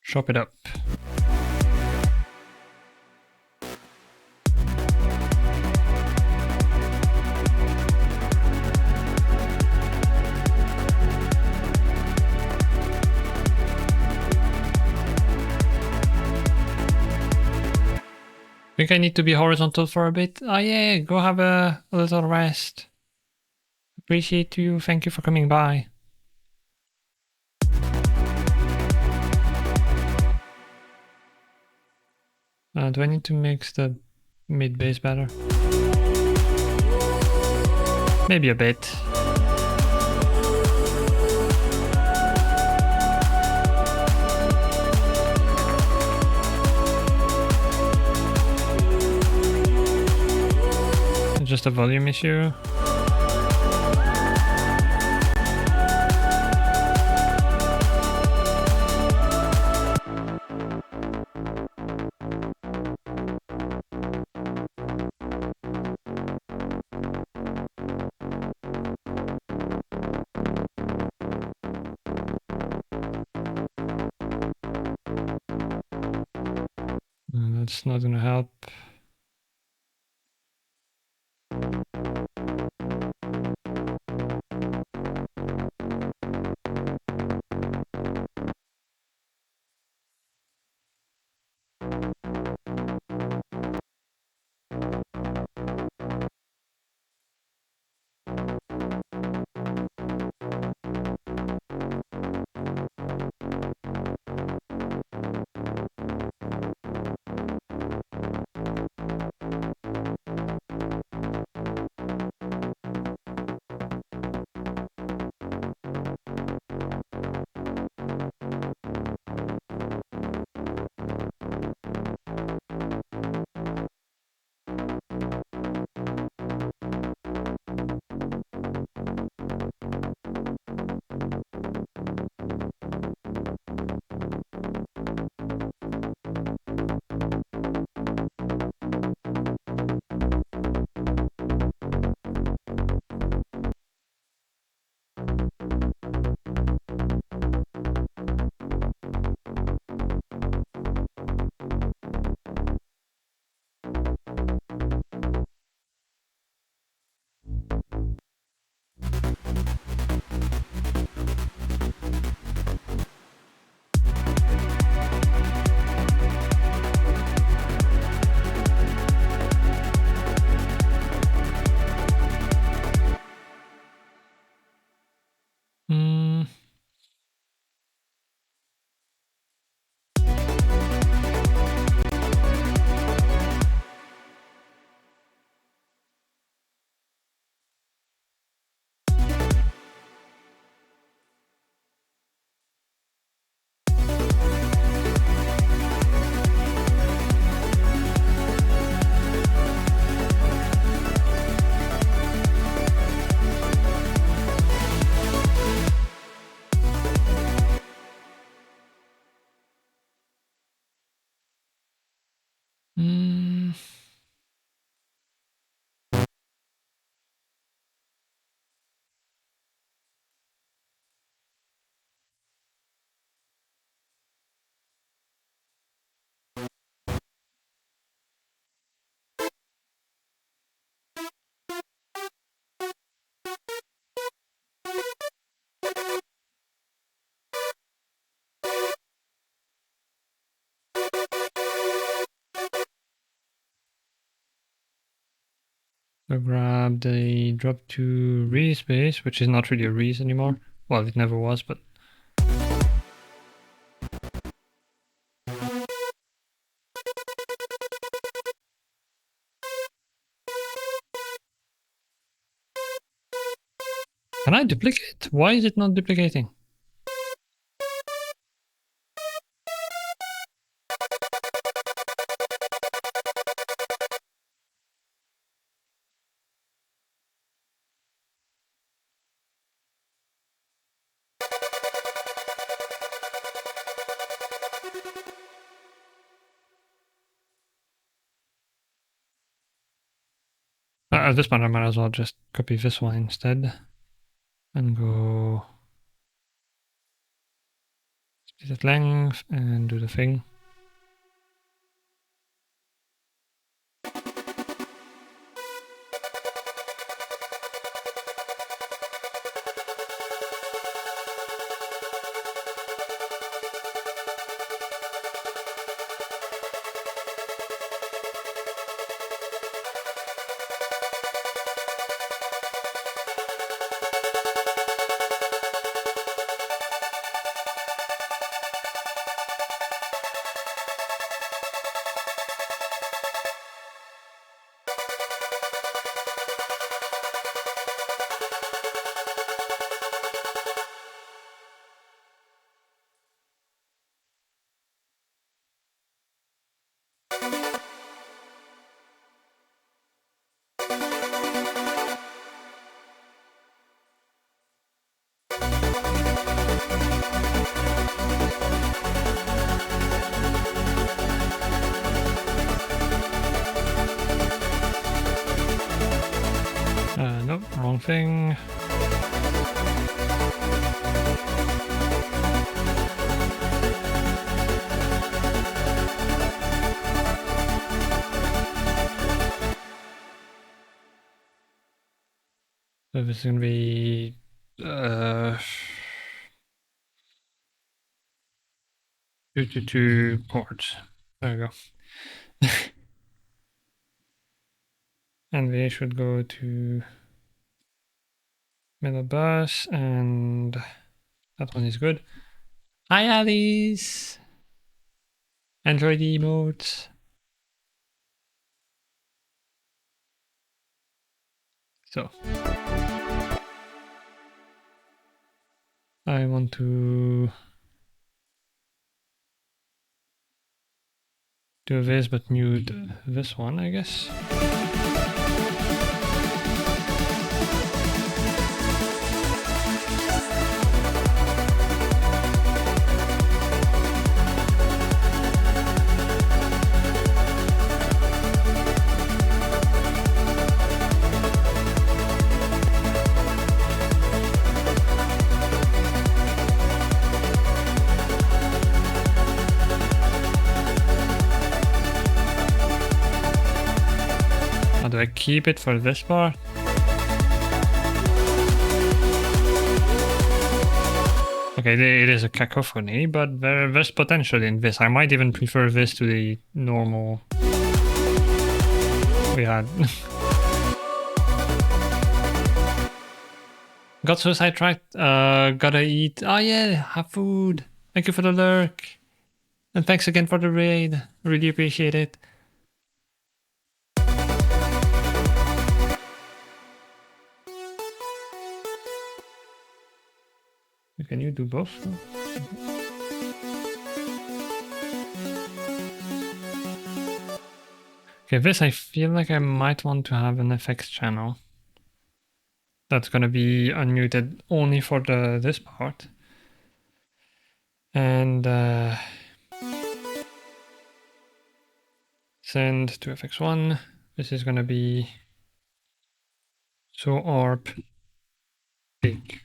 [SPEAKER 1] chop it up. Think I need to be horizontal for a bit. Oh yeah, go have a little rest. Appreciate you. Thank you for coming by. Do I need to mix the mid bass better? Maybe a bit. Just a volume issue. That's not gonna help. Hmm. So grab the drop to Reese base, which is not really a Reese anymore. Well, it never was, but can I duplicate? Why is it not duplicating? At this point, I might as well just copy this one instead and go split at length and do the thing. Nope, wrong thing. So this is gonna be 2 ports. There we go. And we should go to middle bus, and that one is good. Hi Alice! Enjoy the emotes. So I want to do this but mute this one, I guess. Do I keep it for this part? Okay, it is a cacophony, but there's potential in this. I might even prefer this to the normal we had. Got so sidetracked. Gotta eat. Oh yeah, have food. Thank you for the lurk. And thanks again for the raid. Really appreciate it. Can you do both? Okay, this I feel like I might want to have an FX channel. That's gonna be unmuted only for this part. And send to fx1. This is gonna be so arp big.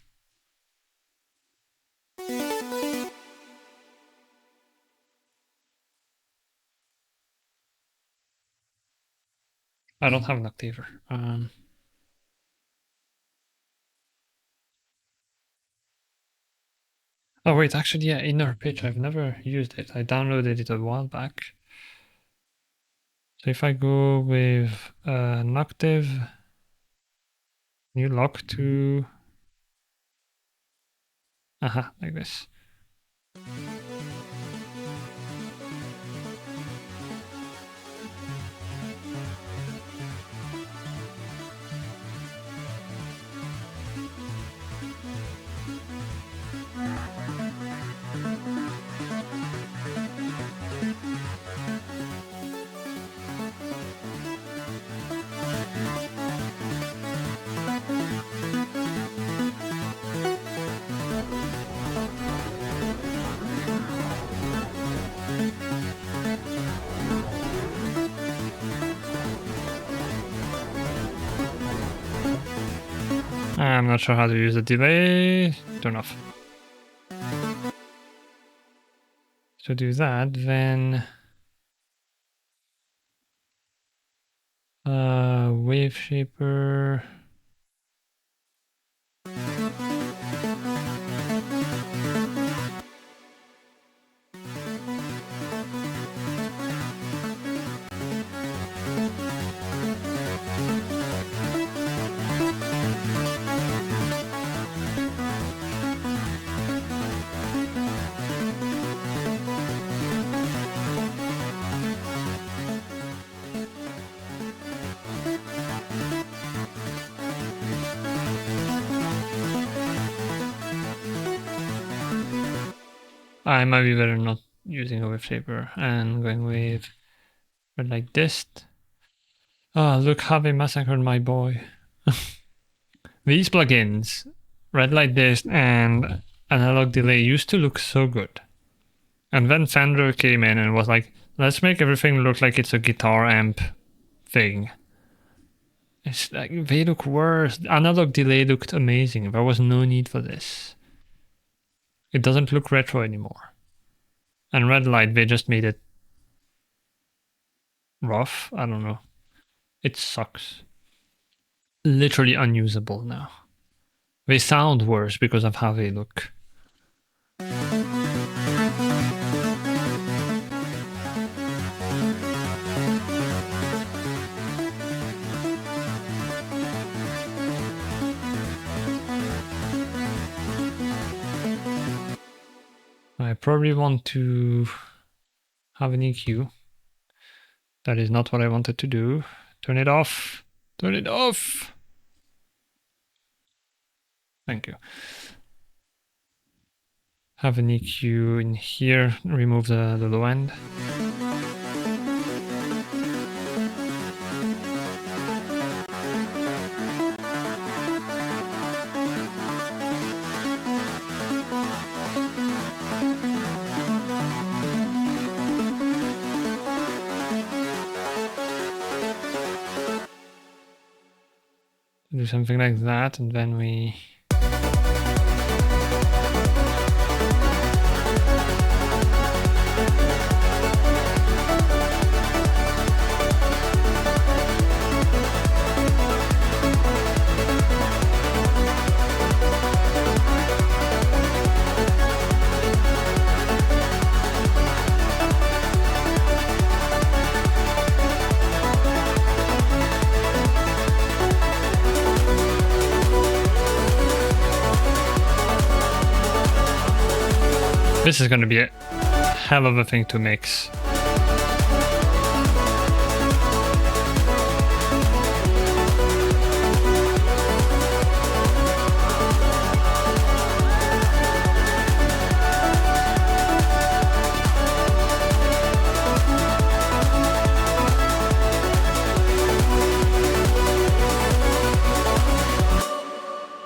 [SPEAKER 1] I don't have an octaver. Oh wait, actually, yeah, inner pitch. I've never used it. I downloaded it a while back. So if I go with an octave, new lock to, aha, like this. I'm not sure how to use the delay. Turn off. To do that, then wave shaper. I might be better not using a wave shaper and going with red light dist. Ah, look how they massacred my boy. These plugins, red light dist and analog delay, used to look so good. And then Fender came in and was like, let's make everything look like it's a guitar amp thing. It's like, they look worse. Analog delay looked amazing. There was no need for this. It doesn't look retro anymore. And red light, they just made it rough. I don't know. It sucks. Literally unusable now. They sound worse because of how they look. I probably want to have an EQ. That is not what I wanted to do. Turn it off. Turn it off. Thank you. Have an EQ in here. Remove the low end. Do something like that, and then we this is going to be a hell of a thing to mix.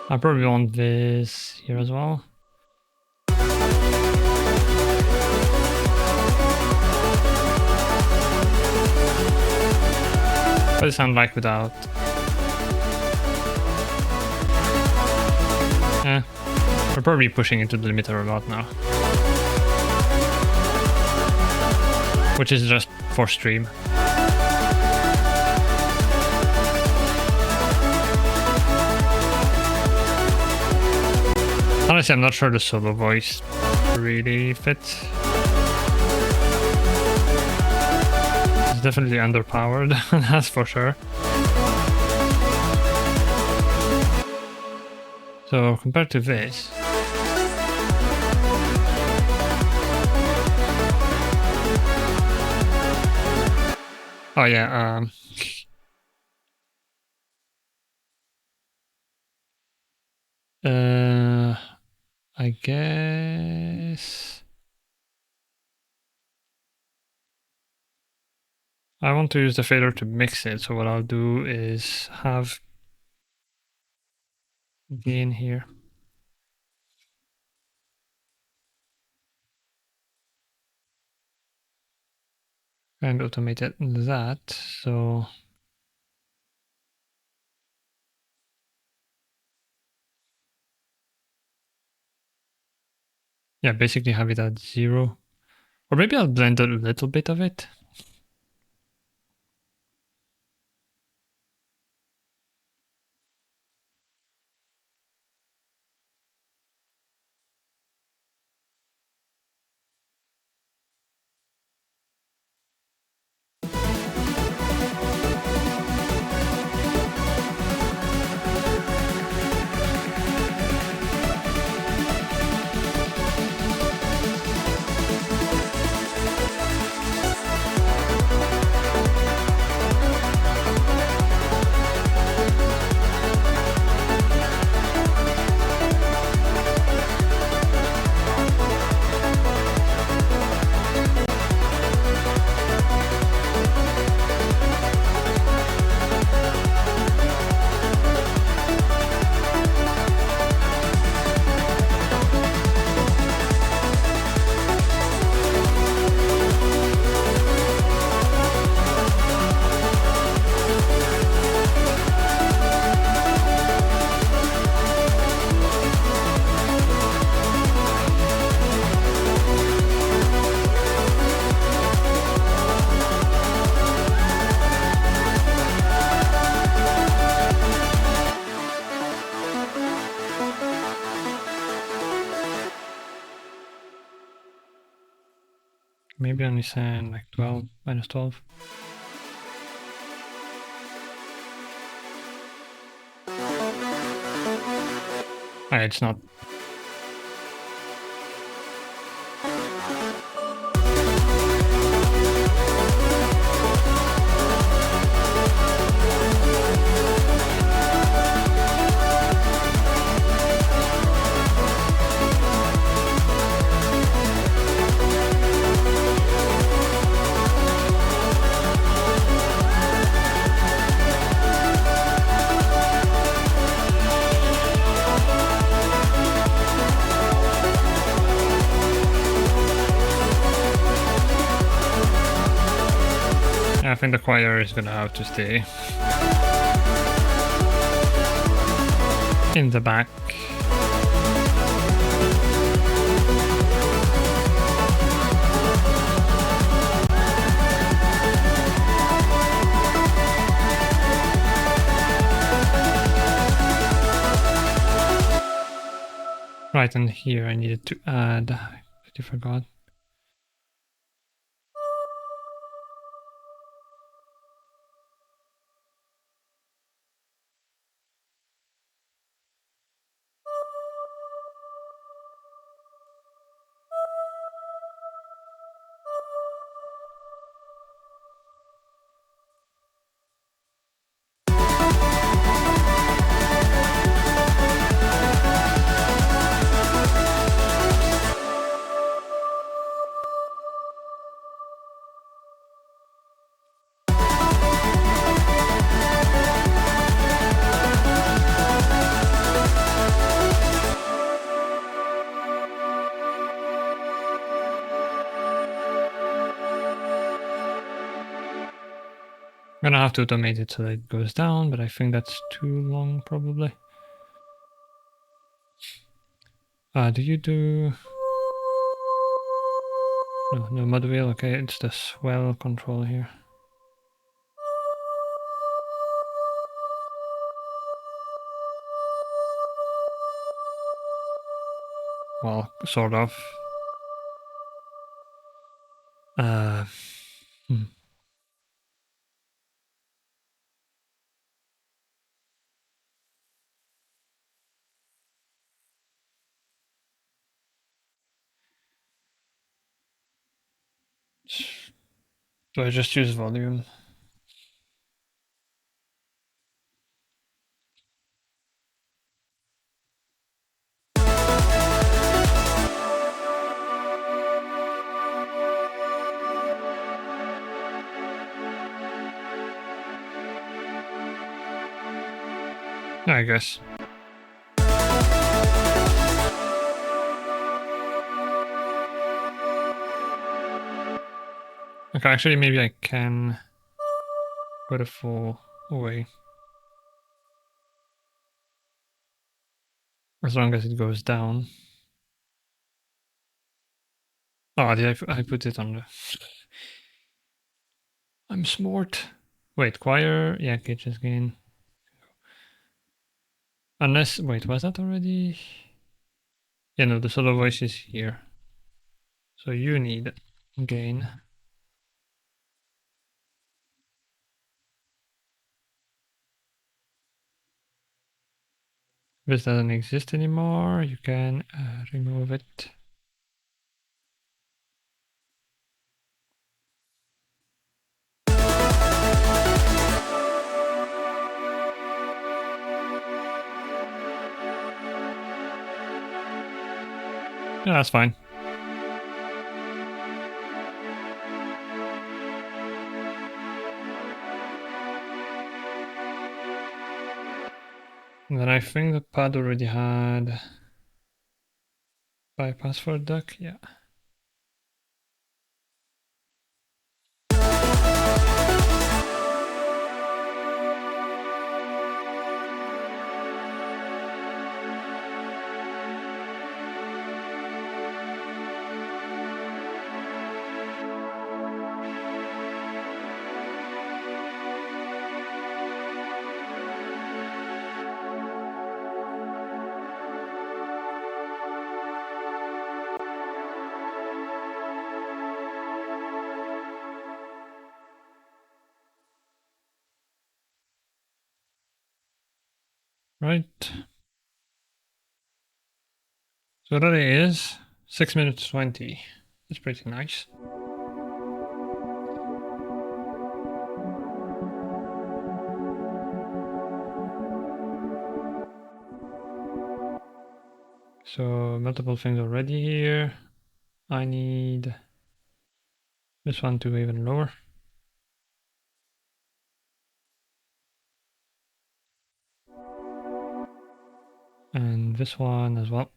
[SPEAKER 1] I probably want this here as well. What does it sound like without? We're probably pushing into the limiter a lot now. Which is just for stream. Honestly, I'm not sure the solo voice really fits. It's definitely underpowered, that's for sure. So compared to this, oh yeah, I guess I want to use the fader to mix it, so what I'll do is have gain here. And automate that, so yeah, basically have it at 0. Or maybe I'll blend a little bit of it. Maybe only send like 12, minus 12. It's not. I think the choir is gonna have to stay in the back. Right, and here I needed to add, I forgot. gonna have to automate it so that it goes down, but I think that's too long probably. Do you do... No mud wheel, okay, it's the swell control here. Well, sort of. Hmm. Do I just use volume? I guess. Okay, actually maybe I can go the full way. As long as it goes down. Oh, did I put it on the... I'm smart. Wait, choir? Yeah, cages gain. Unless... Wait, was that already? Yeah, no, the solo voice is here. So you need gain. This doesn't exist anymore. You can remove it. Yeah, that's fine. And then I think the pad already had bypass for duck, yeah. Right. So that is 6 minutes 20. That's pretty nice. So multiple things already here. I need this one to go even lower. And this one as well.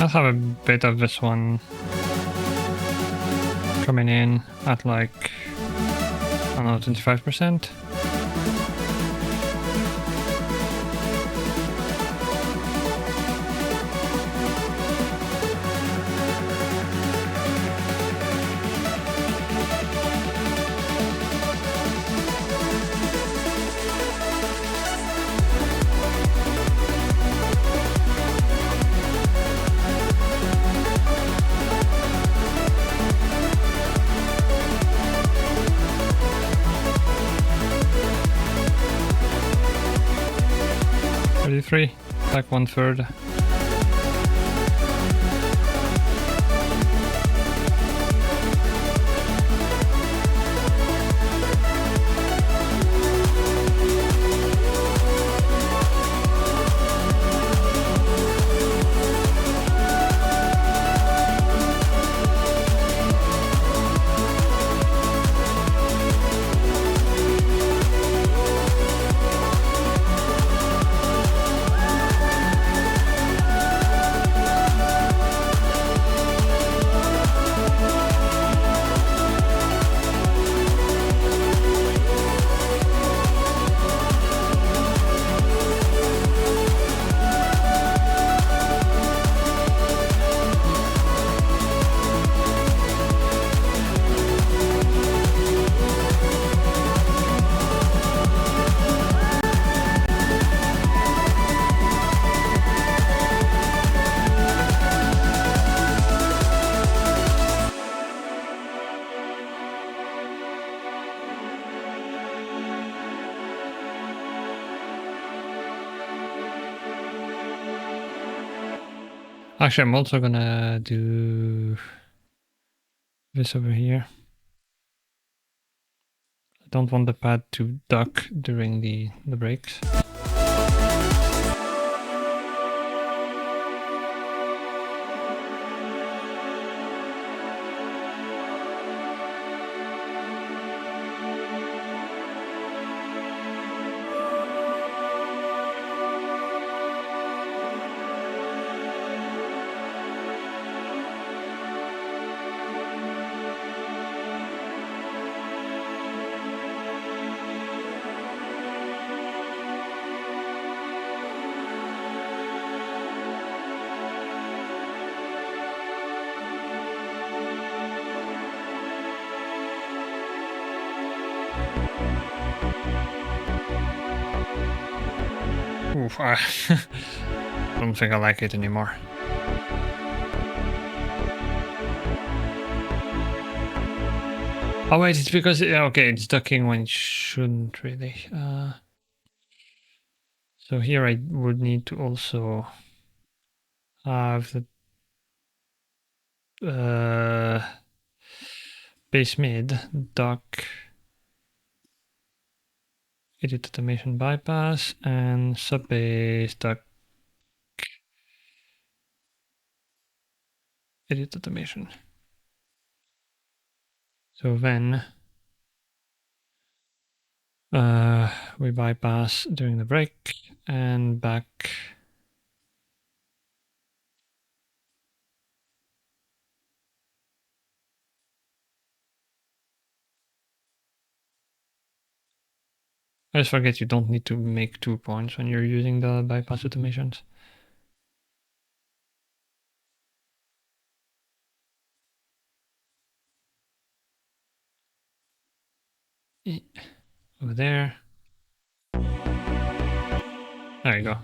[SPEAKER 1] Let's have a bit of this one coming in at like Oh no, 25%. Three, like 1/3. Actually, I'm also gonna do this over here. I don't want the pad to duck during the breaks. Oof, I don't think I like it anymore. Oh wait, it's because, okay, it's ducking when it shouldn't really. So here I would need to also have the base mid duck, edit automation bypass, and sub base duck, edit automation. So then we bypass during the break and back. I just forget you don't need to make 2 points when you're using the bypass automations. Over there. There you go.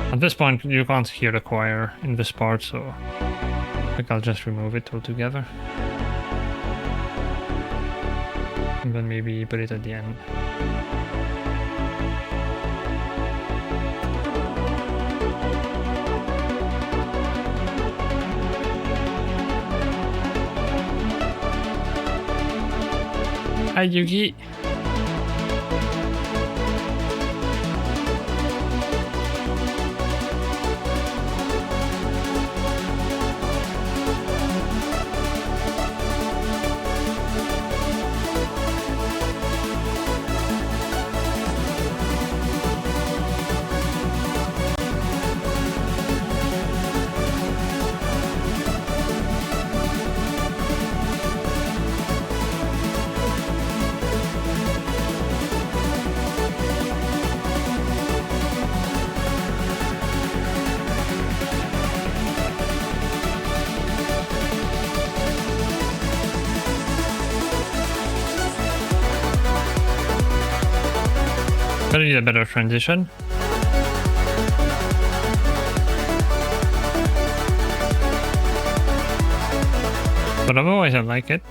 [SPEAKER 1] At this point, you can't hear the choir in this part, so I think I'll just remove it altogether. And then maybe put it at the end. Hi, Yugi. gonna need a better transition. But otherwise I like it.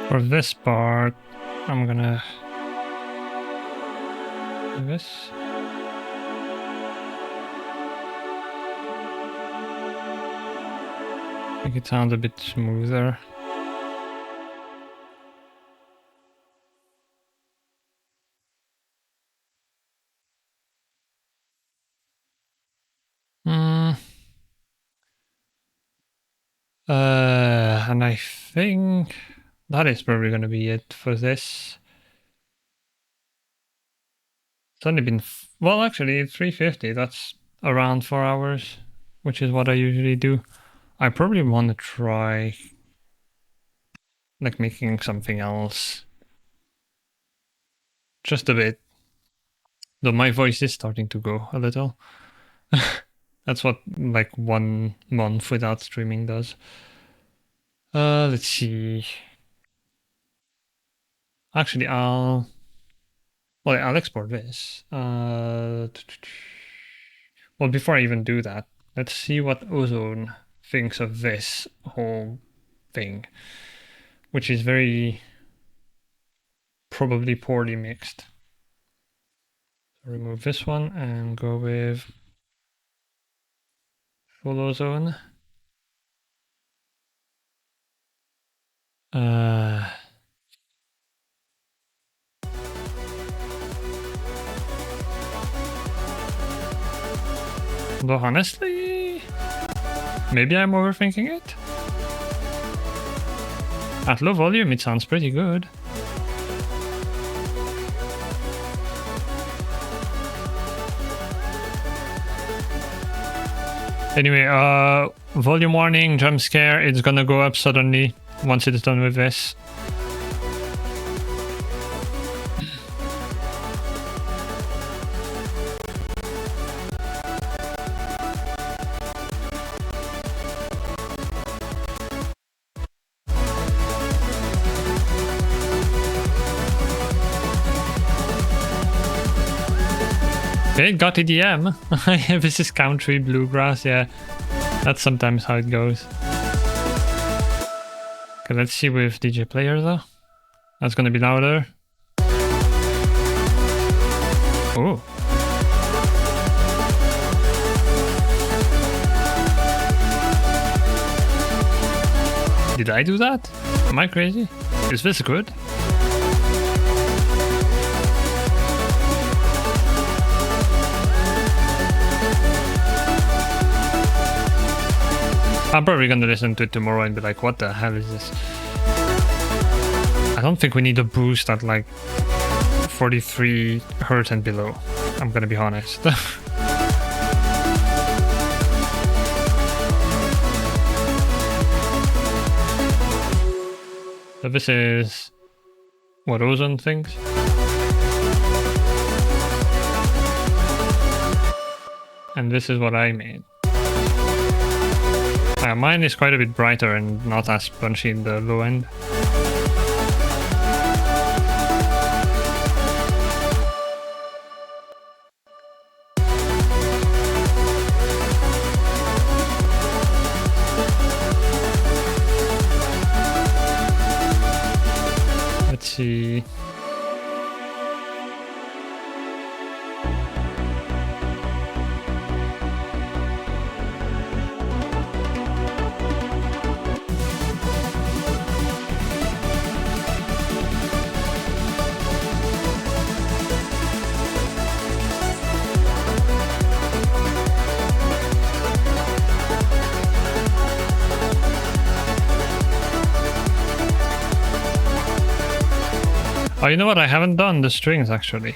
[SPEAKER 1] For this part, I'm gonna do this. Make it sound a bit smoother. And I think that is probably going to be it for this. It's only been, well, actually 350, that's around 4 hours, which is what I usually do. I probably want to try like making something else. Just a bit. Though my voice is starting to go a little. That's what like 1 month without streaming does. Let's see. Actually, I'll export this. Well, before I even do that, let's see what Ozone thinks of this whole thing, which is very probably poorly mixed. So remove this one and go with full Ozone. Though honestly, maybe I'm overthinking it. At low volume, it sounds pretty good. Anyway, volume warning, jump scare, it's gonna go up suddenly once it's done with this. Okay, got EDM. This is country bluegrass, yeah. That's sometimes how it goes. Okay, let's see with DJ player though. That's gonna be louder. Oh. Did I do that? Am I crazy? Is this good? I'm probably gonna listen to it tomorrow and be like, what the hell is this? I don't think we need a boost at like 43 Hz and below. I'm gonna be honest. So this is what Ozone thinks. And this is what I made. Mine is quite a bit brighter and not as punchy in the low end. Let's see. Oh, you know what? I haven't done the strings actually.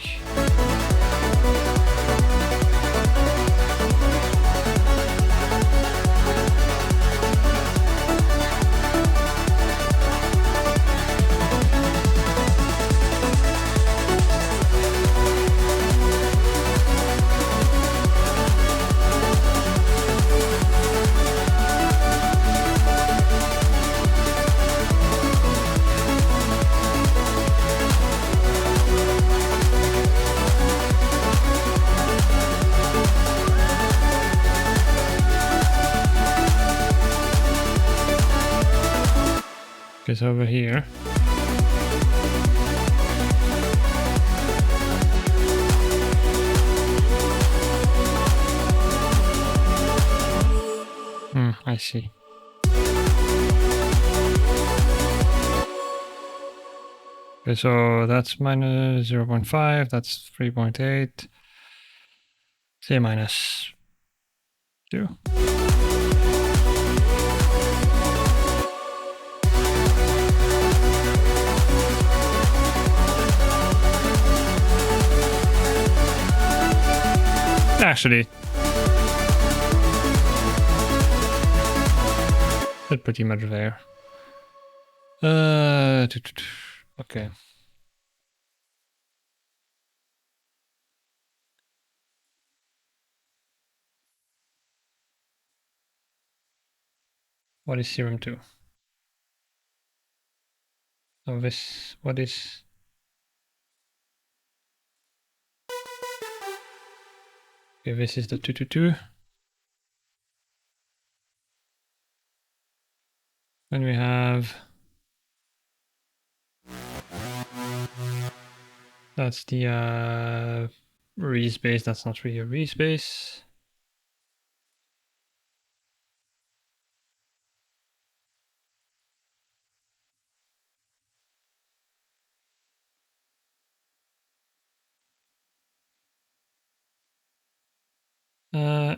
[SPEAKER 1] It's over here. I see. Okay, so that's minus 0.5, that's 3.8. Say minus 2. Actually, they're pretty much there. Okay. What is serum 2? Oh, this, what is... Okay, this is the 222. Then we have... That's the respace, that's not really a respace.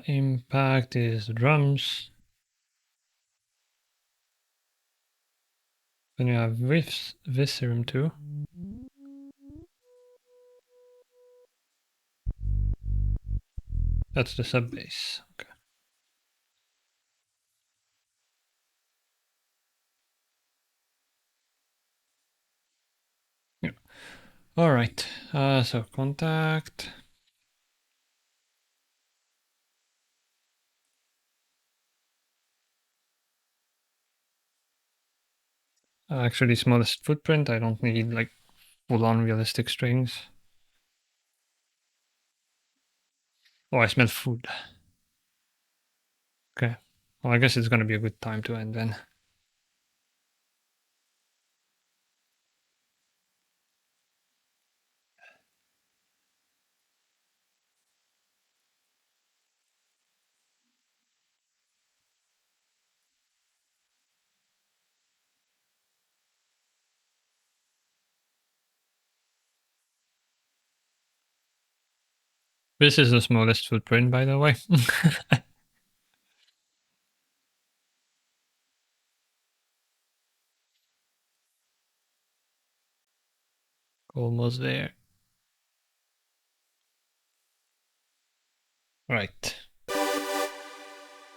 [SPEAKER 1] Impact is the drums. Then you have this serum 2. That's the sub bass. Okay. Yeah. All right. So contact. Actually, smallest footprint. I don't need like full-on realistic strings. Oh, I smell food. Okay. Well, I guess it's gonna be a good time to end then. This is the smallest footprint, by the way. Almost there. Right.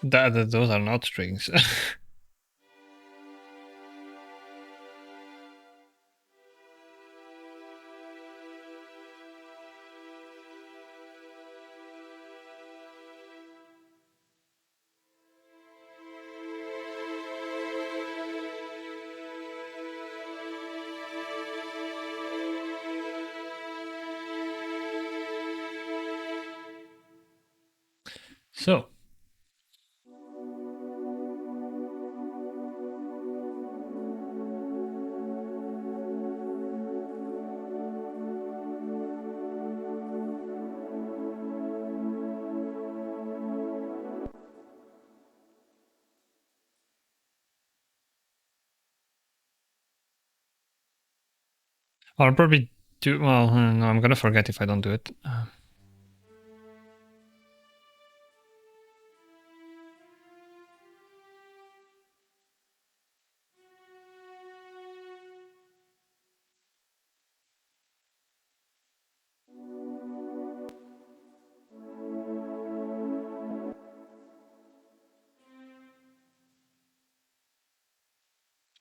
[SPEAKER 1] Those are not strings. So. I'll probably do, well, no, I'm gonna forget if I don't do it.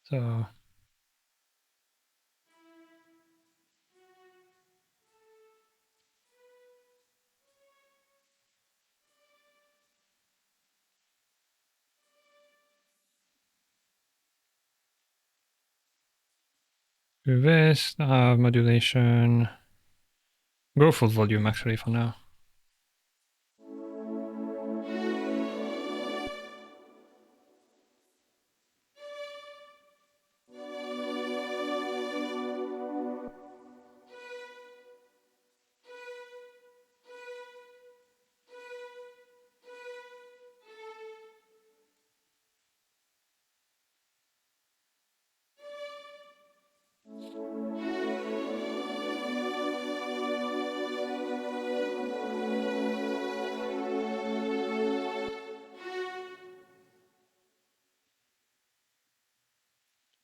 [SPEAKER 1] So. Do this, modulation. Go full volume actually for now.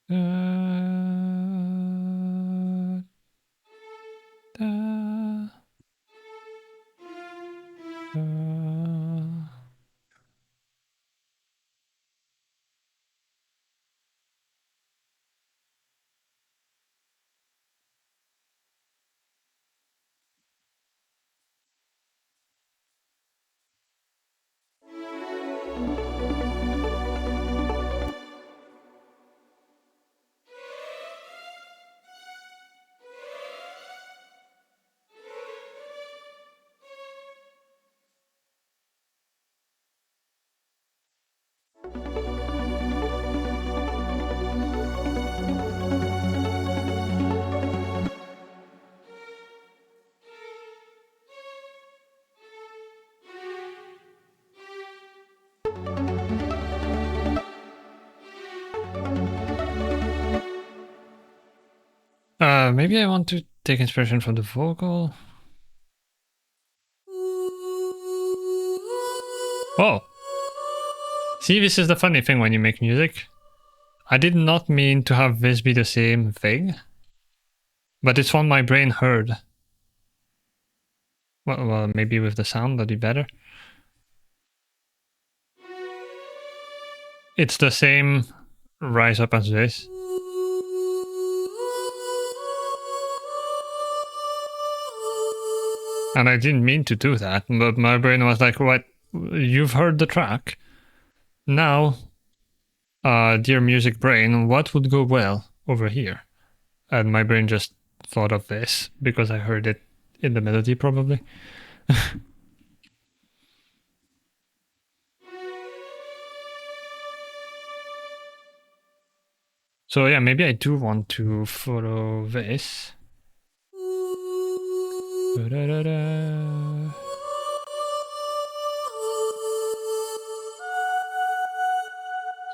[SPEAKER 1] Da, da, da. Maybe I want to take inspiration from the vocal. Oh! See, this is the funny thing when you make music. I did not mean to have this be the same thing, but it's one my brain heard. Well, maybe with the sound that'd be better. It's the same rise up as this. And I didn't mean to do that, but my brain was like, what? You've heard the track. Now, dear music brain, what would go well over here? And my brain just thought of this because I heard it in the melody probably. So yeah, maybe I do want to follow this. Da-da-da-da.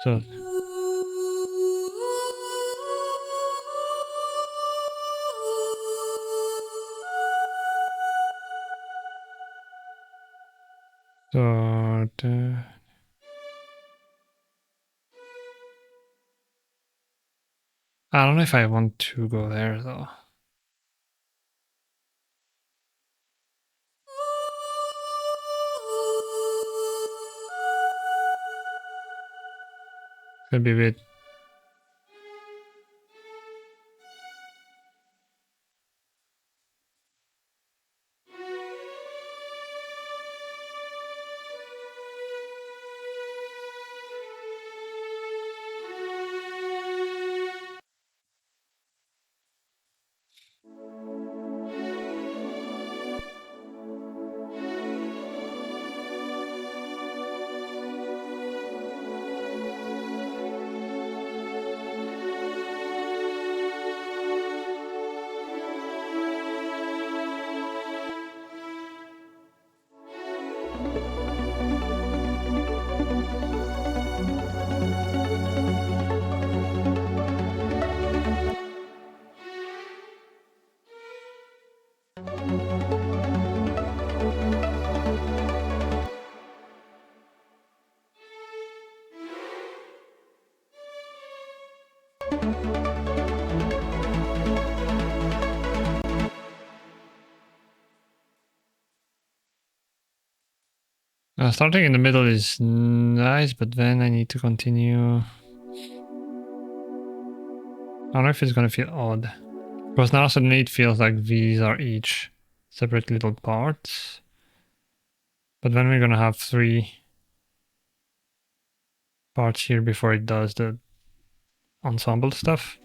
[SPEAKER 1] So I don't know if I want to go there though. Could be a bit. Starting in the middle is nice, but then I need to continue. I don't know if it's gonna feel odd. Because now suddenly it feels like these are each separate little parts. But then we're gonna have 3 parts here before it does the ensemble stuff.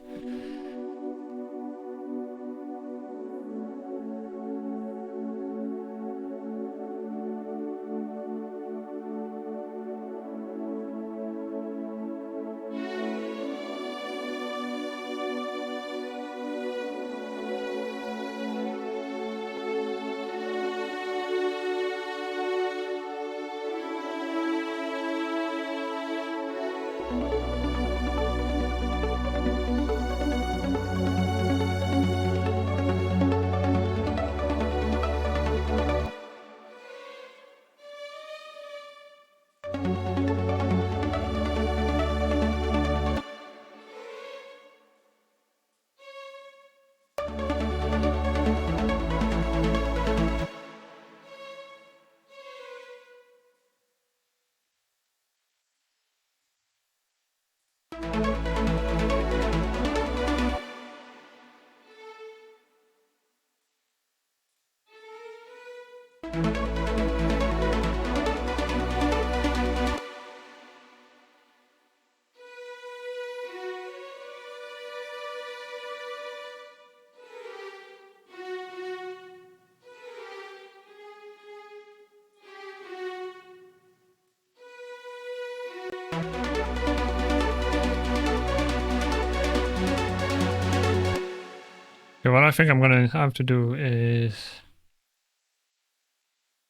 [SPEAKER 1] Okay, what I think I'm gonna have to do is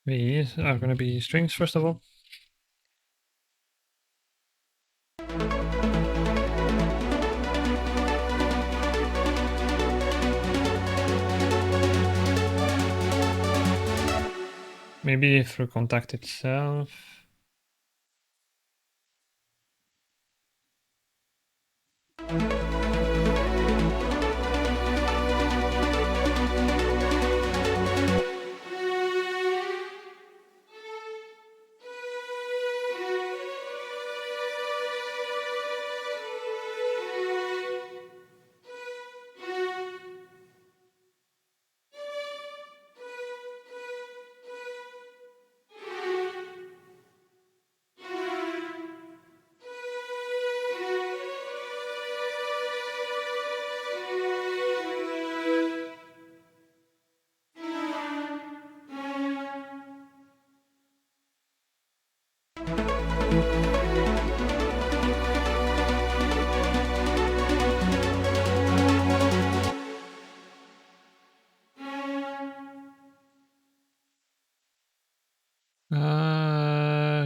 [SPEAKER 1] these are gonna be strings first of all. Maybe through contact itself.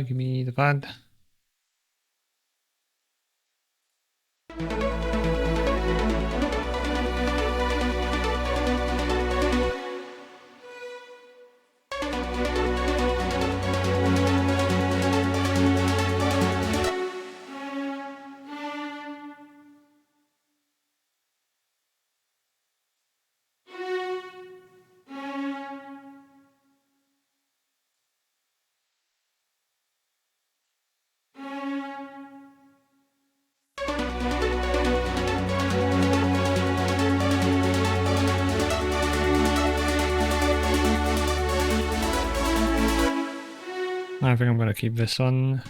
[SPEAKER 1] Give me the pad. I think I'm gonna keep this on.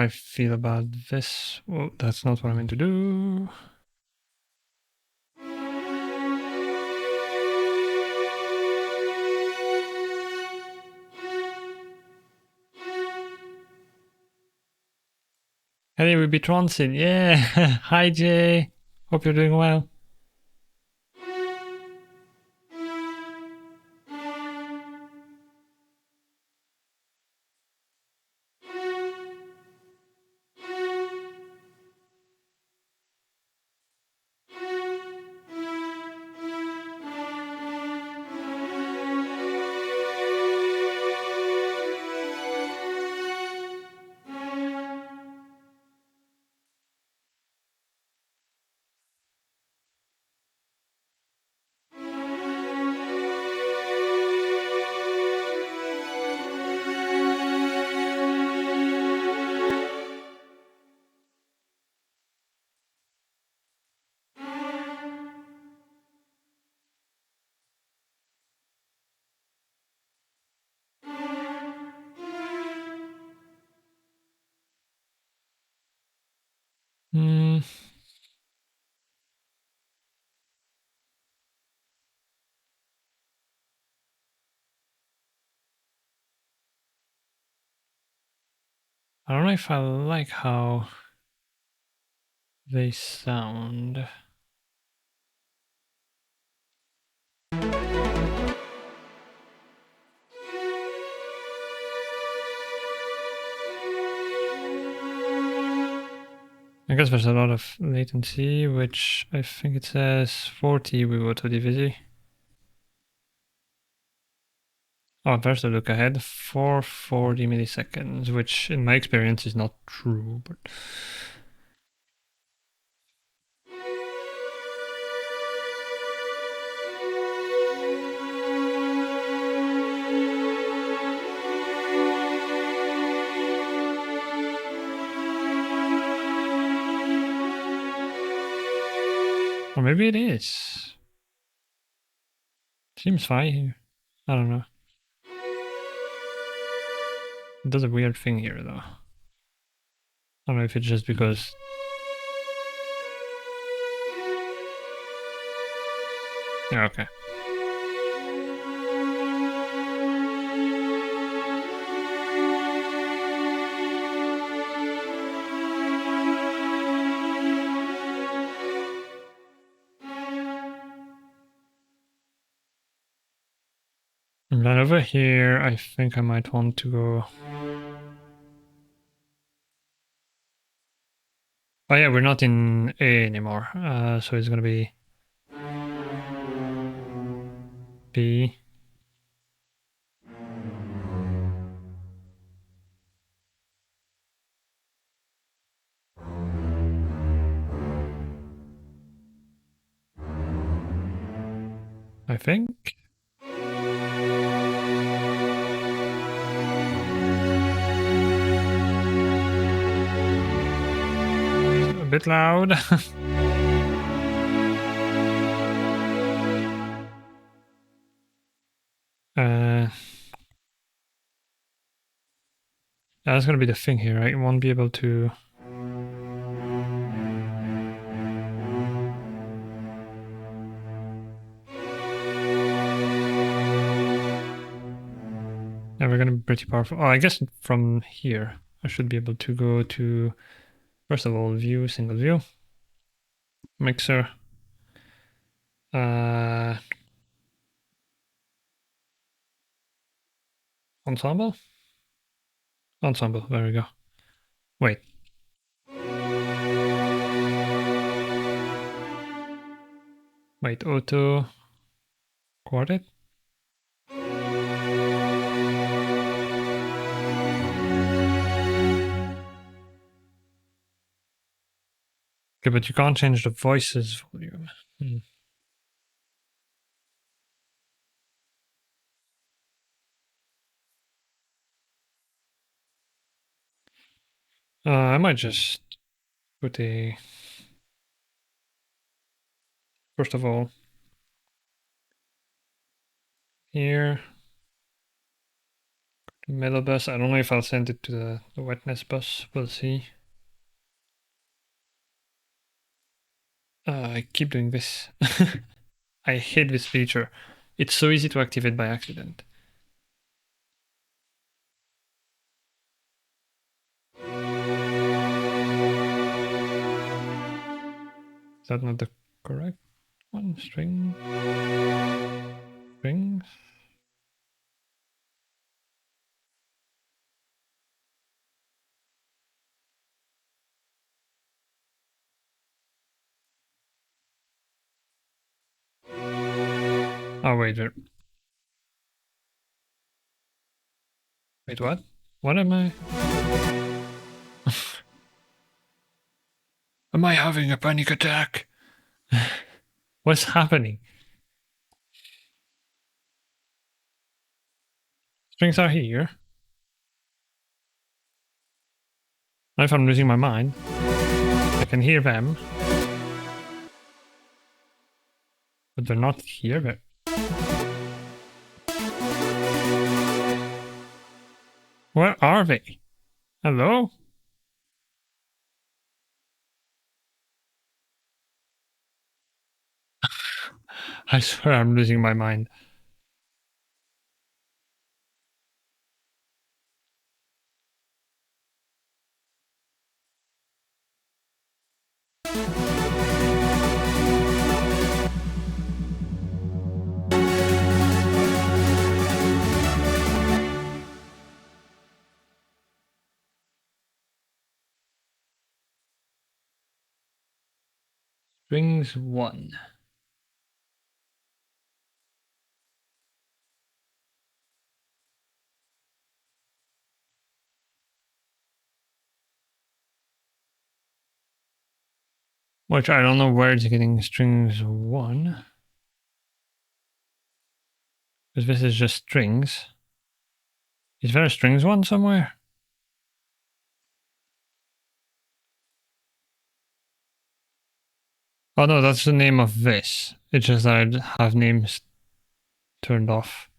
[SPEAKER 1] I feel about this. Oh, that's not what I meant to do. Hey, we beat TRONCE. Yeah. Hi, Jay. Hope you're doing well. Hmm. I don't know if I like how they sound. I guess there's a lot of latency, which I think it says 40 we were to divisi. Oh, there's the look ahead, 440 milliseconds, which in my experience is not true, but or maybe it is. Seems fine here. I don't know. It does a weird thing here though. I don't know if it's just because. Yeah, okay. And then over here, I think I might want to go. Oh yeah, we're not in A anymore, so it's gonna be B. I think. A bit loud. That's gonna be the thing here. I won't be able to. Yeah, we're gonna be pretty powerful. Oh, I guess from here I should be able to go to, first of all, view, single view, mixer, uh, ensemble, ensemble. There we go. Wait. Wait, auto, quartet. Okay, but you can't change the voices volume. I might just put a, first of all, here, middle bus. I don't know if I'll send it to the wetness bus. We'll see. I keep doing this. I hate this feature. It's so easy to activate by accident. Is that not the correct one? Strings? Oh, wait. Wait, what? What am I? Am I having a panic attack? What's happening? Strings are here. Now if I'm losing my mind, I can hear them. But they're not here. Where are they? Hello? I swear I'm losing my mind. Strings 1. Which I don't know where it's getting strings 1. Because this is just strings. Is there a strings 1 somewhere? Oh no, that's the name of this. It's just that I have names turned off.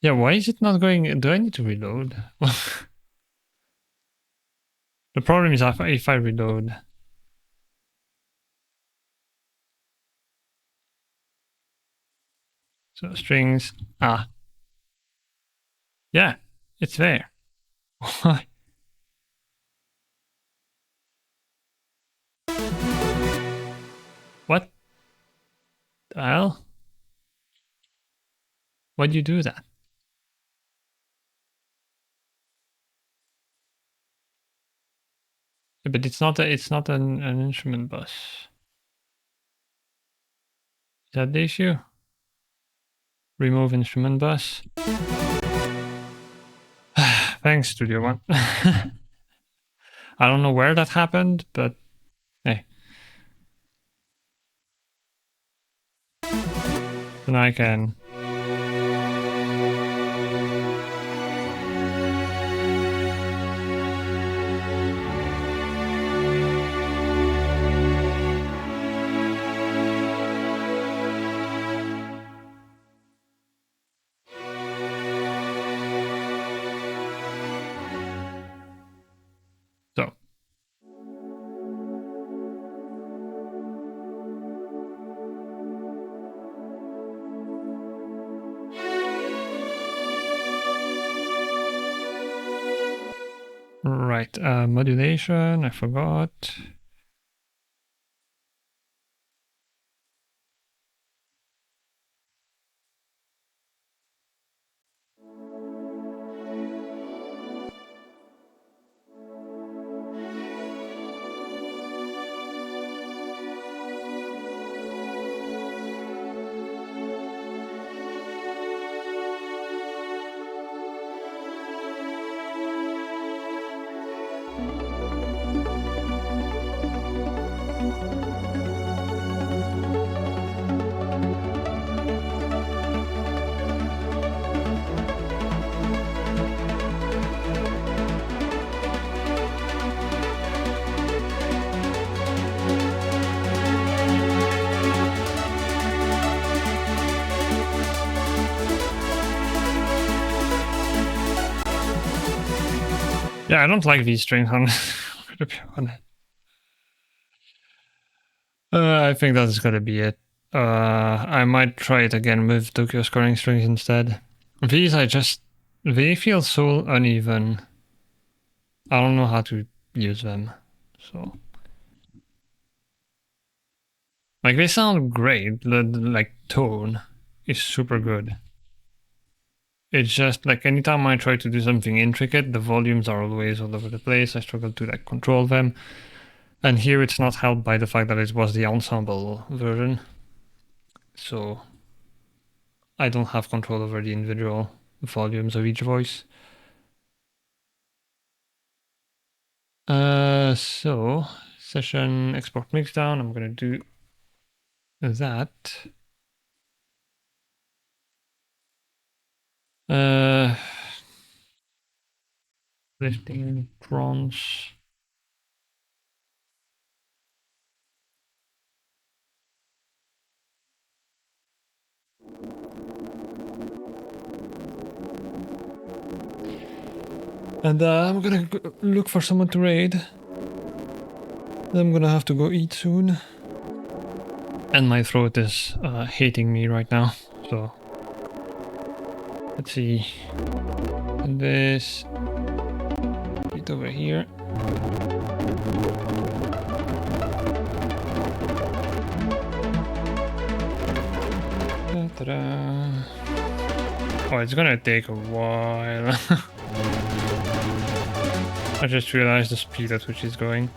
[SPEAKER 1] Yeah, why is it not going? Do I need to reload? The problem is if I reload. So strings, yeah, it's there. Why? What the hell? Why'd you do that? Yeah, but it's not an instrument bus. Is that the issue? Remove instrument bus. Thanks, Studio One. I don't know where that happened, but hey. Then I can. So. Right, modulation, I forgot. Yeah, I don't like these strings, I'm gonna be honest. I think that's gonna be it. I might try it again with Tokyo scoring strings instead. These they feel so uneven. I don't know how to use them, so. Like, they sound great, the like, tone is super good. It's just, like, anytime I try to do something intricate, the volumes are always all over the place, I struggle to, like, control them. And here it's not helped by the fact that it was the ensemble version. So, I don't have control over the individual volumes of each voice. So, session export mixdown, I'm gonna do that. Lifting TRONCE. And I'm gonna look for someone to raid. I'm gonna have to go eat soon. And my throat is hating me right now, so let's see. And this it over here. Ta-da. Oh, it's gonna take a while. I just realized the speed at which it's going.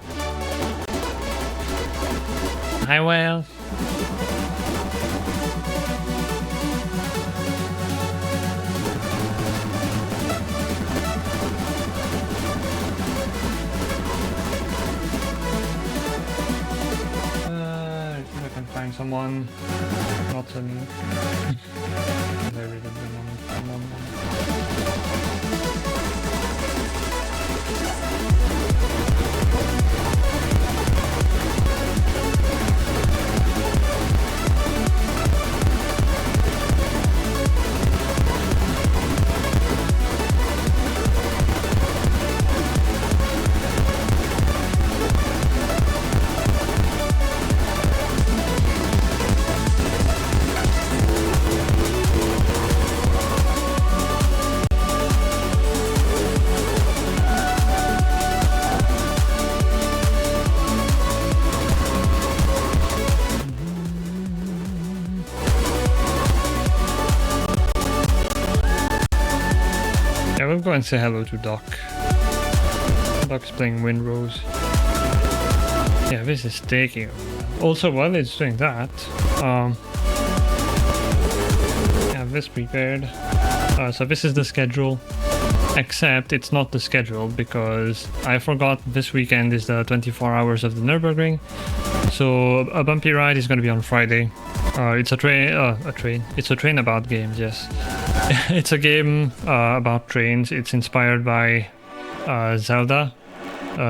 [SPEAKER 1] Hi, whale. If I can find someone. Not some. Very good someone. Yeah, we'll go and say hello to Doc. Doc's playing Windrose. Yeah, this is taking a while. Also, while it's doing that, I have this prepared. So this is the schedule, except it's not the schedule because I forgot this weekend is the 24 hours of the Nürburgring. So a bumpy ride is going to be on Friday. It's a train. It's a train about games, yes. It's a game about trains. It's inspired by Zelda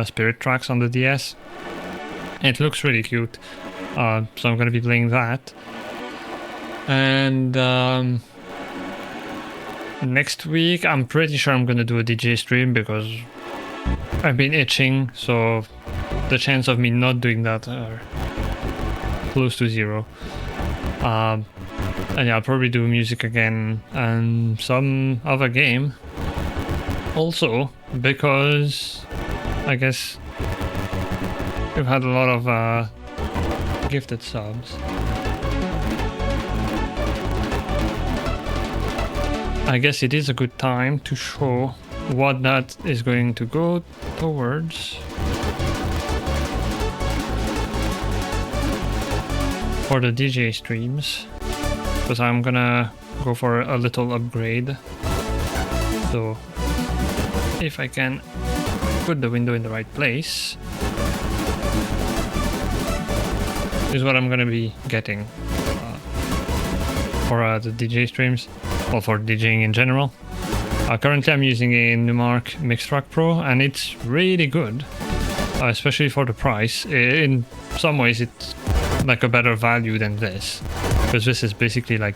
[SPEAKER 1] Spirit Tracks on the DS. It looks really cute, so I'm going to be playing that. And next week, I'm pretty sure I'm going to do a DJ stream because I've been itching, so the chance of me not doing that are close to zero. And yeah, I'll probably do music again and some other game. Also, because I guess we've had a lot of gifted subs. I guess it is a good time to show what that is going to go towards. For the DJ streams, because I'm gonna go for a little upgrade. So if I can put the window in the right place, is what I'm gonna be getting for the DJ streams, or for DJing in general. Currently I'm using a Numark Mixtrack Pro and it's really good, especially for the price. In some ways it's like a better value than this, because this is basically like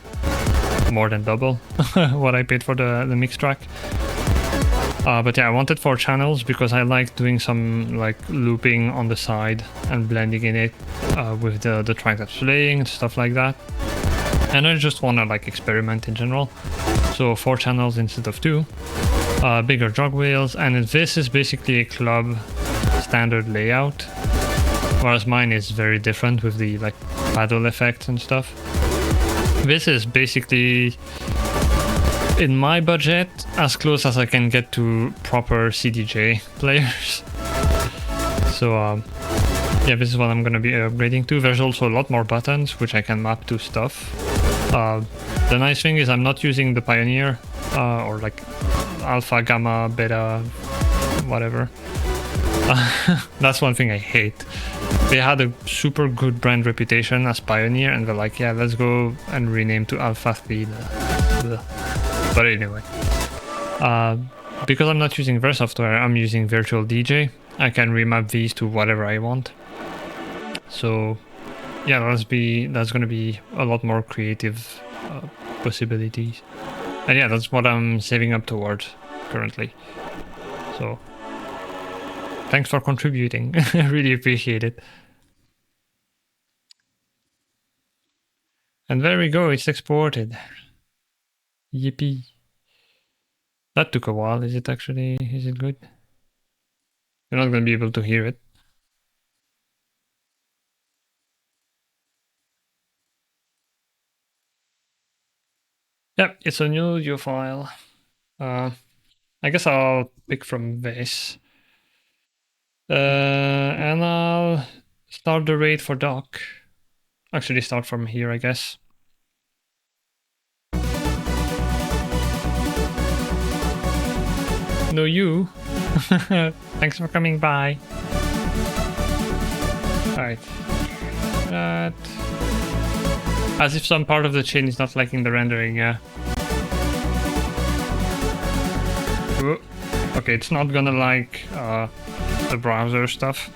[SPEAKER 1] more than double what I paid for the mix track. But yeah, I wanted 4 channels because I like doing some like looping on the side and blending in it with the track that's playing and stuff like that. And I just want to like experiment in general. So 4 channels instead of 2. Bigger jog wheels, and this is basically a club standard layout. Whereas mine is very different with the like paddle effects and stuff. This is basically, in my budget, as close as I can get to proper CDJ players. So yeah, this is what I'm gonna be upgrading to. There's also a lot more buttons which I can map to stuff. The nice thing is I'm not using the Pioneer or like Alpha, Gamma, Beta, whatever. That's one thing I hate. They had a super good brand reputation as Pioneer, and they're like, yeah, let's go and rename to Alpha 3. But anyway, because I'm not using their software, I'm using Virtual DJ. I can remap these to whatever I want. So yeah, that's gonna be a lot more creative possibilities. And yeah, that's what I'm saving up towards currently. So thanks for contributing. I really appreciate it. And there we go, it's exported. Yippee. That took a while. Is it good? You're not going to be able to hear it. Yep, it's a new audio file. I guess I'll pick from this. And I'll start the raid for Doc. Actually start from here, I guess. No, you. Thanks for coming by. Alright. That. As if some part of the chain is not liking the rendering, yeah. Ooh. Okay, it's not gonna like the browser stuff.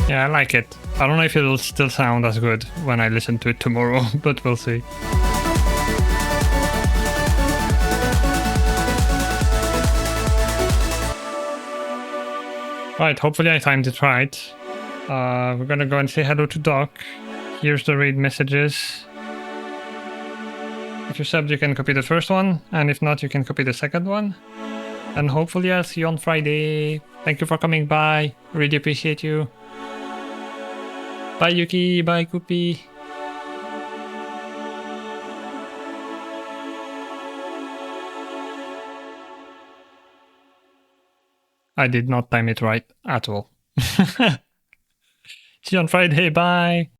[SPEAKER 1] Yeah, I like it. I don't know if it'll still sound as good when I listen to it tomorrow, but we'll see. Right, hopefully I timed it right. We're gonna go and say hello to Doc. Here's the raid messages. If you're subbed, you can copy the first one, and if not, you can copy the second one. And hopefully I'll see you on Friday. Thank you for coming by. Really appreciate you. Bye Yuki, bye Kupi. I did not time it right at all. See you on Friday, bye.